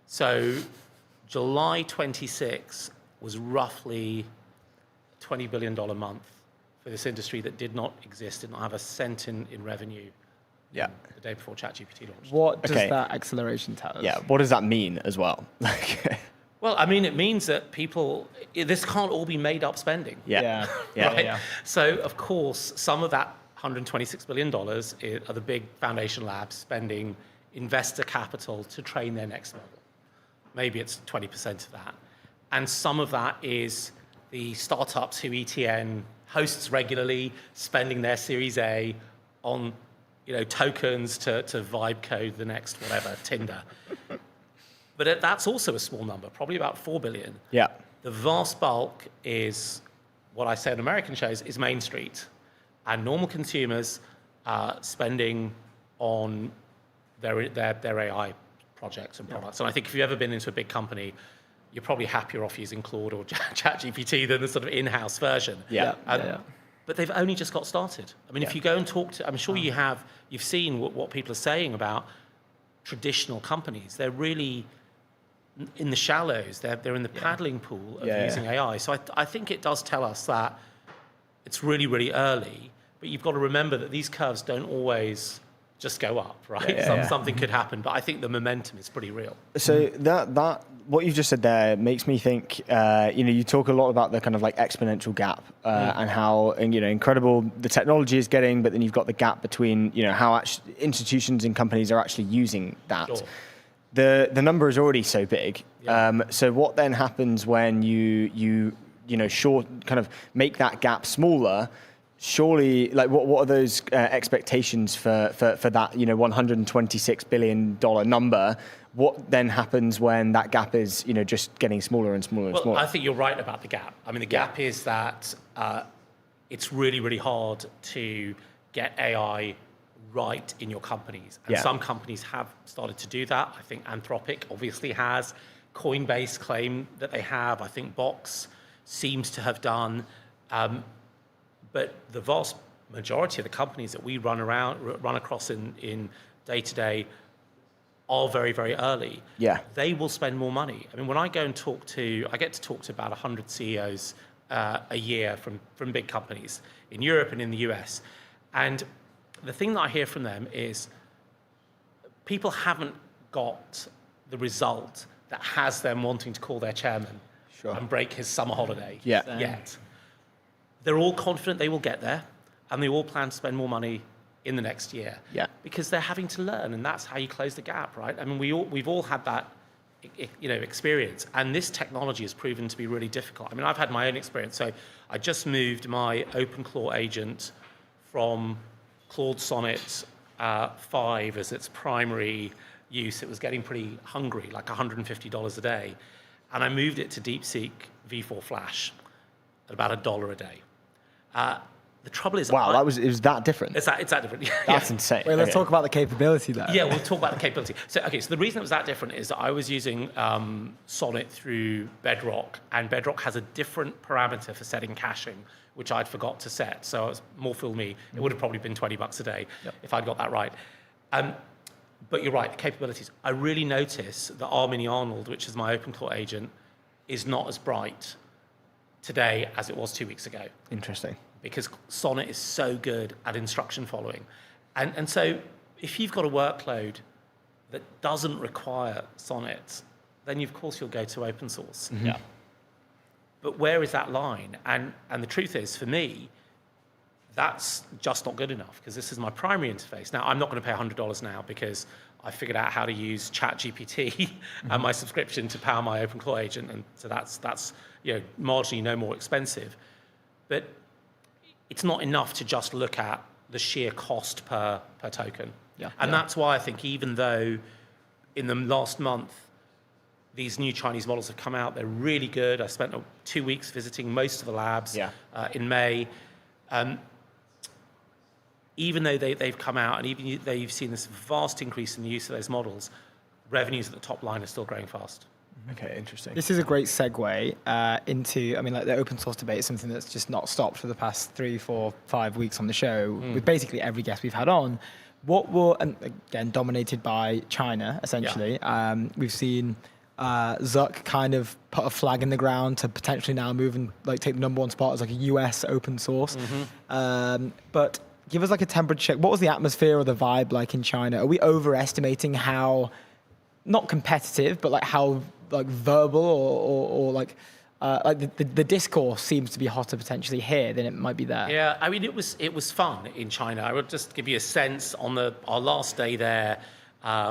So July 26 was roughly a $20 billion month for this industry that did not exist, did not have a cent in revenue. Yeah. The day before ChatGPT launched. What does that acceleration tell us? Yeah, what does that mean as well? Well, I mean, it means that this can't all be made up spending. Yeah. Right? Yeah. So, of course, some of that $126 billion are the big foundation labs spending investor capital to train their next model. Maybe it's 20% of that. And some of that is the startups who ETN hosts regularly, spending their Series A on tokens to vibe code the next whatever, Tinder. But that's also a small number, probably about 4 billion. Yeah. The vast bulk is what I say on American shows is Main Street, and normal consumers spending on their AI projects and products. And I think if you've ever been into a big company, you're probably happier off using Claude or ChatGPT than the sort of in-house version. But they've only just got started. I mean, if you go and talk to, I'm sure you've seen what people are saying about traditional companies. They're really in the shallows. They're in the paddling pool of using AI. So I think it does tell us that it's really, really early. But you've got to remember that these curves don't always just go up, right? Something could happen, but I think the momentum is pretty real. So that what you've just said there makes me think. You talk a lot about the kind of like exponential gap and how incredible the technology is getting, but then you've got the gap between how institutions and companies are actually using that. Sure. The number is already so big. So what then happens when you kind of make that gap smaller? Surely, like what are those expectations for that $126 billion number? What then happens when that gap is just getting smaller and smaller and smaller? I think you're right about the gap. I mean, the gap is that it's really, really hard to get AI right in your companies. And some companies have started to do that. I think Anthropic obviously has. Coinbase claim that they have. I think Box seems to have done. But the vast majority of the companies that we run across in day-to-day are very, very early. Yeah. They will spend more money. I mean, when I go and I get to talk to about 100 CEOs a year from big companies in Europe and in the US. And the thing that I hear from them is people haven't got the result that has them wanting to call their chairman and break his summer holiday yet. They're all confident they will get there, and they all plan to spend more money in the next year. Because they're having to learn, and that's how you close the gap, right? I mean, we've all had that, experience, and this technology has proven to be really difficult. I mean, I've had my own experience. So I just moved my OpenClaw agent from Claude Sonnet 5 as its primary use. It was getting pretty hungry, like $150 a day, and I moved it to DeepSeek V4 Flash at about $1 a day. The trouble is, it was that different. It's that different. That's insane. Wait, let's talk about the capability there. Yeah, we'll talk about the capability. So the reason it was that different is that I was using Sonnet through Bedrock, and Bedrock has a different parameter for setting caching, which I'd forgot to set. So it's more fool me. It would have probably been $20 a day if I'd got that right. But you're right, the capabilities. I really notice that R Mini Arnold, which is my OpenClaw agent, is not as bright today as it was 2 weeks ago. Interesting. Because Sonnet is so good at instruction following. And so if you've got a workload that doesn't require Sonnet, then of course you'll go to open source. But where is that line? And the truth is, for me, that's just not good enough, because this is my primary interface. Now, I'm not going to pay $100 now because I figured out how to use ChatGPT and my subscription to power my OpenClaw agent, and so that's marginally no more expensive. But it's not enough to just look at the sheer cost per token. That's why I think, even though in the last month these new Chinese models have come out, they're really good. I spent 2 weeks visiting most of the labs in May. Even though they've come out, and even though you've seen this vast increase in the use of those models, revenues at the top line are still growing fast. Okay, interesting. This is a great segue into, the open source debate is something that's just not stopped for the past 3, 4, 5 weeks on the show, with basically every guest we've had on. And again, dominated by China, essentially. We've seen Zuck kind of put a flag in the ground to potentially now move and take the #1 spot as a US open source. But give us a temperature check. What was the atmosphere or the vibe like in China? Are we overestimating how, not competitive, but how verbal or the discourse seems to be hotter potentially here than it might be there? Yeah, I mean, it was fun in China. I would just give you a sense. On our last day there,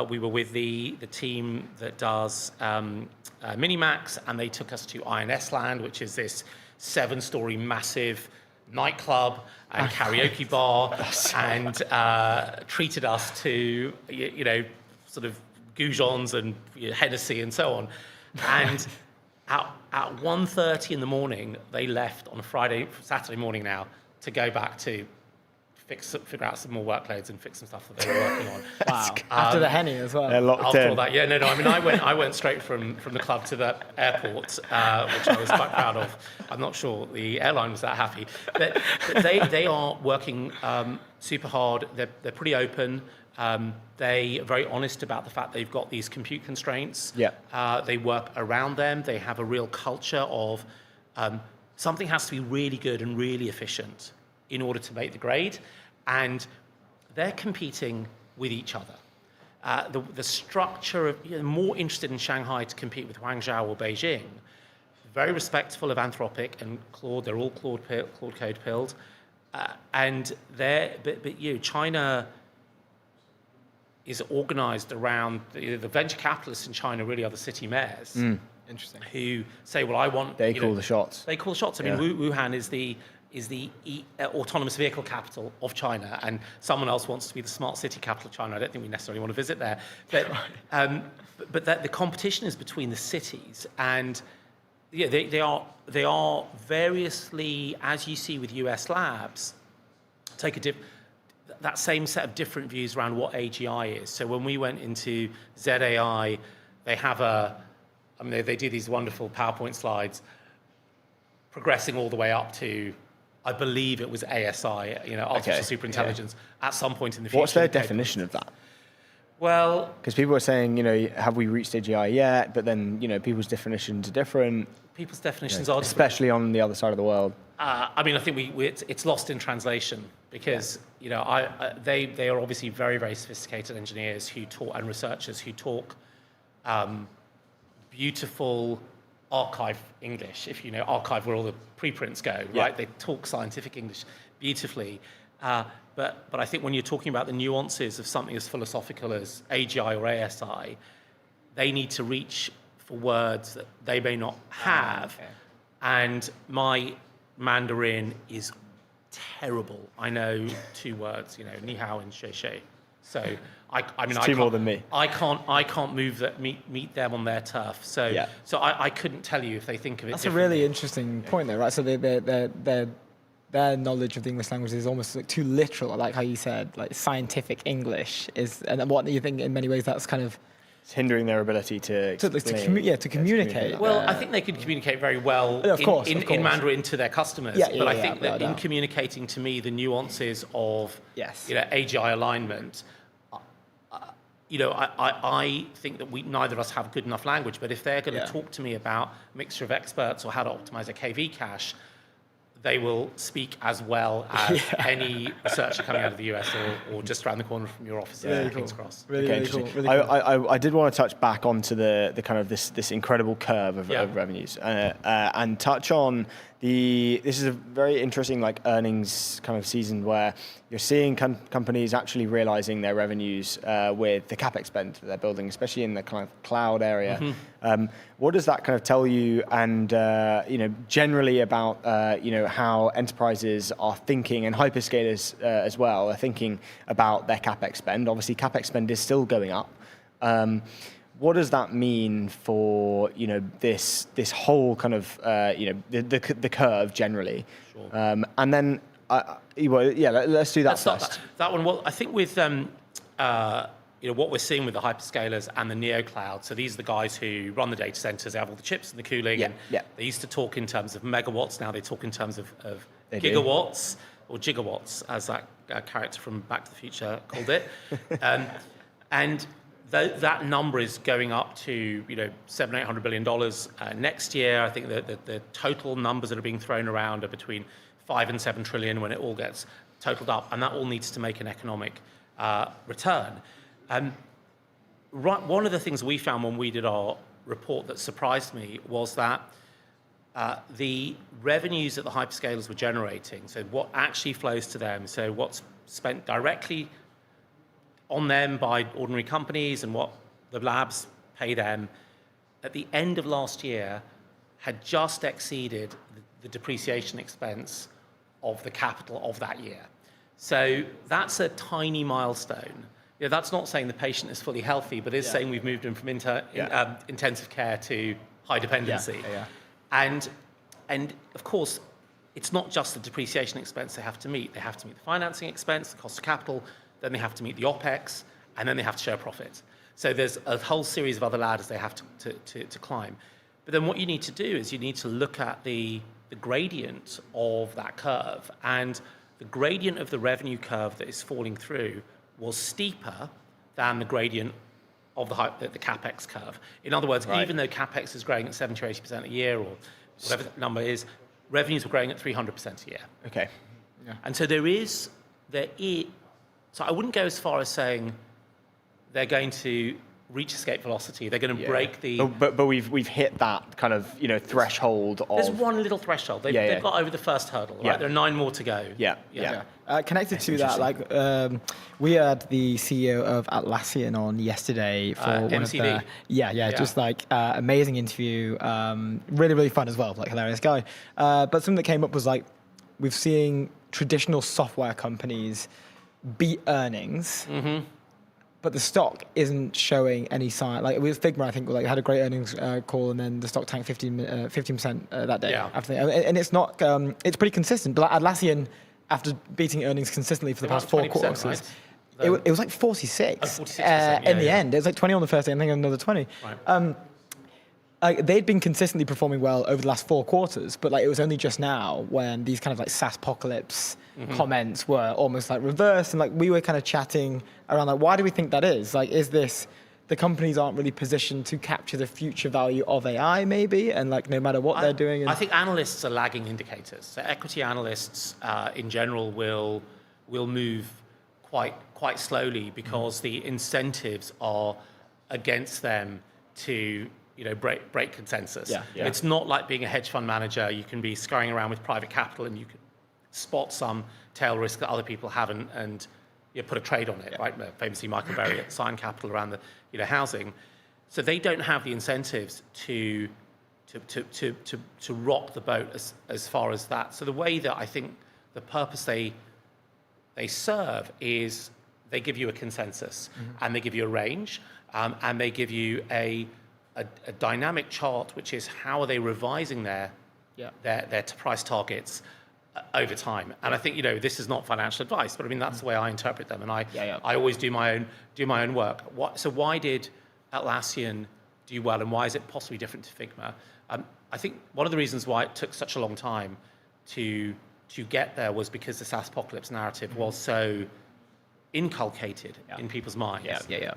we were with the team that does Minimax, and they took us to INS Land, which is this 7-story massive nightclub and karaoke bar and treated us to, sort of goujons and Hennessy and so on. And at 1:30 in the morning, they left on a Saturday morning now to go back to figure out some more workloads and fix some stuff that they were working on. Wow. After the Henny as well. They're locked After in. all that, yeah, no. I mean, I went straight from the club to the airport, which I was quite proud of. I'm not sure the airline was that happy, but they are working super hard. They're pretty open. They are very honest about the fact they've got these compute constraints. Yeah. They work around them. They have a real culture of something has to be really good and really efficient in order to make the grade, and they're competing with each other. The structure of, more interested in Shanghai to compete with Guangzhou or Beijing, very respectful of Anthropic and Claude. They're all Claude Code pilled, China is organized around the venture capitalists in China. Really, are the city mayors. Interesting. Who say, well, I want. They call the shots. They call the shots. I mean, Wuhan is the autonomous vehicle capital of China, and someone else wants to be the smart city capital of China. I don't think we necessarily want to visit there, but that the competition is between the cities, and they are variously, as you see with US labs, take that same set of different views around what AGI is. So when we went into ZAI, they have they do these wonderful PowerPoint slides, progressing all the way up to, I believe it was ASI, artificial superintelligence, at some point in the future. What's their definition of that? Well, because people are saying, have we reached AGI yet? But then, people's definitions are different. People's definitions are different. Especially on the other side of the world. I think it's lost in translation because they are obviously very, very sophisticated engineers and researchers who talk beautiful archive English. If you know archive, where all the preprints go, right? They talk scientific English beautifully. But I think when you're talking about the nuances of something as philosophical as AGI or ASI, they need to reach for words that they may not have. And my Mandarin is terrible. I know 2 words, ni hao and xie xie. So two more than me. I can't meet them on their turf. So I couldn't tell you if they think of it. That's a really interesting point, though, right? So their knowledge of the English language is almost like too literal, like how you said, like scientific English is, and what you think in many ways that's kind of it's hindering their ability to communicate. Well, I think they could communicate very well in Mandarin to their customers. But I think that in communicating to me the nuances of AGI alignment, I think that neither of us have good enough language. But if they're going to talk to me about a mixture of experts or how to optimize a KV cache, they will speak as well as any researcher coming out of the US or just around the corner from your office in King's Cross. Really cool. I did want to touch back onto the kind of this incredible curve of revenues and touch on this is a very interesting earnings kind of season where you're seeing companies actually realizing their revenues with the CapEx spend that they're building, especially in the kind of cloud area. Mm-hmm. What does that kind of tell you, and generally about how enterprises are thinking, and hyperscalers as well are thinking about their CapEx spend? Obviously, CapEx spend is still going up. What does that mean for this whole kind of the curve generally? Sure. And then let's do that first. That one. Well, I think with what we're seeing with the hyperscalers and the neo cloud. So these are the guys who run the data centers. They have all the chips and the cooling. And they used to talk in terms of megawatts. Now they talk in terms of gigawatts or gigawatts, as that character from Back to the Future called it. And that number is going up to $700-800 billion next year. I think that the total numbers that are being thrown around are between 5 and 7 trillion when it all gets totaled up, and that all needs to make an economic return. One of the things we found when we did our report that surprised me was that the revenues that the hyperscalers were generating, so what actually flows to them, so what's spent directly on them by ordinary companies and what the labs pay them, at the end of last year had just exceeded the depreciation expense of the capital of that year. So that's a tiny milestone. That's not saying the patient is fully healthy, but it's saying we've moved him from intensive care to high dependency. And of course, it's not just the depreciation expense they have to meet. They have to meet the financing expense, the cost of capital, then they have to meet the OPEX, and then they have to show profit. So there's a whole series of other ladders they have to climb. But then what you need to do is you need to look at the gradient of that curve. And the gradient of the revenue curve that is falling through was steeper than the gradient of the CapEx curve. In other words, even though CapEx is growing at 70 or 80% a year, or whatever the number is, revenues were growing at 300% a year. Okay. And so there is, so I wouldn't go as far as saying they're going to reach escape velocity. They're going to break the. But we've hit that kind of threshold of. There's one little threshold. They've got over the first hurdle. Right? There are 9 more to go. Connected to that, we had the CEO of Atlassian on yesterday for one MCD. of the just amazing interview, really fun as well, hilarious guy. But something that came up was we've seen traditional software companies beat earnings. But the stock isn't showing any sign. With Figma, I think had a great earnings call, and then the stock tanked 15% that day. After and it's not. It's pretty consistent. But Atlassian, after beating earnings consistently for the past 4 quarters, right? It was 46 in the end. It was 20 on the first day, and I think another 20. They'd been consistently performing well over the last 4 quarters, but it was only just now when these kind of SaaS apocalypse comments were almost reversed, and we were kind of chatting around why do we think that is? Is this the companies aren't really positioned to capture the future value of AI maybe, and no matter what they're doing? I think analysts are lagging indicators. So equity analysts in general will move quite slowly because the incentives are against them to break consensus. It's not like being a hedge fund manager. You can be scurrying around with private capital and you can spot some tail risk that other people haven't and put a trade on it, right? Famously, Michael Berry at Sign Capital around the housing. So they don't have the incentives to rock the boat as far as that. So the way that I think the purpose they serve is they give you a consensus and they give you a range and they give you a dynamic chart, which is how are they revising their price targets over time. And I think this is not financial advice, but I mean that's the way I interpret them, and I always do my own work. So why did Atlassian do well, and why is it possibly different to Figma? I think one of the reasons why it took such a long time to get there was because the SaaS apocalypse narrative was so inculcated in people's minds.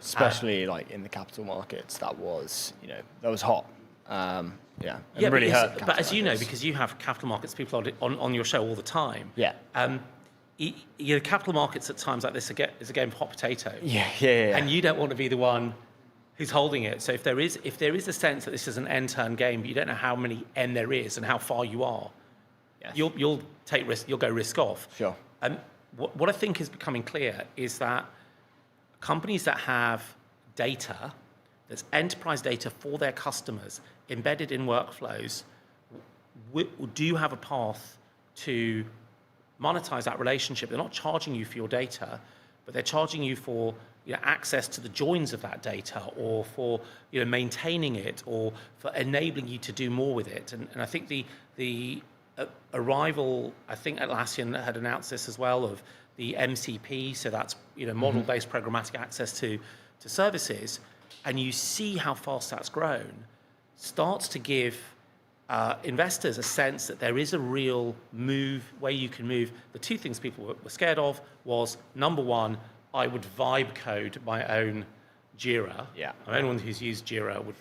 Especially in the capital markets, that was hot. Really hurt. But as you know, because you have capital markets people on your show all the time. Capital markets at times like this is a game of hot potato. And you don't want to be the one who's holding it. So if there is a sense that this is an end-turn game, but you don't know how many end there is and how far you are, you'll take risk. You'll go risk off. And what I think is becoming clear is that companies that have data, that's enterprise data for their customers, embedded in workflows, do have a path to monetize that relationship. They're not charging you for your data, but they're charging you for access to the joins of that data, or for maintaining it, or for enabling you to do more with it. And I think the arrival, I think Atlassian had announced this as well, of the MCP, so that's model-based programmatic access to services, and you see how fast that's grown, starts to give investors a sense that there is a real way you can move. The 2 things people were scared of was, number one, I would vibe code my own Jira. Anyone who's used Jira would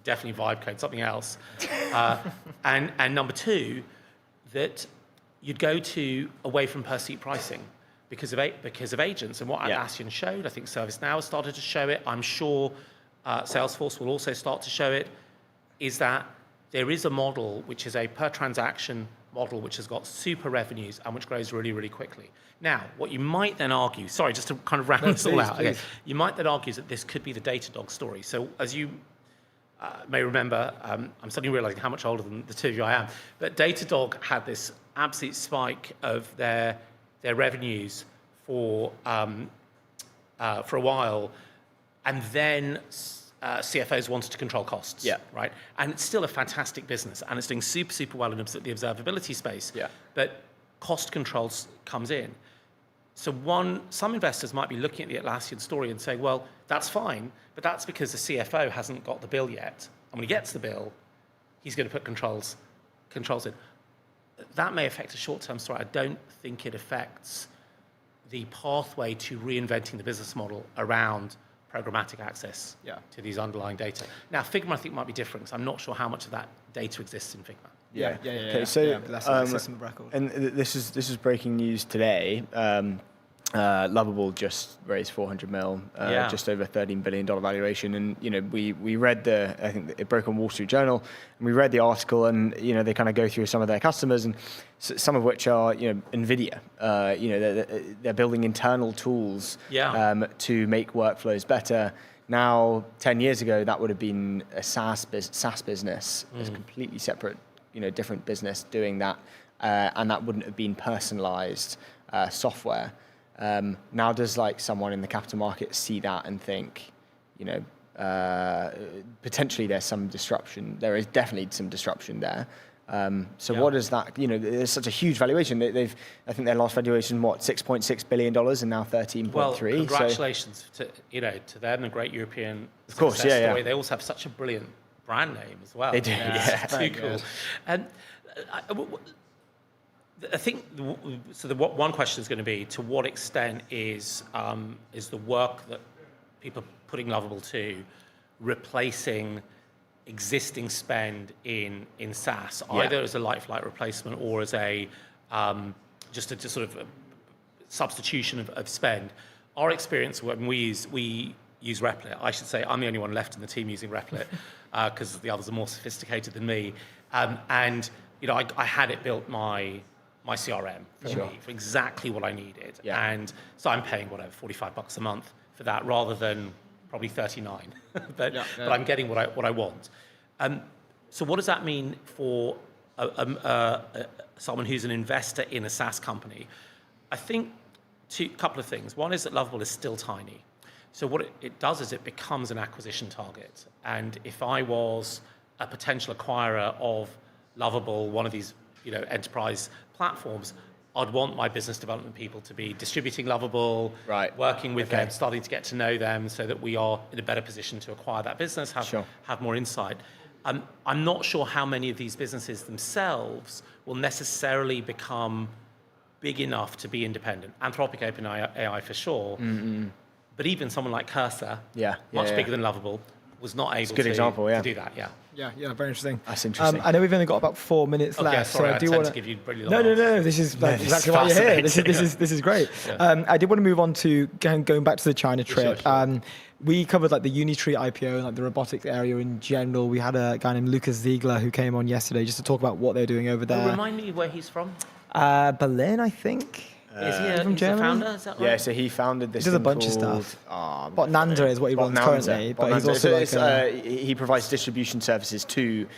definitely vibe code something else. And number 2, that you'd go away from per seat pricing because of agents. And what Atlassian showed, I think ServiceNow has started to show it, I'm sure Salesforce will also start to show it, is that there is a model which is a per transaction model which has got super revenues and which grows really, really quickly. Now, what you might then argue, sorry, just to kind of round this all out, okay, you might then argue that this could be the Datadog story. So as you may remember, I'm suddenly realizing how much older than the two of you I am, but Datadog had this absolute spike of their revenues for a while, and then CFOs wanted to control costs, right? And it's still a fantastic business, and it's doing super, super well in the observability space, but cost controls comes in. So some investors might be looking at the Atlassian story and saying, well, that's fine, but that's because the CFO hasn't got the bill yet. And when he gets the bill, he's going to put controls in. That may affect a short-term story. I don't think it affects the pathway to reinventing the business model around programmatic access to these underlying data. Now, Figma, I think, might be different, because I'm not sure how much of that data exists in Figma. Okay, so and this is breaking news today. Lovable just raised 400 mil, just over $13 billion valuation, and we read I think it broke on Wall Street Journal, and we read the article, and they kind of go through some of their customers, and some of which are Nvidia. They're building internal tools to make workflows better. Now, 10 years ago, that would have been a SaaS business, it's completely separate. Different business doing that, and that wouldn't have been personalized software. Now, does someone in the capital market see that and think, potentially there's some disruption? There is definitely some disruption there. What does that? There's such a huge valuation. I think their last valuation, $6.6 billion, and now 13.3. Well, congratulations to them, a great European of course, story. They also have such a brilliant brand name as well. They do, too cool. And I think one question is going to be, to what extent is the work that people are putting Lovable to replacing existing spend in SaaS, either as a like-for-like replacement or as a just a sort of a substitution of spend. Our experience when we use Replit, I should say I'm the only one left in the team using Replit, because the others are more sophisticated than me. And I had it built my CRM for me, for exactly what I needed. And so I'm paying $45 a month for that, rather than probably 39. but I'm getting what I want. So what does that mean for someone who's an investor in a SaaS company? I think a couple of things. One is that Lovable is still tiny. So what it does is it becomes an acquisition target. And if I was a potential acquirer of Lovable, one of these enterprise platforms, I'd want my business development people to be distributing Lovable, working with them, starting to get to know them, so that we are in a better position to acquire that business, have more insight. I'm not sure how many of these businesses themselves will necessarily become big enough to be independent. Anthropic, OpenAI for sure. But even someone like Cursor, much bigger than Lovable, was not able to do that. Yeah, very interesting. That's interesting. I know we've only got about 4 minutes left, sorry, so I do want to give you really long No. This is exactly why you're here. This is great. I did want to move on to going back to the China trip. Sure. We covered the Unitree IPO and the robotics area in general. We had a guy named Lucas Ziegler who came on yesterday just to talk about what they're doing over there. Remind me where he's from. Berlin, I think. Is he from Germany? The founder? Is that right? Yeah, so he founded this. He does a bunch of stuff. Botnanda is what he runs currently, but he's also he provides distribution services to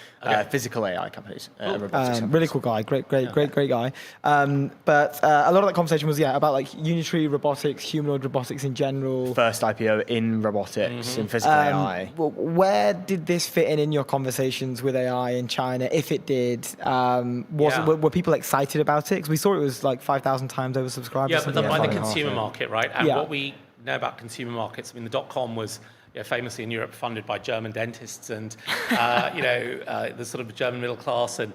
physical AI companies. Really cool guy, great guy. But a lot of that conversation was about Unitree robotics, humanoid robotics in general. First IPO in robotics in physical AI. Where did this fit in your conversations with AI in China? If it did, were people excited about it? Because we saw it was 5,000 times oversubscribed. Yeah, but by the consumer market, right? And what we know about consumer markets, I mean, the .com was famously in Europe funded by German dentists and, the sort of German middle class, and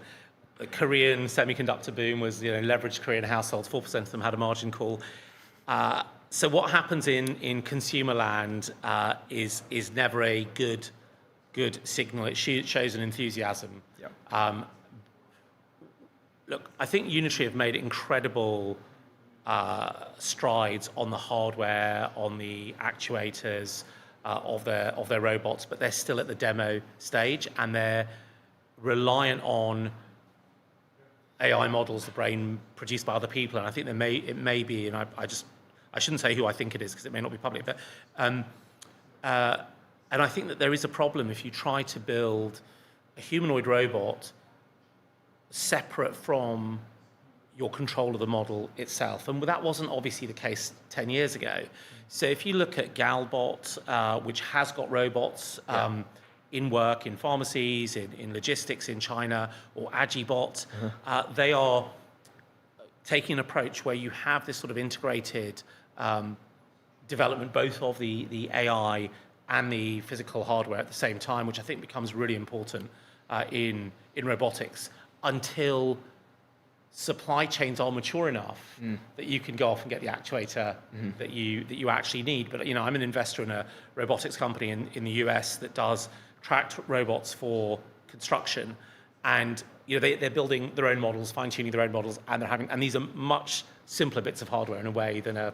the Korean semiconductor boom was, leveraged Korean households. 4% of them had a margin call. So what happens in consumer land is never a good signal. It shows an enthusiasm. Look, I think Unitree have made incredible strides on the hardware, on the actuators of their robots, but they're still at the demo stage, and they're reliant on AI models, the brain produced by other people. And I think it may be, and I shouldn't say who I think it is because it may not be public, but And I think that there is a problem if you try to build a humanoid robot separate from your control of the model itself. And that wasn't obviously the case 10 years ago. So if you look at Galbot, which has got robots in work, in pharmacies, in logistics in China, or Agibot, they are taking an approach where you have this sort of integrated development, both of the AI and the physical hardware at the same time, which I think becomes really important in robotics until supply chains are mature enough that you can go off and get the actuator that you actually need. But I'm an investor in a robotics company in the US that does tracked robots for construction, and they're building their own models, fine-tuning their own models, and these are much simpler bits of hardware in a way than a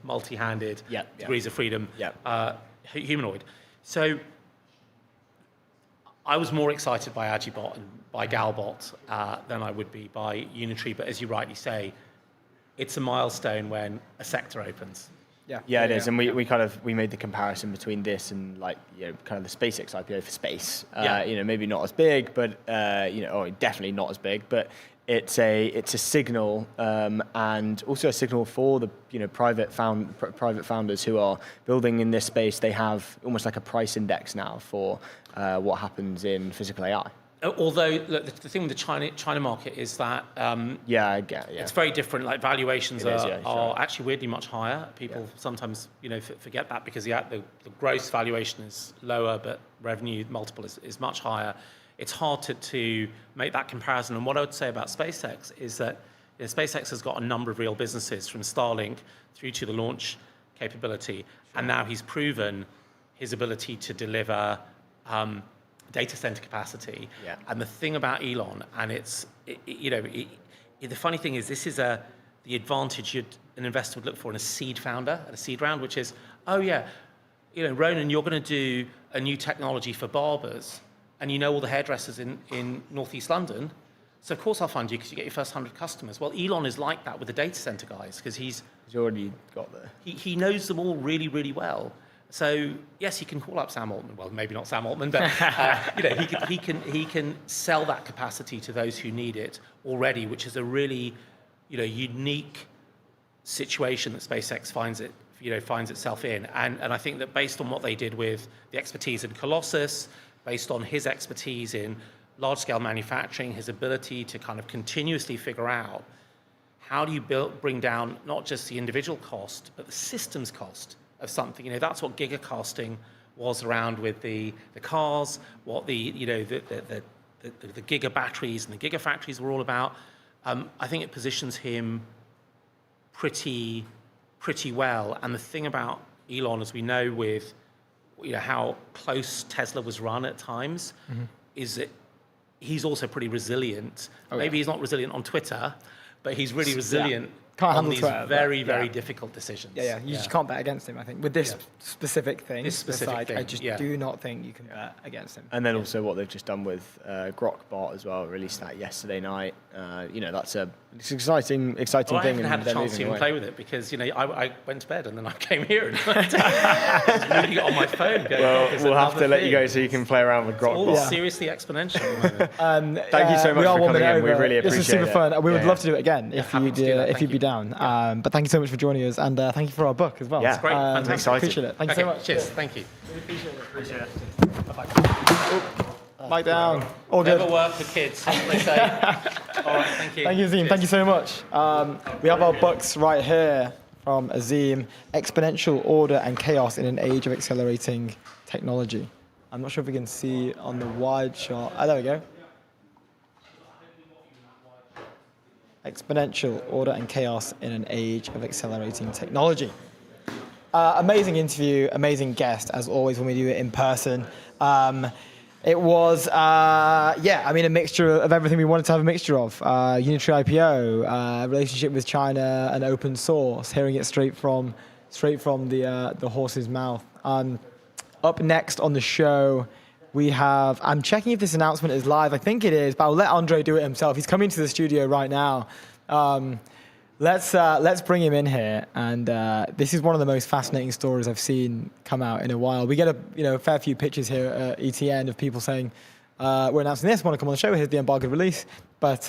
multi-handed degrees of freedom humanoid. So I was more excited by Agibot and by Galbot than I would be by Unitree. But as you rightly say, it's a milestone when a sector opens. Yeah, it is, and we made the comparison between this and kind of the SpaceX IPO for space. Maybe not as big, but definitely not as big, but it's a signal, and also a signal for the private founders who are building in this space. They have almost like a price index now for what happens in physical AI. Although look, the thing with the China market is that it's very different. Like valuations are actually weirdly much higher. People sometimes forget that because the gross valuation is lower, but revenue multiple is much higher. It's hard to make that comparison. And what I would say about SpaceX is that SpaceX has got a number of real businesses, from Starlink through to the launch capability, and now he's proven his ability to deliver data center capacity. And the thing about Elon, and the funny thing is, this is the advantage an investor would look for in a seed founder at a seed round, which is, Ronan, you're going to do a new technology for barbers, and all the hairdressers in Northeast London, so of course I'll fund you because you get your first 100 customers. Well, Elon is like that with the data center guys because he's already got there. He knows them all really, really well. So yes, he can call up Sam Altman. Well, maybe not Sam Altman, but he can sell that capacity to those who need it already, which is a really unique situation that SpaceX finds itself in. And I think that based on what they did with the expertise in Colossus, based on his expertise in large-scale manufacturing, his ability to kind of continuously figure out how do you bring down not just the individual cost, but the systems cost of something. That's what gigacasting was around with the cars, what the giga batteries and the gigafactories were all about. I think it positions him pretty well. And the thing about Elon, as we know with how close Tesla was run at times, is that he's also pretty resilient. Maybe he's not resilient on Twitter, but he's really resilient on these very difficult decisions. You just can't bet against him, I think. With this specific thing, I just do not think you can bet against him. And then also what they've just done with Grok bot as well, released that yesterday night. That's it's an exciting I thing. I haven't had a chance to even play with it because I went to bed and then I came here and I was reading it on my phone. We'll have to let you go so you can play around with Grok bot. It's all seriously exponential. Thank you so much for coming in. We really appreciate it. This was super fun. We would love to do it again if you'd be down. But thank you so much for joining us, and thank you for our book as well. Yeah, it's great. Fantastic. Appreciate it. Thank you so much. Cheers. Thank you. Really appreciate it. Bye-bye. Mic down. All good. Never work for kids, they say. All right, thank you. Thank you, Azeem. Thank you so much. We have our books right here from Azeem, Exponential Order and Chaos in an Age of Accelerating Technology. I'm not sure if we can see on the wide shot. There we go. Exponential Order and Chaos in an Age of Accelerating Technology. Amazing interview, amazing guest, as always when we do it in person. It was, a mixture of everything we wanted to have a mixture of. Unitree IPO, relationship with China, and open source, hearing it straight from the horse's mouth. Up next on the show, we have, I'm checking if this announcement is live. I think it is, but I'll let Andrei do it himself. He's coming to the studio right now. Let's bring him in here, and this is one of the most fascinating stories I've seen come out in a while. We get a fair few pictures here at ETN of people saying we're announcing this, want to come on the show. Here's the embargoed release, but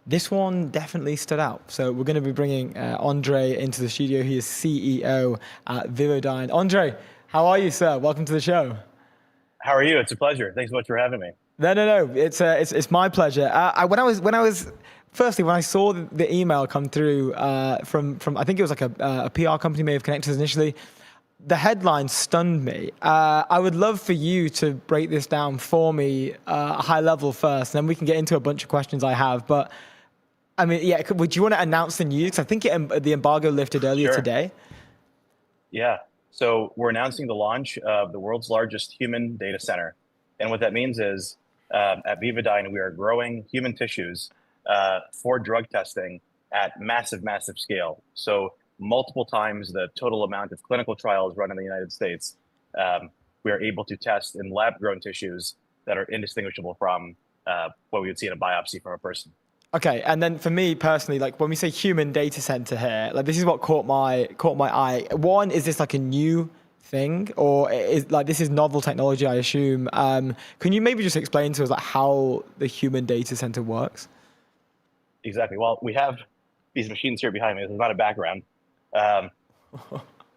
this one definitely stood out. So we're going to be bringing Andrei into the studio. He is CEO at Vivodyne. Andrei, how are you, sir? Welcome to the show. How are you? It's a pleasure. Thanks so much for having me. No. It's my pleasure. Firstly, when I saw the email come through from I think it was like a PR company may have connected us initially, the headline stunned me. I would love for you to break this down for me high level first, and then we can get into a bunch of questions I have. But I mean, would you want to announce the news? 'Cause I think the embargo lifted earlier today. Yeah. So we're announcing the launch of the world's largest human data center. And what that means is at Vivodyne, we are growing human tissues for drug testing at massive scale. So multiple times the total amount of clinical trials run in the United States, we are able to test in lab-grown tissues that are indistinguishable from what we would see in a biopsy from a person. Okay, and then for me personally, like when we say human data center here, like this is what caught my eye. One, is this like a new thing, or is like this is novel technology, I assume? Can you maybe just explain to us like how the human data center works? Exactly. Well, we have these machines here behind me. This is not a background.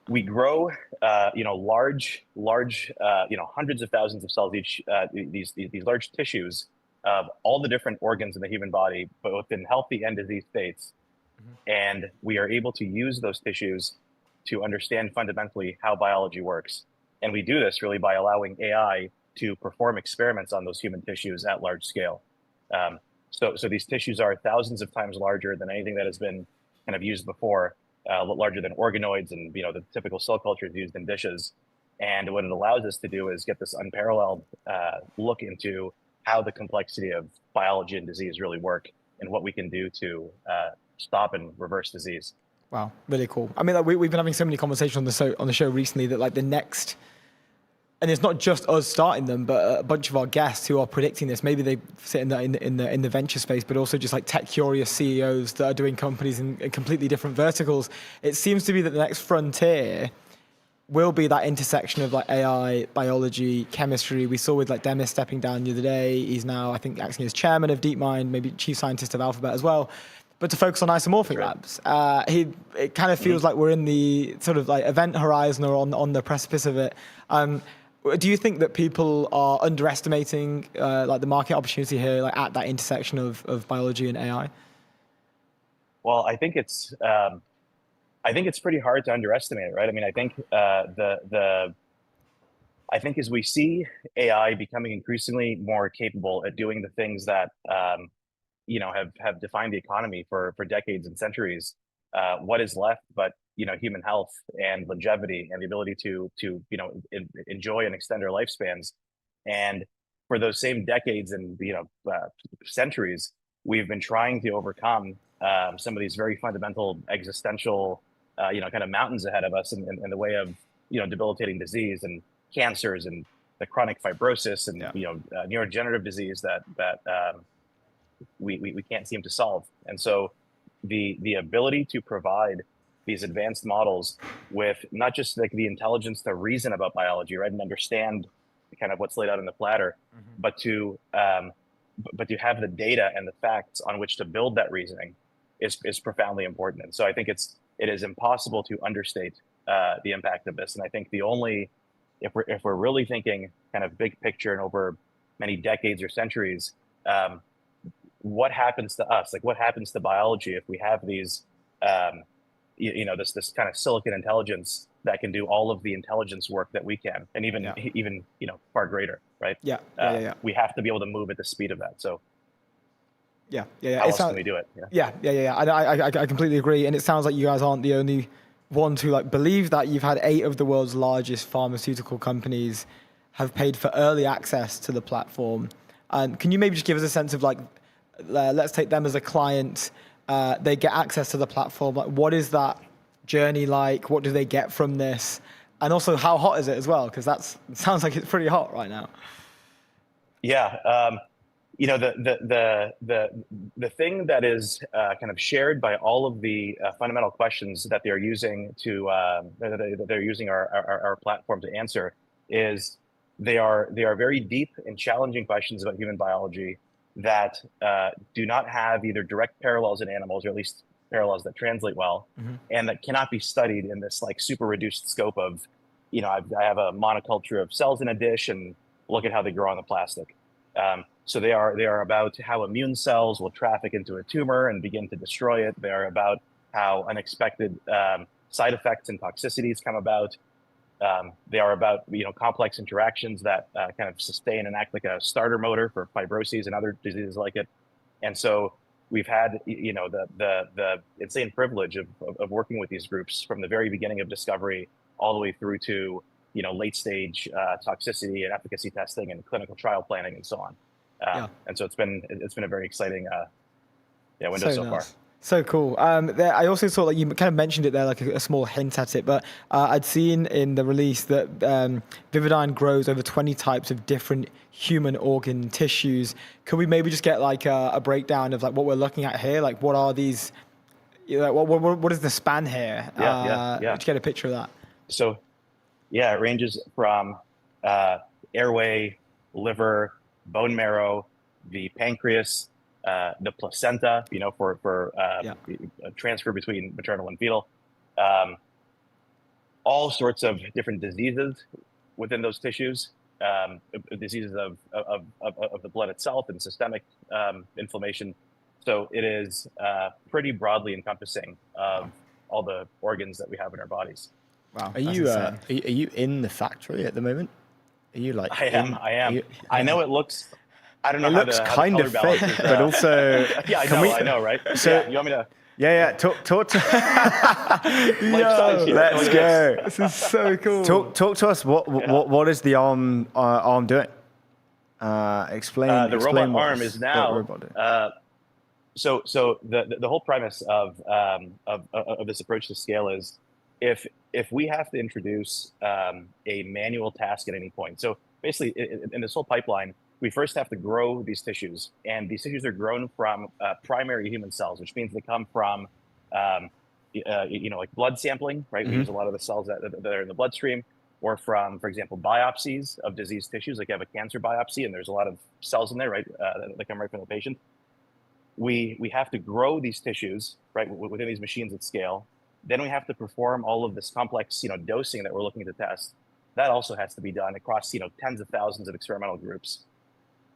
We grow, large, hundreds of thousands of cells each. These large tissues of all the different organs in the human body, both in healthy and disease states, and we are able to use those tissues to understand fundamentally how biology works. And we do this really by allowing AI to perform experiments on those human tissues at large scale. So these tissues are thousands of times larger than anything that has been kind of used before, larger than organoids and the typical cell cultures used in dishes. And what it allows us to do is get this unparalleled look into how the complexity of biology and disease really work and what we can do to stop and reverse disease. Wow, really cool. I mean, like, we've been having so many conversations on the show recently that like the next, and it's not just us starting them, but a bunch of our guests who are predicting this. Maybe they sit in the venture space, but also just like tech curious CEOs that are doing companies in completely different verticals. It seems to be that the next frontier will be that intersection of like AI, biology, chemistry. We saw with like Demis stepping down the other day. He's now, I think, acting as chairman of DeepMind, maybe chief scientist of Alphabet as well. But to focus on isomorphic labs, it kind of feels like we're in the sort of like event horizon or on the precipice of it. Do you think that people are underestimating like the market opportunity here, like at that intersection of biology and AI? Well, I think it's pretty hard to underestimate it, right? I mean, I think I think as we see AI becoming increasingly more capable at doing the things that have defined the economy for decades and centuries, what is left but human health and longevity and the ability to enjoy and extend our lifespans. And for those same decades and centuries, we've been trying to overcome some of these very fundamental existential kind of mountains ahead of us in the way of debilitating disease and cancers and the chronic fibrosis and neurodegenerative disease that we can't seem to solve. And so the ability to provide these advanced models with not just like the intelligence to reason about biology, right, and understand kind of what's laid out in the platter, but to have the data and the facts on which to build that reasoning is profoundly important. And so I think it is impossible to understate the impact of this. And I think if we're really thinking kind of big picture and over many decades or centuries, what happens to us? Like what happens to biology if we have these this kind of silicon intelligence that can do all of the intelligence work that we can, and even far greater, right? Yeah. We have to be able to move at the speed of that. So yeah. How else can we do it? Yeah. I completely agree. And it sounds like you guys aren't the only ones who like believe that. You've had 8 of the world's largest pharmaceutical companies have paid for early access to the platform. And can you maybe just give us a sense of like, let's take them as a client. They get access to the platform. Like, what is that journey like? What do they get from this? And also, how hot is it as well? Because it sounds like it's pretty hot right now. Yeah. the thing that is kind of shared by all of the fundamental questions that they're using to that they're using our platform to answer is they are very deep and challenging questions about human biology that do not have either direct parallels in animals, or at least parallels that translate well, and that cannot be studied in this like super reduced scope of, I have a monoculture of cells in a dish and look at how they grow on the plastic. So they are about how immune cells will traffic into a tumor and begin to destroy it. They are about how unexpected side effects and toxicities come about. They are about complex interactions that kind of sustain and act like a starter motor for fibroses and other diseases like it. And so we've had the insane privilege of working with these groups from the very beginning of discovery all the way through to late stage toxicity and efficacy testing and clinical trial planning and so on. And so it's been a very exciting window so far. So cool. I also saw that you kind of mentioned it there, like a small hint at it, but I'd seen in the release that Vivodyne grows over 20 types of different human organ tissues. Could we maybe just get like a breakdown of like what we're looking at here? Like what are these, what is the span here? Just get a picture of that. So yeah, it ranges from airway, liver, bone marrow, the pancreas, the placenta, for transfer between maternal and fetal, all sorts of different diseases within those tissues, diseases of the blood itself and systemic inflammation. So it is pretty broadly encompassing of all the organs that we have in our bodies. Wow. Are you in the factory at the moment? Are you like? I am. I know it looks. I don't know. It looks kind of fake, but also. Yeah, I know, right? So you want me to? Yeah. Talk to. Let's go. This is so cool. Talk to us. What is the arm doing? Explain. The robot arm is now. So the whole premise of this approach to scale is if we have to introduce a manual task at any point. So basically, in this whole pipeline, we first have to grow these tissues, and these tissues are grown from primary human cells, which means they come from like blood sampling, right? We use a lot of the cells that are in the bloodstream, or from, for example, biopsies of diseased tissues. Like you have a cancer biopsy, and there's a lot of cells in there, right? That come right from the patient. We have to grow these tissues, right, within these machines at scale. Then we have to perform all of this complex, dosing that we're looking to test. That also has to be done across, tens of thousands of experimental groups.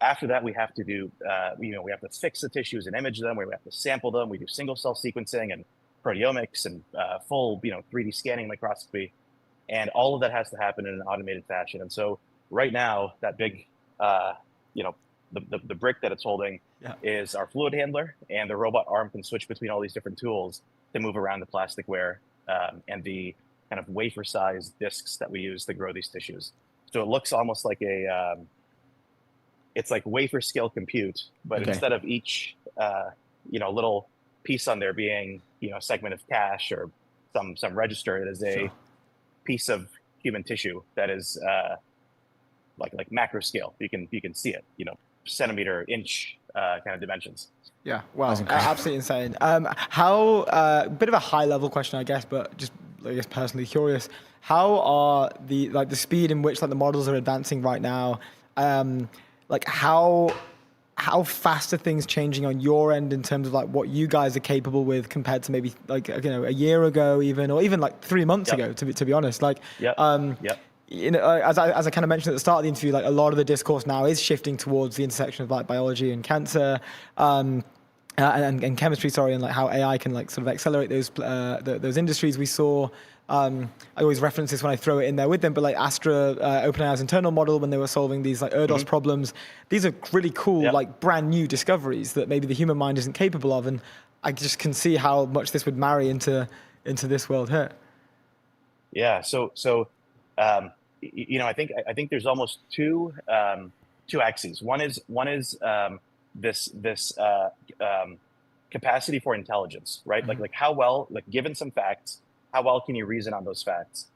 After that, we have to do, we have to fix the tissues and image them. We have to sample them. We do single cell sequencing and proteomics and full, 3D scanning microscopy. And all of that has to happen in an automated fashion. And so right now, that big, the brick that it's holding is our fluid handler, and the robot arm can switch between all these different tools to move around the plasticware and the kind of wafer-sized discs that we use to grow these tissues. So it looks almost like it's like wafer-scale compute, but instead of each little piece on there being a segment of cache or some register, it is a piece of human tissue that is like macro scale. You can see it, centimeter, inch kind of dimensions. Yeah, wow, absolutely insane. How bit of a high level question, I guess, but just personally curious. How are the speed in which the models are advancing right now? How fast are things changing on your end in terms of what you guys are capable with compared to maybe a year ago even, or even 3 months ago, to be honest? As I kind of mentioned at the start of the interview, a lot of the discourse now is shifting towards the intersection of biology and cancer, and chemistry, and how AI can sort of accelerate those industries. We saw. I always reference this when I throw it in there with them, but Astra, OpenAI's internal model, when they were solving these ERDOS problems, these are really cool, brand new discoveries that maybe the human mind isn't capable of, and I just can see how much this would marry into this world here. Yeah. So I think there's almost two axes. One is this capacity for intelligence, right? Like how well, given some facts, how well can you reason on those facts?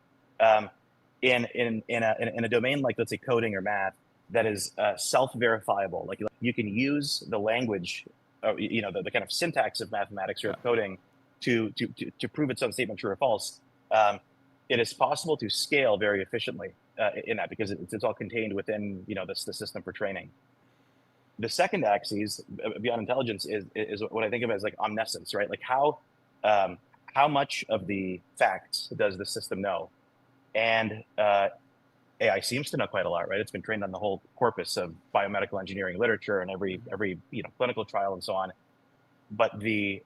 In a domain like, let's say, coding or math, that is self-verifiable. Like you can use the language, the kind of syntax of mathematics or coding to prove its own statement true or false. It is possible to scale very efficiently in that because it's all contained within the system for training. The second axis beyond intelligence is what I think of as like omniscience, right? Like how much of the facts does the system know? And AI seems to know quite a lot, right? It's been trained on the whole corpus of biomedical engineering literature and every clinical trial and so on. But the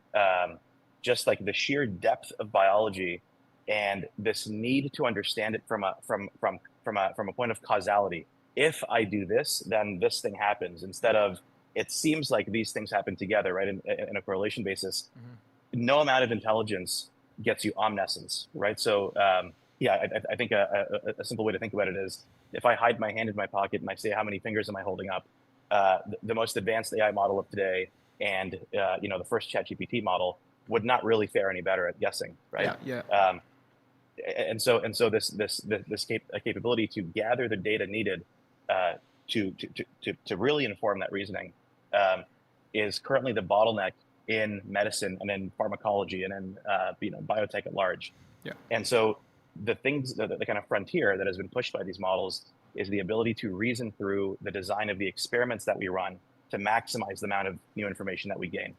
just like the sheer depth of biology and this need to understand it from a point of causality. If I do this, then this thing happens, instead of it seems like these things happen together, right? In a correlation basis. No amount of intelligence gets you omniscience, right? So I think a simple way to think about it is if I hide my hand in my pocket and I say, how many fingers am I holding up? The most advanced AI model of today and the first ChatGPT model would not really fare any better at guessing, right? Yeah. And so this capability to gather the data needed to really inform that reasoning is currently the bottleneck in medicine and in pharmacology and in biotech at large. Yeah. And so the kind of frontier that has been pushed by these models is the ability to reason through the design of the experiments that we run to maximize the amount of new information that we gain,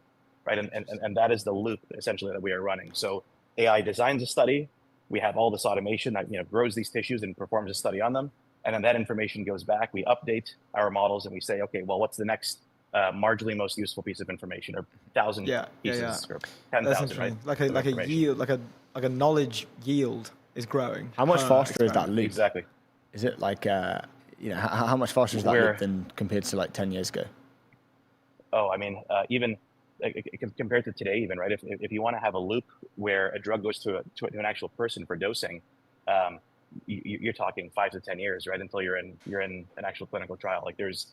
right? And that is the loop essentially that we are running. So AI designs a study. We have all this automation that grows these tissues and performs a study on them, and then that information goes back. We update our models and we say, okay, well, what's the next marginally most useful piece of information, or 1,000 pieces, or 10,000, right? Like a yield, like a knowledge yield is growing. How much faster is that loop? Exactly. Is it like how much faster is that loop than compared to like 10 years ago? Oh, I mean, even compared to today, even, right? If you want to have a loop where a drug goes to an actual person for dosing, you're talking 5 to 10 years, right? Until you're in an actual clinical trial. Like there's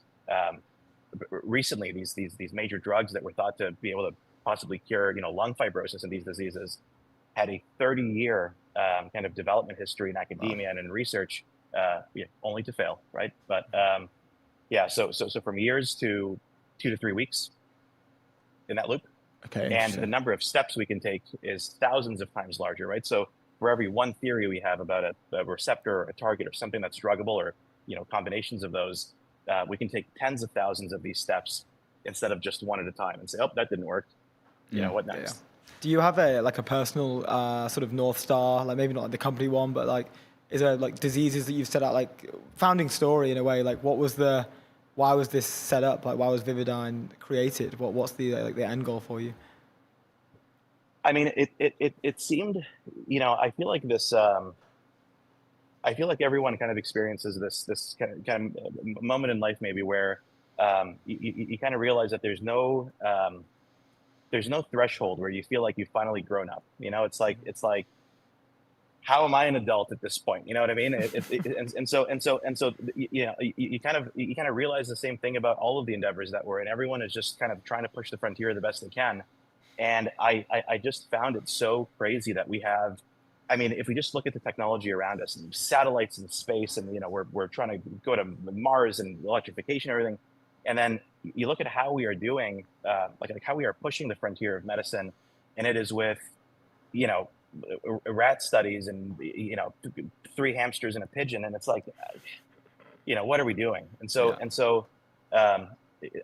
recently these major drugs that were thought to be able to possibly cure lung fibrosis and these diseases had a 30-year kind of development history in academia and in research, only to fail, right? But so from years to 2 to 3 weeks in that loop. Okay. And the number of steps we can take is thousands of times larger, right? So for every one theory we have about a receptor or a target or something that's druggable, or combinations of those, we can take tens of thousands of these steps instead of just one at a time and say, oh, that didn't work. What next? Yeah. Do you have a personal sort of North Star, like maybe not like the company one, but like, is there like diseases that you've set out, like founding story in a way, like why was this set up? Like, why was Vivodyne created? What's the end goal for you? I mean, it seemed, I feel like this. I feel like everyone kind of experiences this kind of moment in life, maybe, where you kind of realize that there's no threshold where you feel like you've finally grown up. It's like, how am I an adult at this point? You know what I mean? And so you kind of realize the same thing about all of the endeavors that we're in. Everyone is just kind of trying to push the frontier the best they can. And I just found it so crazy that we have, I mean, if we just look at the technology around us, and satellites in space, and we're trying to go to Mars and electrification and everything, and then you look at how we are doing, like how we are pushing the frontier of medicine, and it is with, rat studies and 3 hamsters and a pigeon, and it's like, what are we doing? And so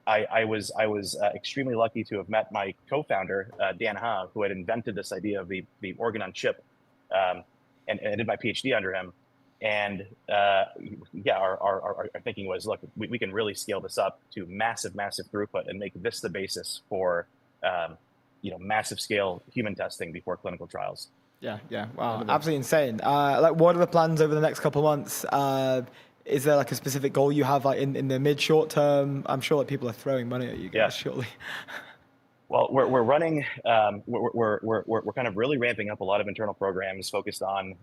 I was extremely lucky to have met my co-founder Dan Ha, who had invented this idea of the organ on chip, and I did my PhD under him. And our thinking was, look, we can really scale this up to massive throughput and make this the basis for massive scale human testing before clinical trials. Yeah. Wow, absolutely insane. Like, what are the plans over the next couple of months? Is there like a specific goal you have, like in the short term? I'm sure like people are throwing money at you guys, surely. Well, we're running. We're kind of really ramping up a lot of internal programs focused on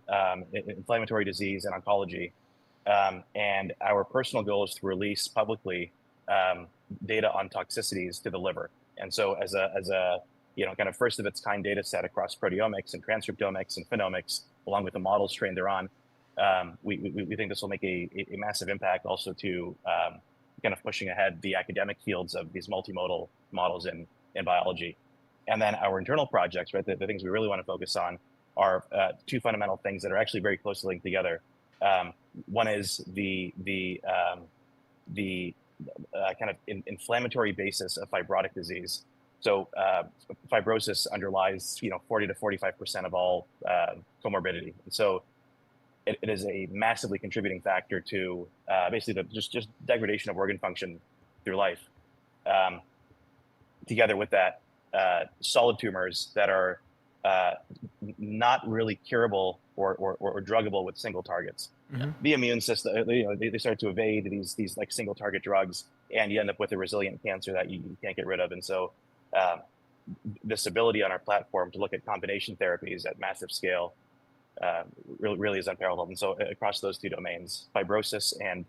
inflammatory disease and oncology. And our personal goal is to release publicly data on toxicities to the liver. And so as a kind of first of its kind data set across proteomics and transcriptomics and phenomics, along with the models trained thereon, we think this will make a massive impact also to kind of pushing ahead the academic fields of these multimodal models in biology. And then our internal projects, right, the things we really want to focus on are two fundamental things that are actually very closely linked together. One is the kind of inflammatory basis of fibrotic disease. So fibrosis underlies 40 to 45% of all comorbidity. And so it is a massively contributing factor to basically the just degradation of organ function through life. Together with that, solid tumors that are not really curable or druggable with single targets. Mm-hmm. The immune system, they start to evade these like single target drugs, and you end up with a resilient cancer that you can't get rid of. And so this ability on our platform to look at combination therapies at massive scale really is unparalleled. And so across those two domains, fibrosis and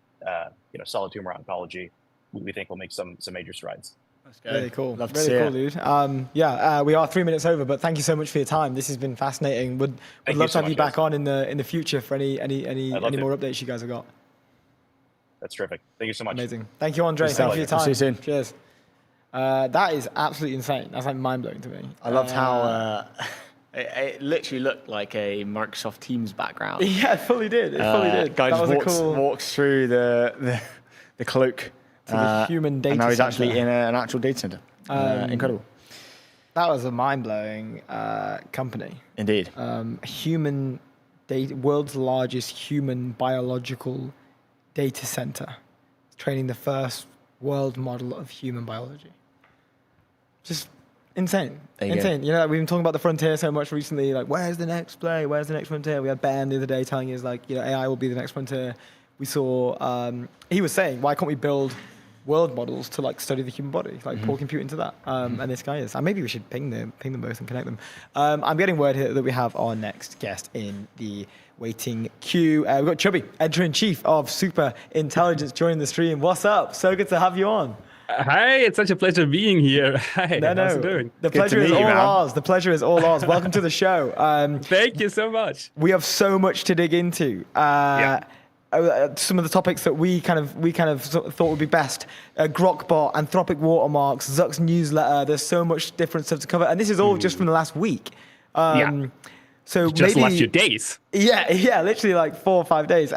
solid tumor oncology, we think will make some major strides. Really cool. Love to really see cool, it. dude. We are 3 minutes over, but thank you so much for your time. This has been fascinating. Would love to have you back on in the future for any more updates you guys have got. That's terrific. Thank you so much. Amazing. Thank you, Andrei. Thank you for your time. See you soon. Cheers. That is absolutely insane. That's like mind blowing to me. I loved how it literally looked like a Microsoft Teams background. Yeah, it fully did. It fully did. Guy That just was walks through the cloak. To the human data and now he's center. actually in an actual data center. Incredible. That was a mind-blowing company. Indeed. Human data, world's largest human biological data center, training the first world model of human biology. Just insane. Insane. You know, we've been talking about the frontier so much recently. Like, where's the next play? Where's the next frontier? We had Ben the other day telling us, like, AI will be the next frontier. We saw, he was saying, why can't we build world models to like study the human body, like pour compute into that? And this guy is. And maybe we should ping them both and connect them. I'm getting word here that we have our next guest in the waiting queue. We've got Chubby, editor-in-chief of SuperIntelligence, joining the stream. What's up? So good to have you on. Hi, it's such a pleasure being here. Hi, how's it doing? The pleasure is all ours. The pleasure is all ours. Welcome to the show. Thank you so much. We have so much to dig into. Some of the topics that we kind of thought would be best: Grokbot, Anthropic watermarks, Zuck's newsletter. There's so much different stuff to cover, and this is all just from the last week. So just maybe, last few days. Yeah, literally like 4 or 5 days.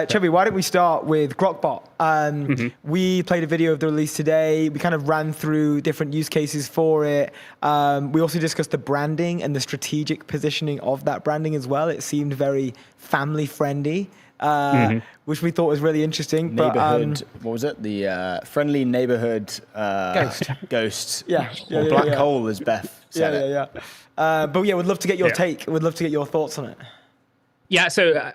Chubby, why don't we start with Grokbot? We played a video of the release today. We kind of ran through different use cases for it. We also discussed the branding and the strategic positioning of that branding as well. It seemed very family friendly. Which we thought was really interesting. Neighborhood, what was it? The friendly neighborhood ghost. Or black hole, as Beth said it. But yeah, we'd love to get your take. We'd love to get your thoughts on it. Yeah, so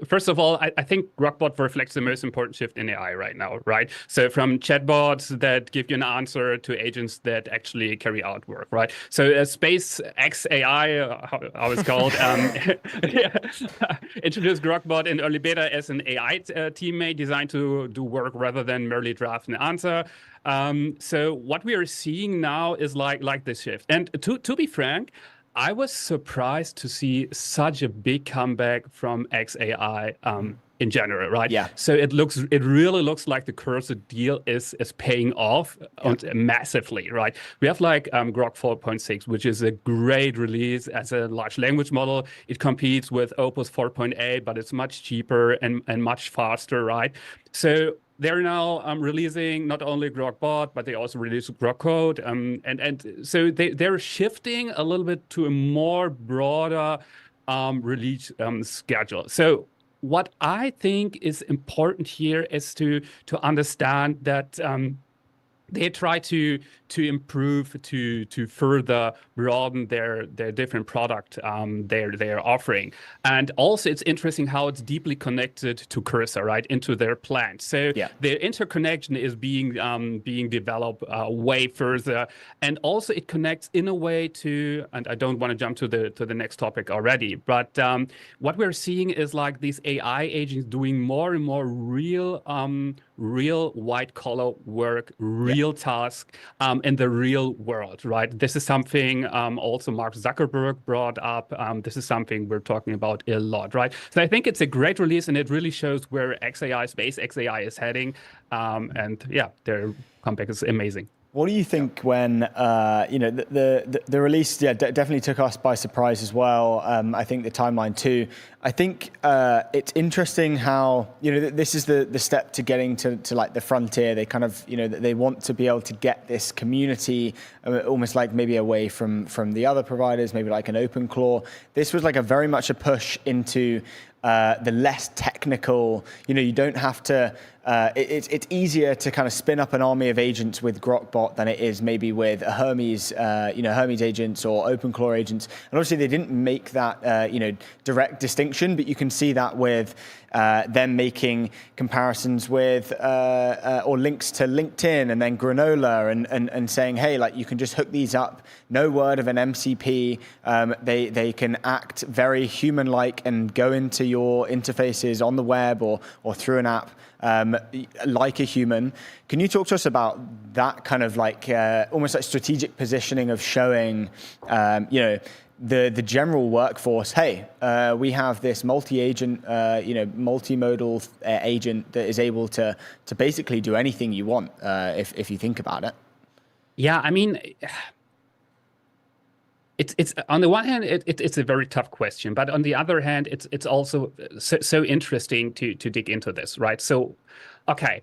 first of all, I think Grokbot reflects the most important shift in AI right now, right? So from chatbots that give you an answer to agents that actually carry out work, right? So SpaceX AI, how it's called, introduced Grokbot in early beta as an AI teammate designed to do work rather than merely draft an answer. So what we are seeing now is like this shift. And to be frank, I was surprised to see such a big comeback from XAI in general, right? Yeah. So it really looks like the cursor deal is paying off massively, right? We have like Grok 4.6, which is a great release as a large language model. It competes with Opus 4.8, but it's much cheaper and much faster, right? So they're now releasing not only Grokbot, but they also release Grok Code. And so they're shifting a little bit to a more broader release schedule. So what I think is important here is to understand that they try to improve, to further broaden their different product they're offering. And also it's interesting how it's deeply connected to Cursor, right, into their plan. So the interconnection is being developed way further. And also it connects in a way to, and I don't want to jump to the next topic already, but what we're seeing is like these AI agents doing more and more real white collar work real task in the real world, right? This is something also Mark Zuckerberg brought up. This is something we're talking about a lot, right? So I think it's a great release, and it really shows where SpaceXAI is heading. And yeah, their comeback is amazing. What do you think when the release? Definitely took us by surprise as well. I think the timeline too. I think it's interesting how this is the step to getting to like the frontier. They kind of they want to be able to get this community almost like maybe away from the other providers, maybe like an OpenClaw. This was like a very much a push into the less technical. You don't have to. It's easier to kind of spin up an army of agents with Grokbot than it is maybe with a Hermes, Hermes agents or OpenClaw agents. And obviously they didn't make that, direct distinction, but you can see that with them making comparisons with or links to LinkedIn and then Granola and saying, hey, like you can just hook these up. No word of an MCP. They can act very human-like and go into your interfaces on the web or through an app. Like a human. Can you talk to us about that kind of like almost like strategic positioning of showing, the general workforce, hey, we have this multi-agent, multimodal agent that is able to basically do anything you want if you think about it. Yeah, I mean, it's on the one hand, it's a very tough question, but on the other hand, it's also so interesting to dig into this, right? So, okay,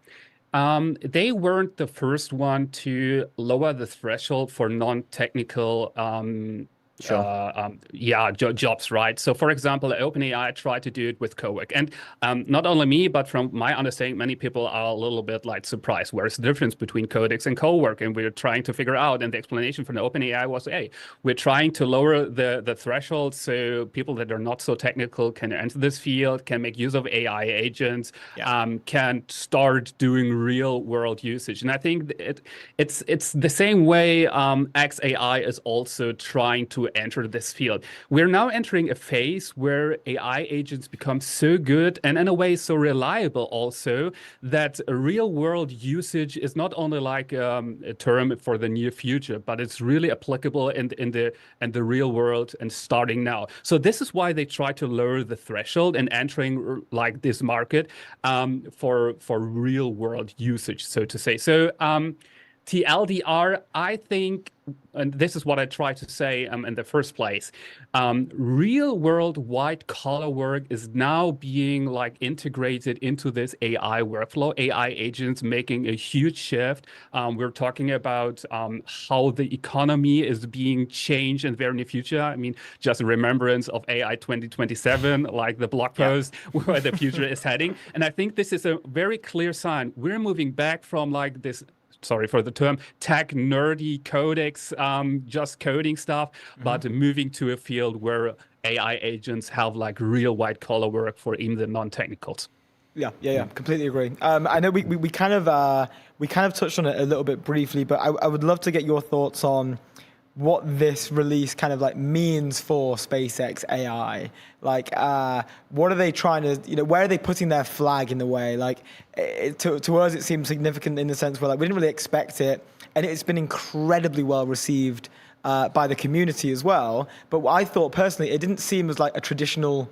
they weren't the first one to lower the threshold for non-technical jobs, right? So, for example, OpenAI tried to do it with cowork, and not only me, but from my understanding, many people are a little bit like surprised. Where's the difference between Codex and cowork? And we're trying to figure out. And the explanation from the OpenAI was, hey, we're trying to lower the threshold so people that are not so technical can enter this field, can make use of AI agents, can start doing real world usage. And I think it's the same way XAI is also trying to enter this field. We're now entering a phase where AI agents become so good and in a way so reliable also that real world usage is not only like a term for the near future, but it's really applicable in the real world and starting now. So this is why they try to lower the threshold and entering like this market for real world usage, so to say. So TLDR, I think, and this is what I tried to say in the first place, real world white collar work is now being like integrated into this AI workflow. AI agents making a huge shift. We're talking about how the economy is being changed in the very near future. I mean, just a remembrance of AI 2027, like the blog post where the future is heading. And I think this is a very clear sign. We're moving back from like this, sorry for the term, tech nerdy Codex, just coding stuff, but moving to a field where AI agents have like real white collar work for even the non-technicals. Yeah, completely agree. I know we kind of touched on it a little bit briefly, but I would love to get your thoughts on what this release kind of like means for SpaceX AI. Like, what are they trying to, where are they putting their flag in the way? Like, to us, it seems significant in the sense where like we didn't really expect it, and it's been incredibly well received by the community as well. But what I thought personally, it didn't seem as like a traditional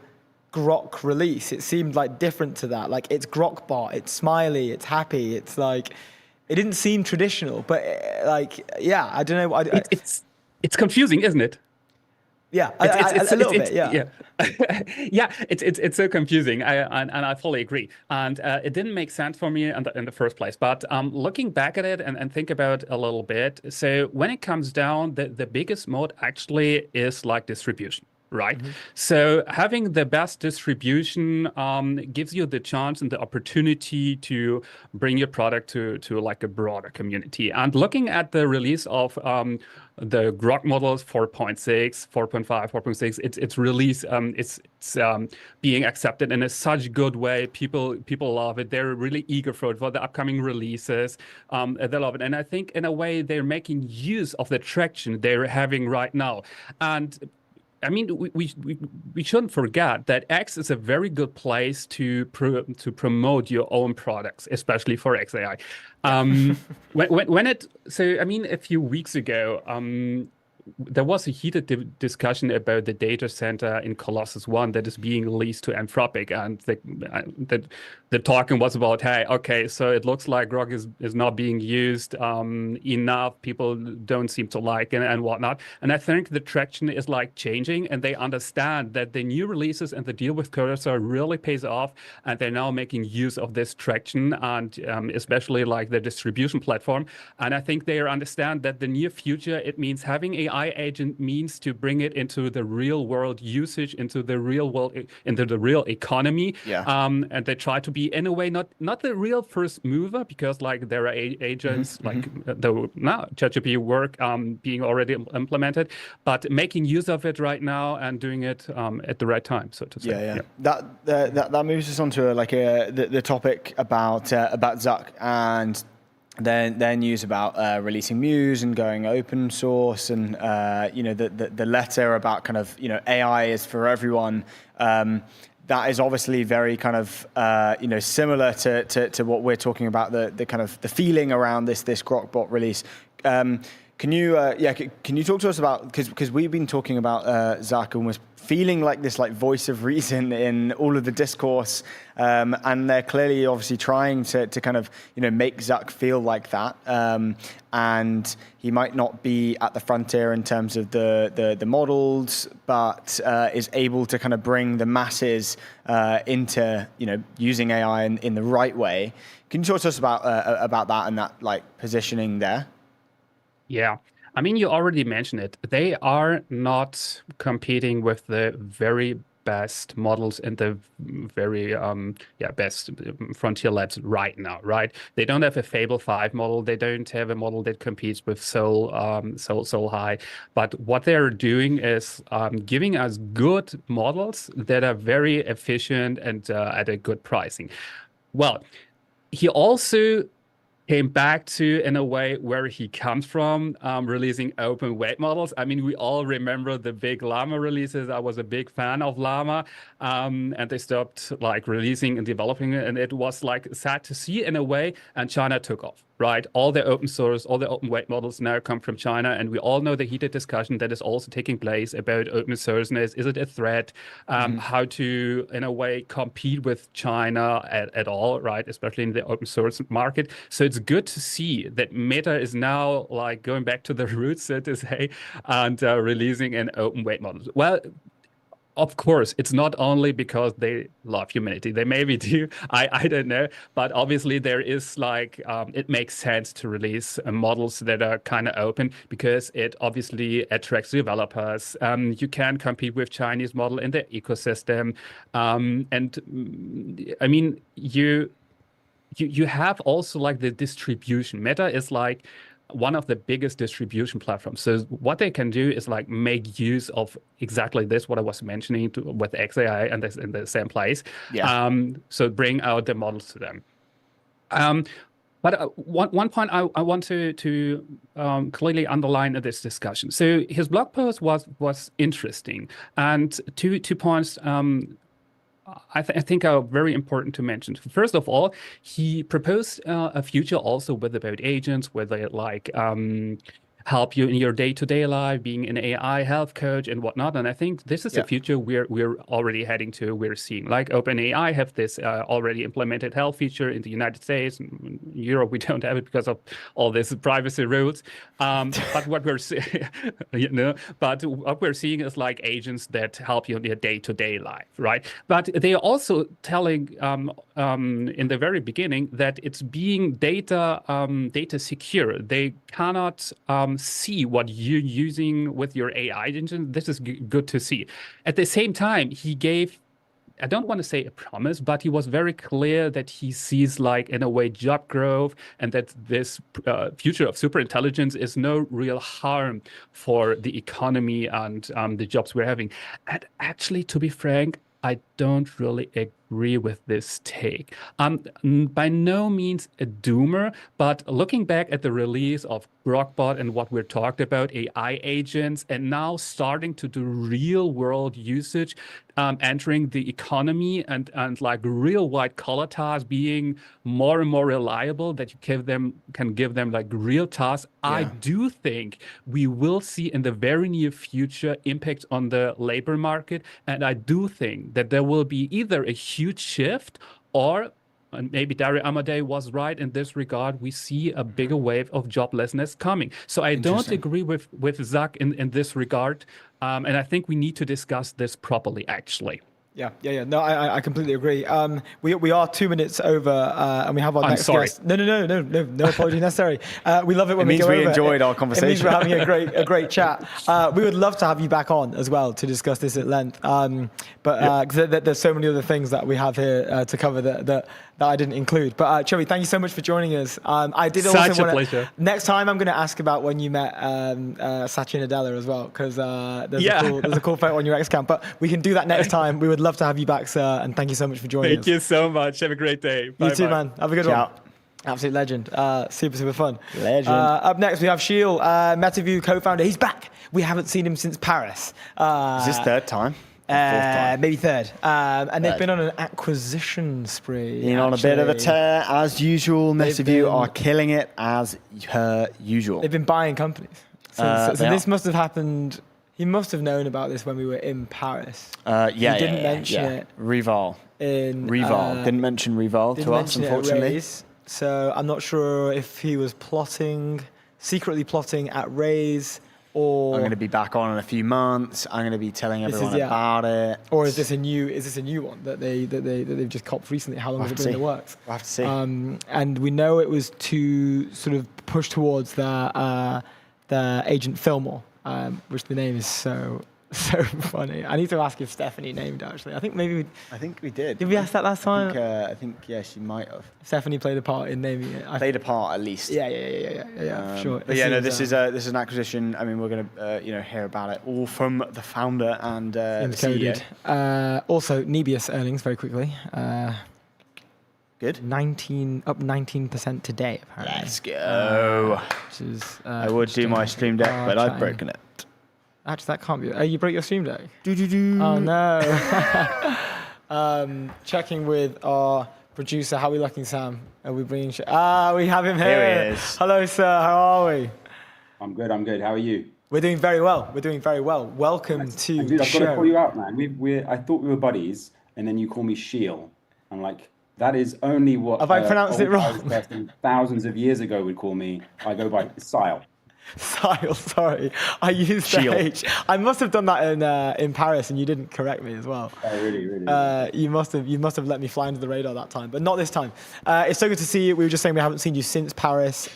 Grok release. It seemed like different to that. Like, it's Grokbot, it's smiley, it's happy, it's like, it didn't seem traditional. But like, yeah, I don't know. It's confusing, isn't it? Yeah, a little bit. Yeah, yeah. It's so confusing, and I fully agree. And it didn't make sense for me in the first place. But looking back at it and think about it a little bit. So when it comes down, the biggest mode actually is like distribution. Right. So having the best distribution gives you the chance and the opportunity to bring your product to like a broader community. And looking at the release of the Grok models 4.6, 4.5, 4.6, its release, it's being accepted in a such good way. People love it. They're really eager for the upcoming releases. They love it. And I think in a way they're making use of the traction they're having right now. And I mean, we shouldn't forget that X is a very good place to promote your own products, especially for XAI. So I mean, a few weeks ago, there was a heated discussion about the data center in Colossus 1 that is being leased to Anthropic, and the talking was about, hey, okay, so it looks like Grok is not being used enough. People don't seem to like it and whatnot. And I think the traction is like changing, and they understand that the new releases and the deal with Cursor really pays off, and they're now making use of this traction, and especially like the distribution platform. And I think they understand that the near future, it means having AI agent means to bring it into the real world usage, into the real world, into the real economy. And they try to be, in a way, not the real first mover, because like there are agents like the ChatGPT work being already implemented, but making use of it right now and doing it at the right time, so to say. That moves us on to the topic about Zuck and their news about releasing Muse and going open source, and the letter about kind of AI is for everyone. That is obviously very kind of similar to what we're talking about, the kind of the feeling around this Grokbot release. Can you talk to us about, because we've been talking about Zuck almost feeling like this voice of reason in all of the discourse, and they're clearly obviously trying to kind of make Zuck feel like that, and he might not be at the frontier in terms of the models, but is able to kind of bring the masses into using AI in the right way. Can you talk to us about that and that positioning there? Yeah, I mean, you already mentioned it. They are not competing with the very best models and the very best frontier labs right now, right? They don't have a Fable 5 model. They don't have a model that competes with Soul High. But what they're doing is giving us good models that are very efficient and at a good pricing. Well, he also came back to, in a way, where he comes from, releasing open weight models. I mean, we all remember the big Llama releases. I was a big fan of Llama, and they stopped releasing and developing it, and it was sad to see in a way, and China took off, right? All the open source, all the open weight models now come from China, and we all know the heated discussion that is also taking place about open sourceness. Is it a threat? How to, in a way, compete with China at all, right? Especially in the open source market. So it's good to see that Meta is now going back to the roots, so to say, and releasing an open weight model. Well, of course, it's not only because they love humanity. They maybe do. I don't know. But obviously there is it makes sense to release models that are kind of open, because it obviously attracts developers. You can compete with Chinese model in the ecosystem. And I mean, you have also the distribution. Meta is one of the biggest distribution platforms. So what they can do is make use of exactly this, what I was mentioning with XAI and this in the same place. So bring out the models to them. But one point I want to clearly underline in this discussion. So his blog post was interesting, and two points I think are very important to mention. First of all, he proposed a future also about agents, where they help you in your day-to-day life, being an AI health coach and whatnot. And I think this is the future we're already heading to. We're seeing OpenAI have this already implemented health feature in the United States. In Europe, we don't have it because of all these privacy rules. But what we're seeing is agents that help you in your day-to-day life, right? But they are also telling in the very beginning that it's being data secure. They cannot see what you're using with your AI engine. This is good to see. At the same time, he gave, I don't want to say a promise, but he was very clear that he sees in a way job growth, and that this future of superintelligence is no real harm for the economy and the jobs we're having. And actually, to be frank, I don't really agree with this take. I'm by no means a doomer, but looking back at the release of Grokbot and what we're talked about, AI agents, and now starting to do real world usage, entering the economy and like real white collar tasks being more and more reliable, that you can give them like real tasks. I do think we will see in the very near future impact on the labor market. And I do think that there will be either a huge shift or, and maybe Dario Amadei was right in this regard, we see a bigger wave of joblessness coming. So I don't agree with Zach in this regard. And I think we need to discuss this properly, actually. Yeah. No, I completely agree. We are 2 minutes over, and we have our next guest. No apology necessary. We love it when we go over. It means we enjoyed our conversation. It means we're having a great chat. We would love to have you back on as well to discuss this at length. But there's so many other things that we have here to cover that I didn't include. But Chubby, thank you so much for joining us. I did also Such a pleasure. Next time, I'm going to ask about when you met Satya Nadella as well, because there's a cool photo on your X-Camp. But we can do that next time. We would love to have you back, sir, and thank you so much for joining us. Thank you so much. Have a great day. You too, man. Have a good one. Absolute legend. Super fun. Legend. Up next, we have Sheil, Metaview co-founder. He's back. We haven't seen him since Paris. Is this third time? Maybe third. And they've been on an acquisition spree. Been on a bit of a tear, as usual. Metaview are killing it, as per usual. They've been buying companies. So this must have happened... He must have known about this when we were in Paris. He didn't mention it. Rival. Didn't mention Rival to us, unfortunately. So I'm not sure if he was secretly plotting at Raise, or I'm going to be back on in a few months. I'm going to be telling everyone about it. Or is this a new one that they've just copped recently? How long has it been in the works? We'll have to see. And we know it was to sort of push towards the agent Fillmore. Which the name is so funny. I need to ask if Stephanie named it, actually. I think we did. Did we ask that last time? I think she might have. Stephanie played a part in naming it. Played a part at least. Yeah, for sure. But this is an acquisition. I mean, we're going to hear about it all from the founder and the CEO. Also, Nebius earnings very quickly. Good. Up 19% today, apparently. Let's go. Which is, I would do my Stream Deck, but I've broken it. Actually, that can't be. Oh, you broke your Stream Deck? Oh, no. Checking with our producer. How are we looking, Sam? Are we bringing... we have him here. Here he is. Hello, sir. How are we? I'm good. How are you? We're doing very well. Welcome to the show. I've got to call you out, man. I thought we were buddies, and then you call me Sheil. I'm like... That is only what... Have I pronounced it wrong? Thousands of years ago would call me. I go by Sile. Sile, sorry. I used the H. I must have done that in Paris, and you didn't correct me as well. Oh, really? You must have let me fly under the radar that time, but not this time. It's so good to see you. We were just saying we haven't seen you since Paris.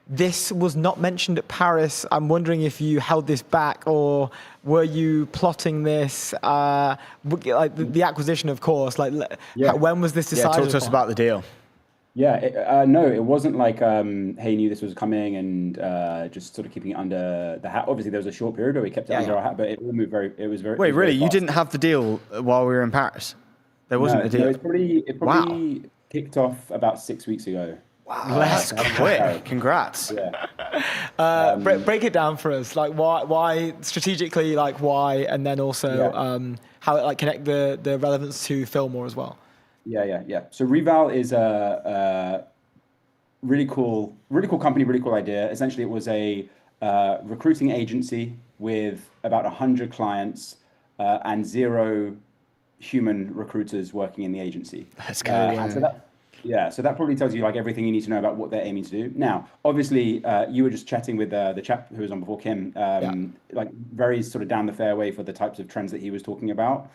This was not mentioned at Paris. I'm wondering if you held this back, or were you plotting this? Like the acquisition, of course. When was this decided? Talk to us about the deal. No, it wasn't like hey, knew this was coming and just sort of keeping it under the hat. Obviously, there was a short period where we kept it under our hat, but it all moved very. It was very. Wait, really? Very you didn't have the deal while we were in Paris? There wasn't a deal. No, it probably kicked off about 6 weeks ago. Wow, that's quick. Congrats. Break it down for us. Like why strategically, like why, and then also how it like connect the relevance to Fillmore as well. Yeah. So Rival is a really cool company, really cool idea. Essentially, it was a recruiting agency with about 100 clients and 0 human recruiters working in the agency. That's good. So that probably tells you like everything you need to know about what they're aiming to do. Now, obviously, you were just chatting with the chap who was on before, Kim, like very sort of down the fairway for the types of trends that he was talking about,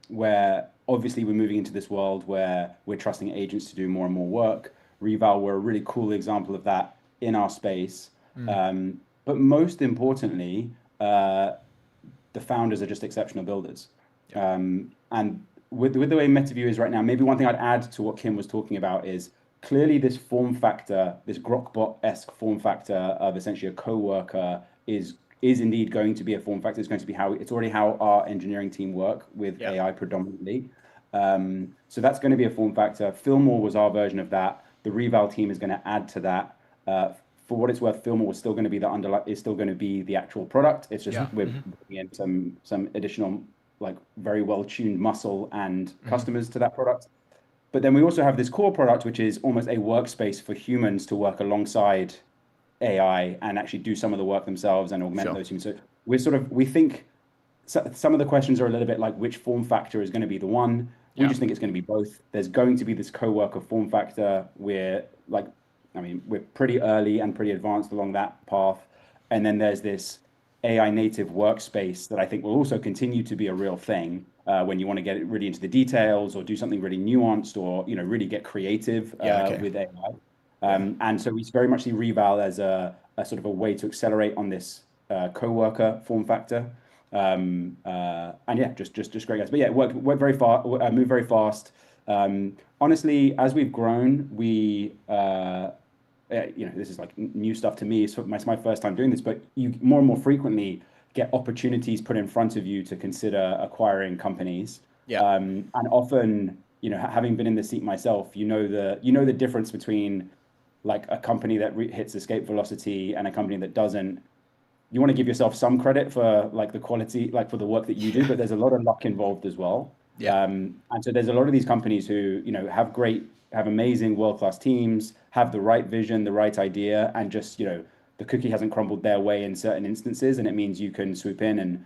where obviously we're moving into this world where we're trusting agents to do more and more work. Rival were a really cool example of that in our space. But most importantly, the founders are just exceptional builders. And with the way Metaview is right now, maybe one thing I'd add to what Kim was talking about is clearly this form factor, this Grokbot-esque form factor of essentially a co-worker is is indeed going to be a form factor. It's going to be it's already how our engineering team work with AI predominantly. So that's going to be a form factor. Fillmore was our version of that. The Reval team is going to add to that. For what it's worth, Fillmore is still going to be the actual product. It's just we're bringing in some additional, like, very well tuned muscle and customers to that product. But then we also have this core product, which is almost a workspace for humans to work alongside AI and actually do some of the work themselves and augment those humans. So we think some of the questions are a little bit like, which form factor is going to be the one? We just think it's going to be both. There's going to be this co-worker form factor. We're pretty early and pretty advanced along that path. And then there's this AI native workspace that I think will also continue to be a real thing when you want to get it really into the details or do something really nuanced or, really get creative with AI. And so we very much see Reval as a sort of a way to accelerate on this co-worker form factor. And yeah, just great guys. But yeah, work very fast, move very fast. Honestly, as we've grown, we this is like new stuff to me. It's my first time doing this, but you more and more frequently get opportunities put in front of you to consider acquiring companies. And often, having been in the seat myself, the difference between like a company that hits escape velocity and a company that doesn't. You want to give yourself some credit for like the quality, like for the work that you do, but there's a lot of luck involved as well. And so there's a lot of these companies who, have amazing world-class teams, have the right vision, the right idea, and just, the cookie hasn't crumbled their way in certain instances, and it means you can swoop in. And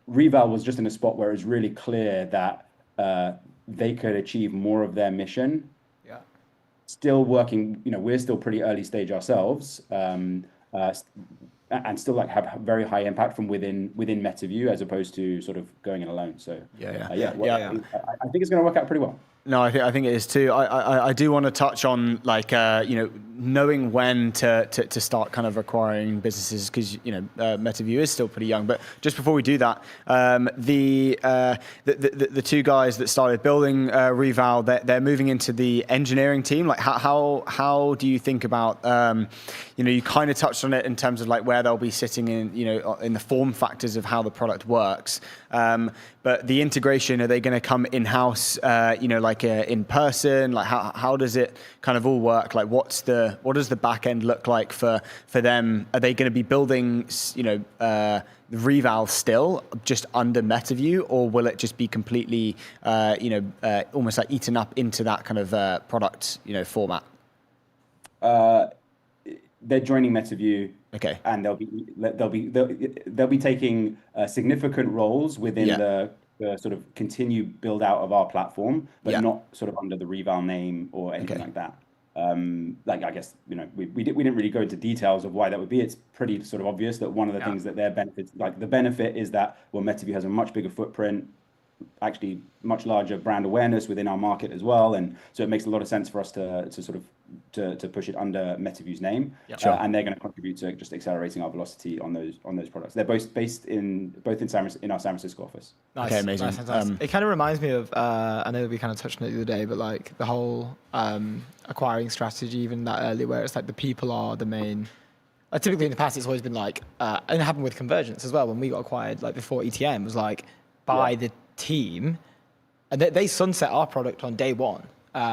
Reval was just in a spot where it was really clear that they could achieve more of their mission. Still working, we're still pretty early stage ourselves. And still like have very high impact from within Metaview as opposed to sort of going it alone. So I think it's going to work out pretty well. No, I think it is too. I do want to touch on like knowing when to start kind of acquiring businesses because Metaview is still pretty young. But just before we do that, the two guys that started building Reval, they're moving into the engineering team. Like how do you think about you kind of touched on it in terms of like where they'll be sitting in the form factors of how the product works. But the integration, are they going to come in-house, in person? Like how does it kind of all work? Like what does the back end look like for them? Are they going to be building, Reval still just under Metaview, or will it just be completely, almost like eaten up into that kind of product, format? They're joining Metaview. Okay. And they'll be taking significant roles within the sort of continued build out of our platform, but not sort of under the Reval name or anything like that. I guess we didn't really go into details of why that would be. It's pretty sort of obvious that one of the things that their benefits, like the benefit, is that Metaview has a much bigger footprint, actually much larger brand awareness within our market as well, and so it makes a lot of sense for us to sort of to push it under Metaview's name, and they're going to contribute to just accelerating our velocity on those products. They're both based in our San Francisco office. Nice. Okay, amazing. Nice. It kind of reminds me of I know we kind of touched on it the other day, but like the whole acquiring strategy, even that early, where it's like the people are the main. Typically in the past, it's always been like, and it happened with Convergence as well when we got acquired. Like before ETM was like by the team, and they sunset our product on day one.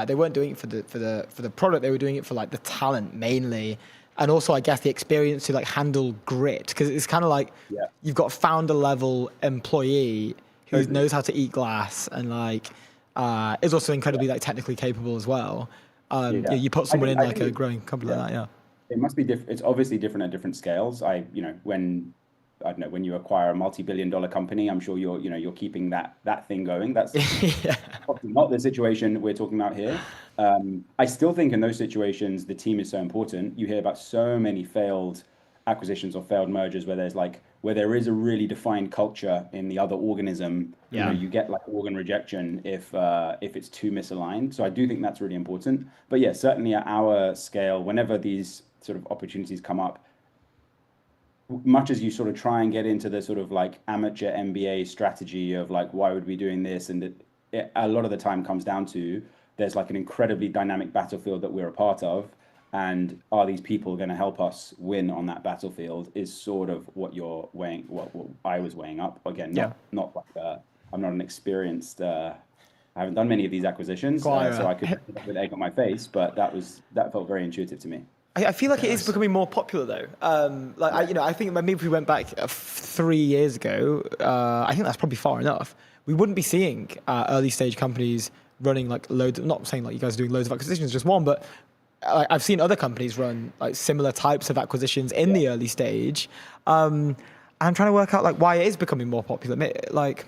They weren't doing it for the product. They were doing it for like the talent mainly, and also I guess the experience to like handle grit, because it's kind of like you've got founder level employee who knows how to eat glass and like is also incredibly like technically capable as well. You put someone in like a growing company like that. It must be different. It's obviously different at different scales. When you acquire a multi-billion-dollar company, I'm sure you're keeping that thing going. That's probably not the situation we're talking about here. I still think in those situations the team is so important. You hear about so many failed acquisitions or failed mergers where there is a really defined culture in the other organism. You get like organ rejection if it's too misaligned. So I do think that's really important. But yeah, certainly at our scale, whenever these sort of opportunities come up, much as you sort of try and get into the sort of like amateur MBA strategy of like, why would we be doing this? And it a lot of the time comes down to there's like an incredibly dynamic battlefield that we're a part of. and are these people going to help us win on that battlefield is sort of what you're weighing, what I was weighing up. Again, not like I'm not an experienced, I haven't done many of these acquisitions, so I could end up with egg on my face, but that felt very intuitive to me. I feel like it is becoming more popular though. I think maybe if we went back 3 years ago, I think that's probably far enough. We wouldn't be seeing early stage companies running like loads. I'm not saying like you guys are doing loads of acquisitions, just one, but I've seen other companies run like similar types of acquisitions in the early stage. I'm trying to work out like why it is becoming more popular. Like,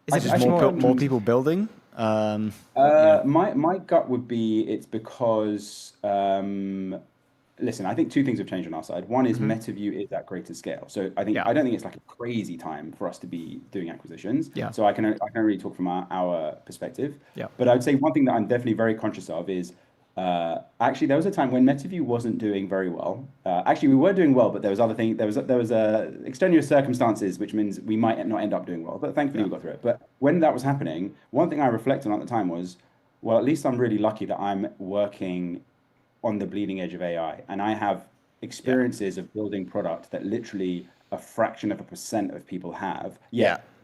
is it just more people building? My gut would be it's because listen, I think two things have changed on our side. One is Metaview is at greater scale, so I don't think it's like a crazy time for us to be doing acquisitions. So I can only talk from our perspective. But I would say one thing that I'm definitely very conscious of is actually there was a time when Metaview wasn't doing very well. Actually, we were doing well, but there was other things. There was extraneous circumstances, which means we might not end up doing well. But thankfully, we got through it. But when that was happening, one thing I reflected on at the time was, well, at least I'm really lucky that I'm working on the bleeding edge of AI, and I have experiences of building product that literally a fraction of a % of people have.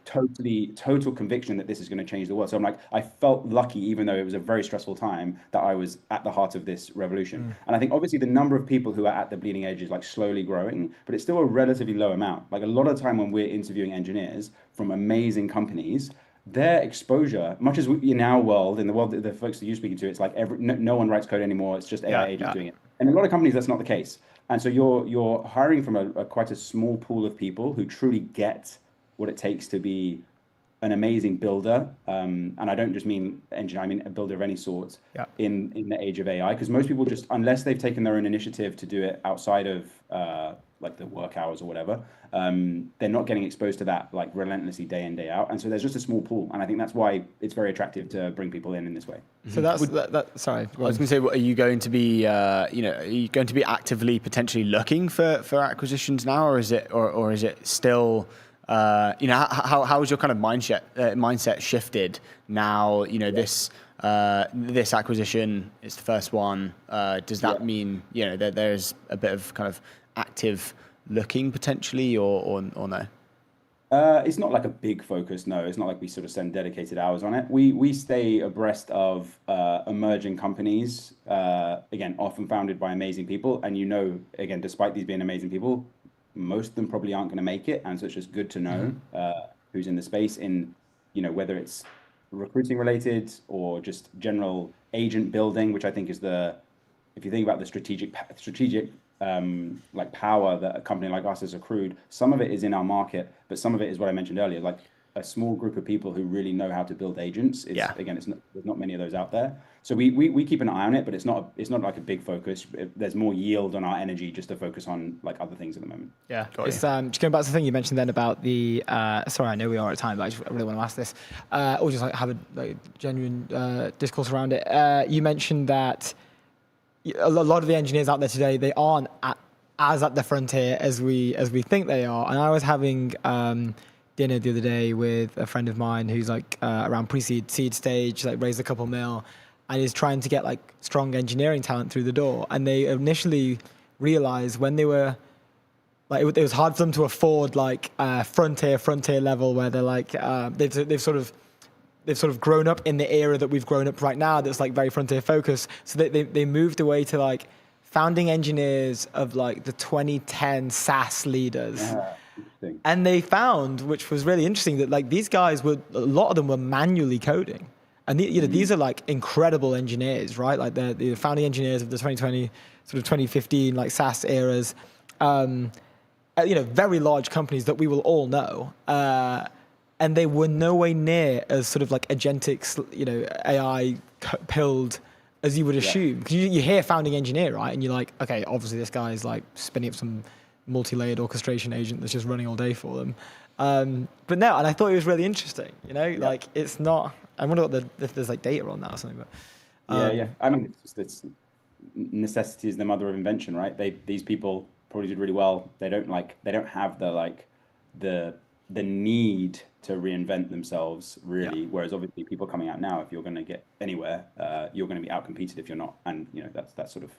Total conviction that this is going to change the world. So I'm like, I felt lucky, even though it was a very stressful time, that I was at the heart of this revolution. And I think obviously the number of people who are at the bleeding edge is like slowly growing, but it's still a relatively low amount. Like a lot of the time when we're interviewing engineers from amazing companies, their exposure, much as in our world, in the world that the folks that you're speaking to, it's like no one writes code anymore. It's just AI agents doing it. And in a lot of companies, that's not the case. And so you're hiring from quite a small pool of people who truly get what it takes to be an amazing builder. And I don't just mean engineer, I mean a builder of any sort in the age of AI. Because most people just, unless they've taken their own initiative to do it outside of like the work hours or whatever, they're not getting exposed to that like relentlessly day in, day out. And so there's just a small pool. And I think that's why it's very attractive to bring people in this way. So that's sorry. I was going to say, are you going to be, are you going to be actively potentially looking for acquisitions now, or is it still, how has your kind of mindset shifted now? This acquisition is the first one. Does that mean that there's a bit of kind of active looking potentially, or no? It's not like a big focus. No, it's not like we sort of spend dedicated hours on it. We stay abreast of emerging companies, again, often founded by amazing people. And again, despite these being amazing people, most of them probably aren't going to make it. And so it's just good to know who's in the space, in whether it's recruiting related or just general agent building, which I think is if you think about the strategic like power that a company like us has accrued, some of it is in our market, but some of it is what I mentioned earlier, like a small group of people who really know how to build agents. Again, there's not many of those out there. So we keep an eye on it, but it's not like a big focus. There's more yield on our energy just to focus on like other things at the moment. Yeah, it's just going back to the thing you mentioned then about the. Sorry, I know we are at time, but I really want to ask this, or just like have a genuine discourse around it. You mentioned that a lot of the engineers out there today, they aren't as at the frontier as we think they are. And I was having dinner the other day with a friend of mine who's like around seed stage, like raised a couple mil, and is trying to get like strong engineering talent through the door. And they initially realized when they were like, it was hard for them to afford like frontier level, where they're like they've sort of grown up in the era that we've grown up right now, that's like very frontier focused. So they moved away to like founding engineers of like the 2010 SaaS leaders. And they found, which was really interesting, that like these guys a lot of them were manually coding. And these are like incredible engineers, right? Like they're the founding engineers of the 2020, sort of 2015, like SaaS eras, very large companies that we will all know. And they were no way near as sort of like agentic, AI pilled as you would assume. Because you hear founding engineer, right? And you're like, okay, obviously this guy is like spinning up some multi-layered orchestration agent that's just running all day for them. But no, and I thought it was really interesting, like it's not, I wonder if there's like data on that or something. But I mean, it's necessity is the mother of invention, right? These people probably did really well. They don't have the need to reinvent themselves, really. Whereas obviously people coming out now, if you're going to get anywhere, you're going to be outcompeted if you're not. And that's sort of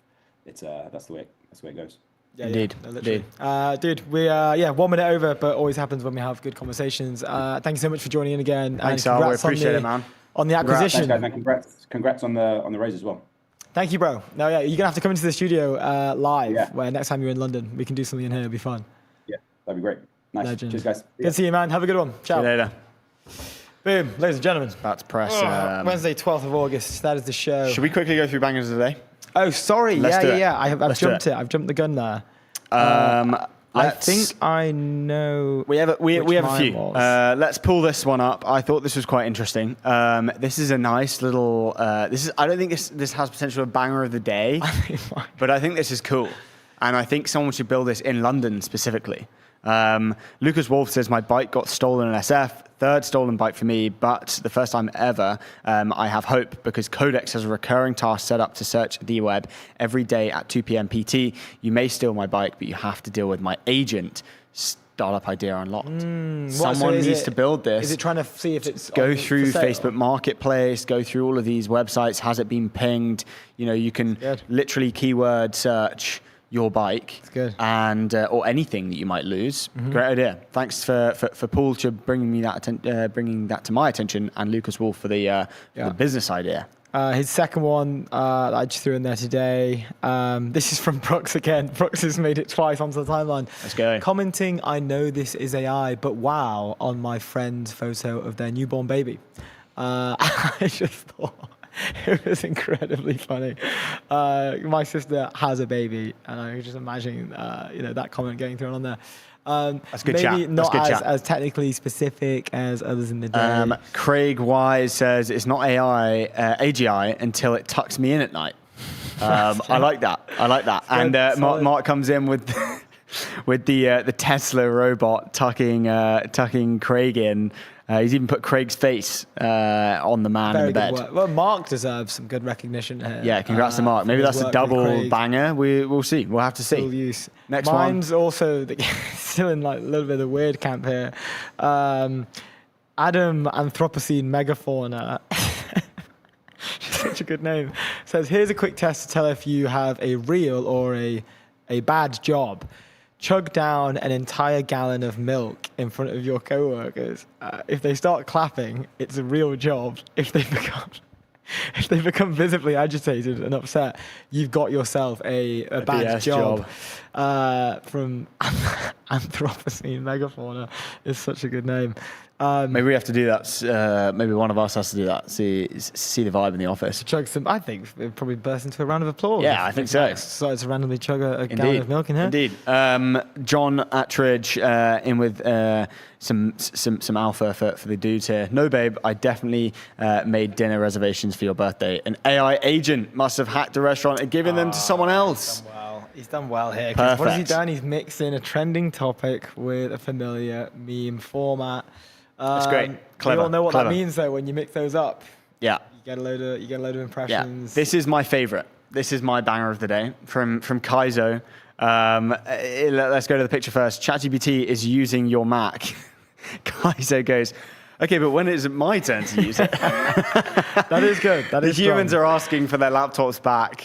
it's that's the way it goes. Yeah, Indeed. Yeah, no, literally. Dude, we 1 minute over, but always happens when we have good conversations. Thank you so much for joining in again. Thanks, Al. We appreciate it, man. On the acquisition. Thanks, guys, congrats on the raise as well. Thank you, bro. No, yeah, you're gonna have to come into the studio live. Where next time you're in London, we can do something in here. It'll be fun. Yeah, that'd be great. Nice. Legend. Cheers, guys. Good to see you, man. Have a good one. Ciao. See you later. Boom, ladies and gentlemen. About to press. Wednesday, 12th of August. That is the show. Should we quickly go through bangers of the day? Oh, sorry. Let's do it. Yeah. I've jumped it. I've jumped the gun there. I think I know. We have a few. Was. Let's pull this one up. I thought this was quite interesting. This is a nice little. I don't think this has potential of banger of the day, but I think this is cool, and I think someone should build this in London specifically. Lucas Wolf says, my bike got stolen in SF, third stolen bike for me, but the first time ever. I have hope because Codex has a recurring task set up to search the web every day at 2 p.m. PT. You may steal my bike, but you have to deal with my agent. Startup idea unlocked. Someone needs to build this. Is it trying to see if it's go through Facebook Marketplace, go through all of these websites. Has it been pinged? You know, you can literally keyword search your bike and or anything that you might lose. Great idea. Thanks for Paul to bringing that to my attention, and Lucas Wolf for the business idea. His second one that I just threw in there today. This is from Brooks again. Brooks has made it twice onto the timeline. Let's go. Commenting, I know this is AI, but wow, on my friend's photo of their newborn baby. I just thought it was incredibly funny. My sister has a baby, and I was just imagining, that comment getting thrown on there. That's good maybe chat. not as technically specific as others in the day. Craig Wise says it's not AGI until it tucks me in at night. I like that. And Mark comes in with the Tesla robot tucking Craig in. He's even put Craig's face on the man in the bed. Work. Well, Mark deserves some good recognition here. Yeah, congrats to Mark. Maybe that's a double banger. We'll see. We'll have to see. Full use. Next Mine's one. also still in like a little bit of the weird camp here. Adam Anthropocene Megafauna. Such a good name. Says, here's a quick test to tell if you have a real or a bad job. Chug down an entire gallon of milk in front of your coworkers. If they start clapping, it's a real job. If they become visibly agitated and upset, you've got yourself a bad job. From Anthropocene Megafauna is such a good name. Maybe we have to do that. Maybe one of us has to do that. See the vibe in the office. Chug some. I think it probably burst into a round of applause. Yeah, I think so. So to randomly chug a gallon of milk in here. Indeed. John Attridge in with some alpha for the dudes here. No, babe, I definitely made dinner reservations for your birthday. An AI agent must have hacked a restaurant and given them to someone else. He's done well here. Perfect. What has he done? He's mixing a trending topic with a familiar meme format. That's great. Clever. We all know what that means, though, when you mix those up. Yeah. You get a load of impressions. Yeah. This is my favorite. This is my banger of the day from Kaizo. Let's go to the picture first. ChatGPT is using your Mac. Kaizo goes, okay, but when is it my turn to use it? That is good. That is The humans are asking for their laptops back.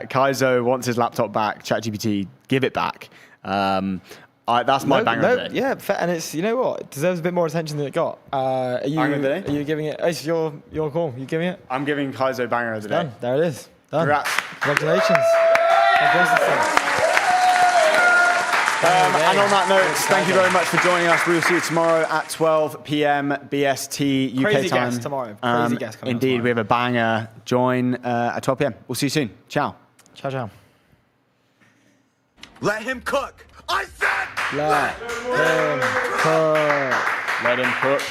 Kaizo wants his laptop back. ChatGPT, give it back. That's my banger of the day. Yeah, and it's, you know what? It deserves a bit more attention than it got. Are you giving it? It's your call. You giving it? I'm giving Kaizo banger of the day. Done. There it is. Done. Congrats. Congratulations. And on that note, thank you very much for joining us. We will see you tomorrow at 12 p.m. BST UK Crazy time. guest tomorrow. Crazy guest coming Indeed, tomorrow. we have a banger. Join at 12 p.m. We'll see you soon. Ciao. Ciao. Let him cook. I said Let him cook. Let him cook.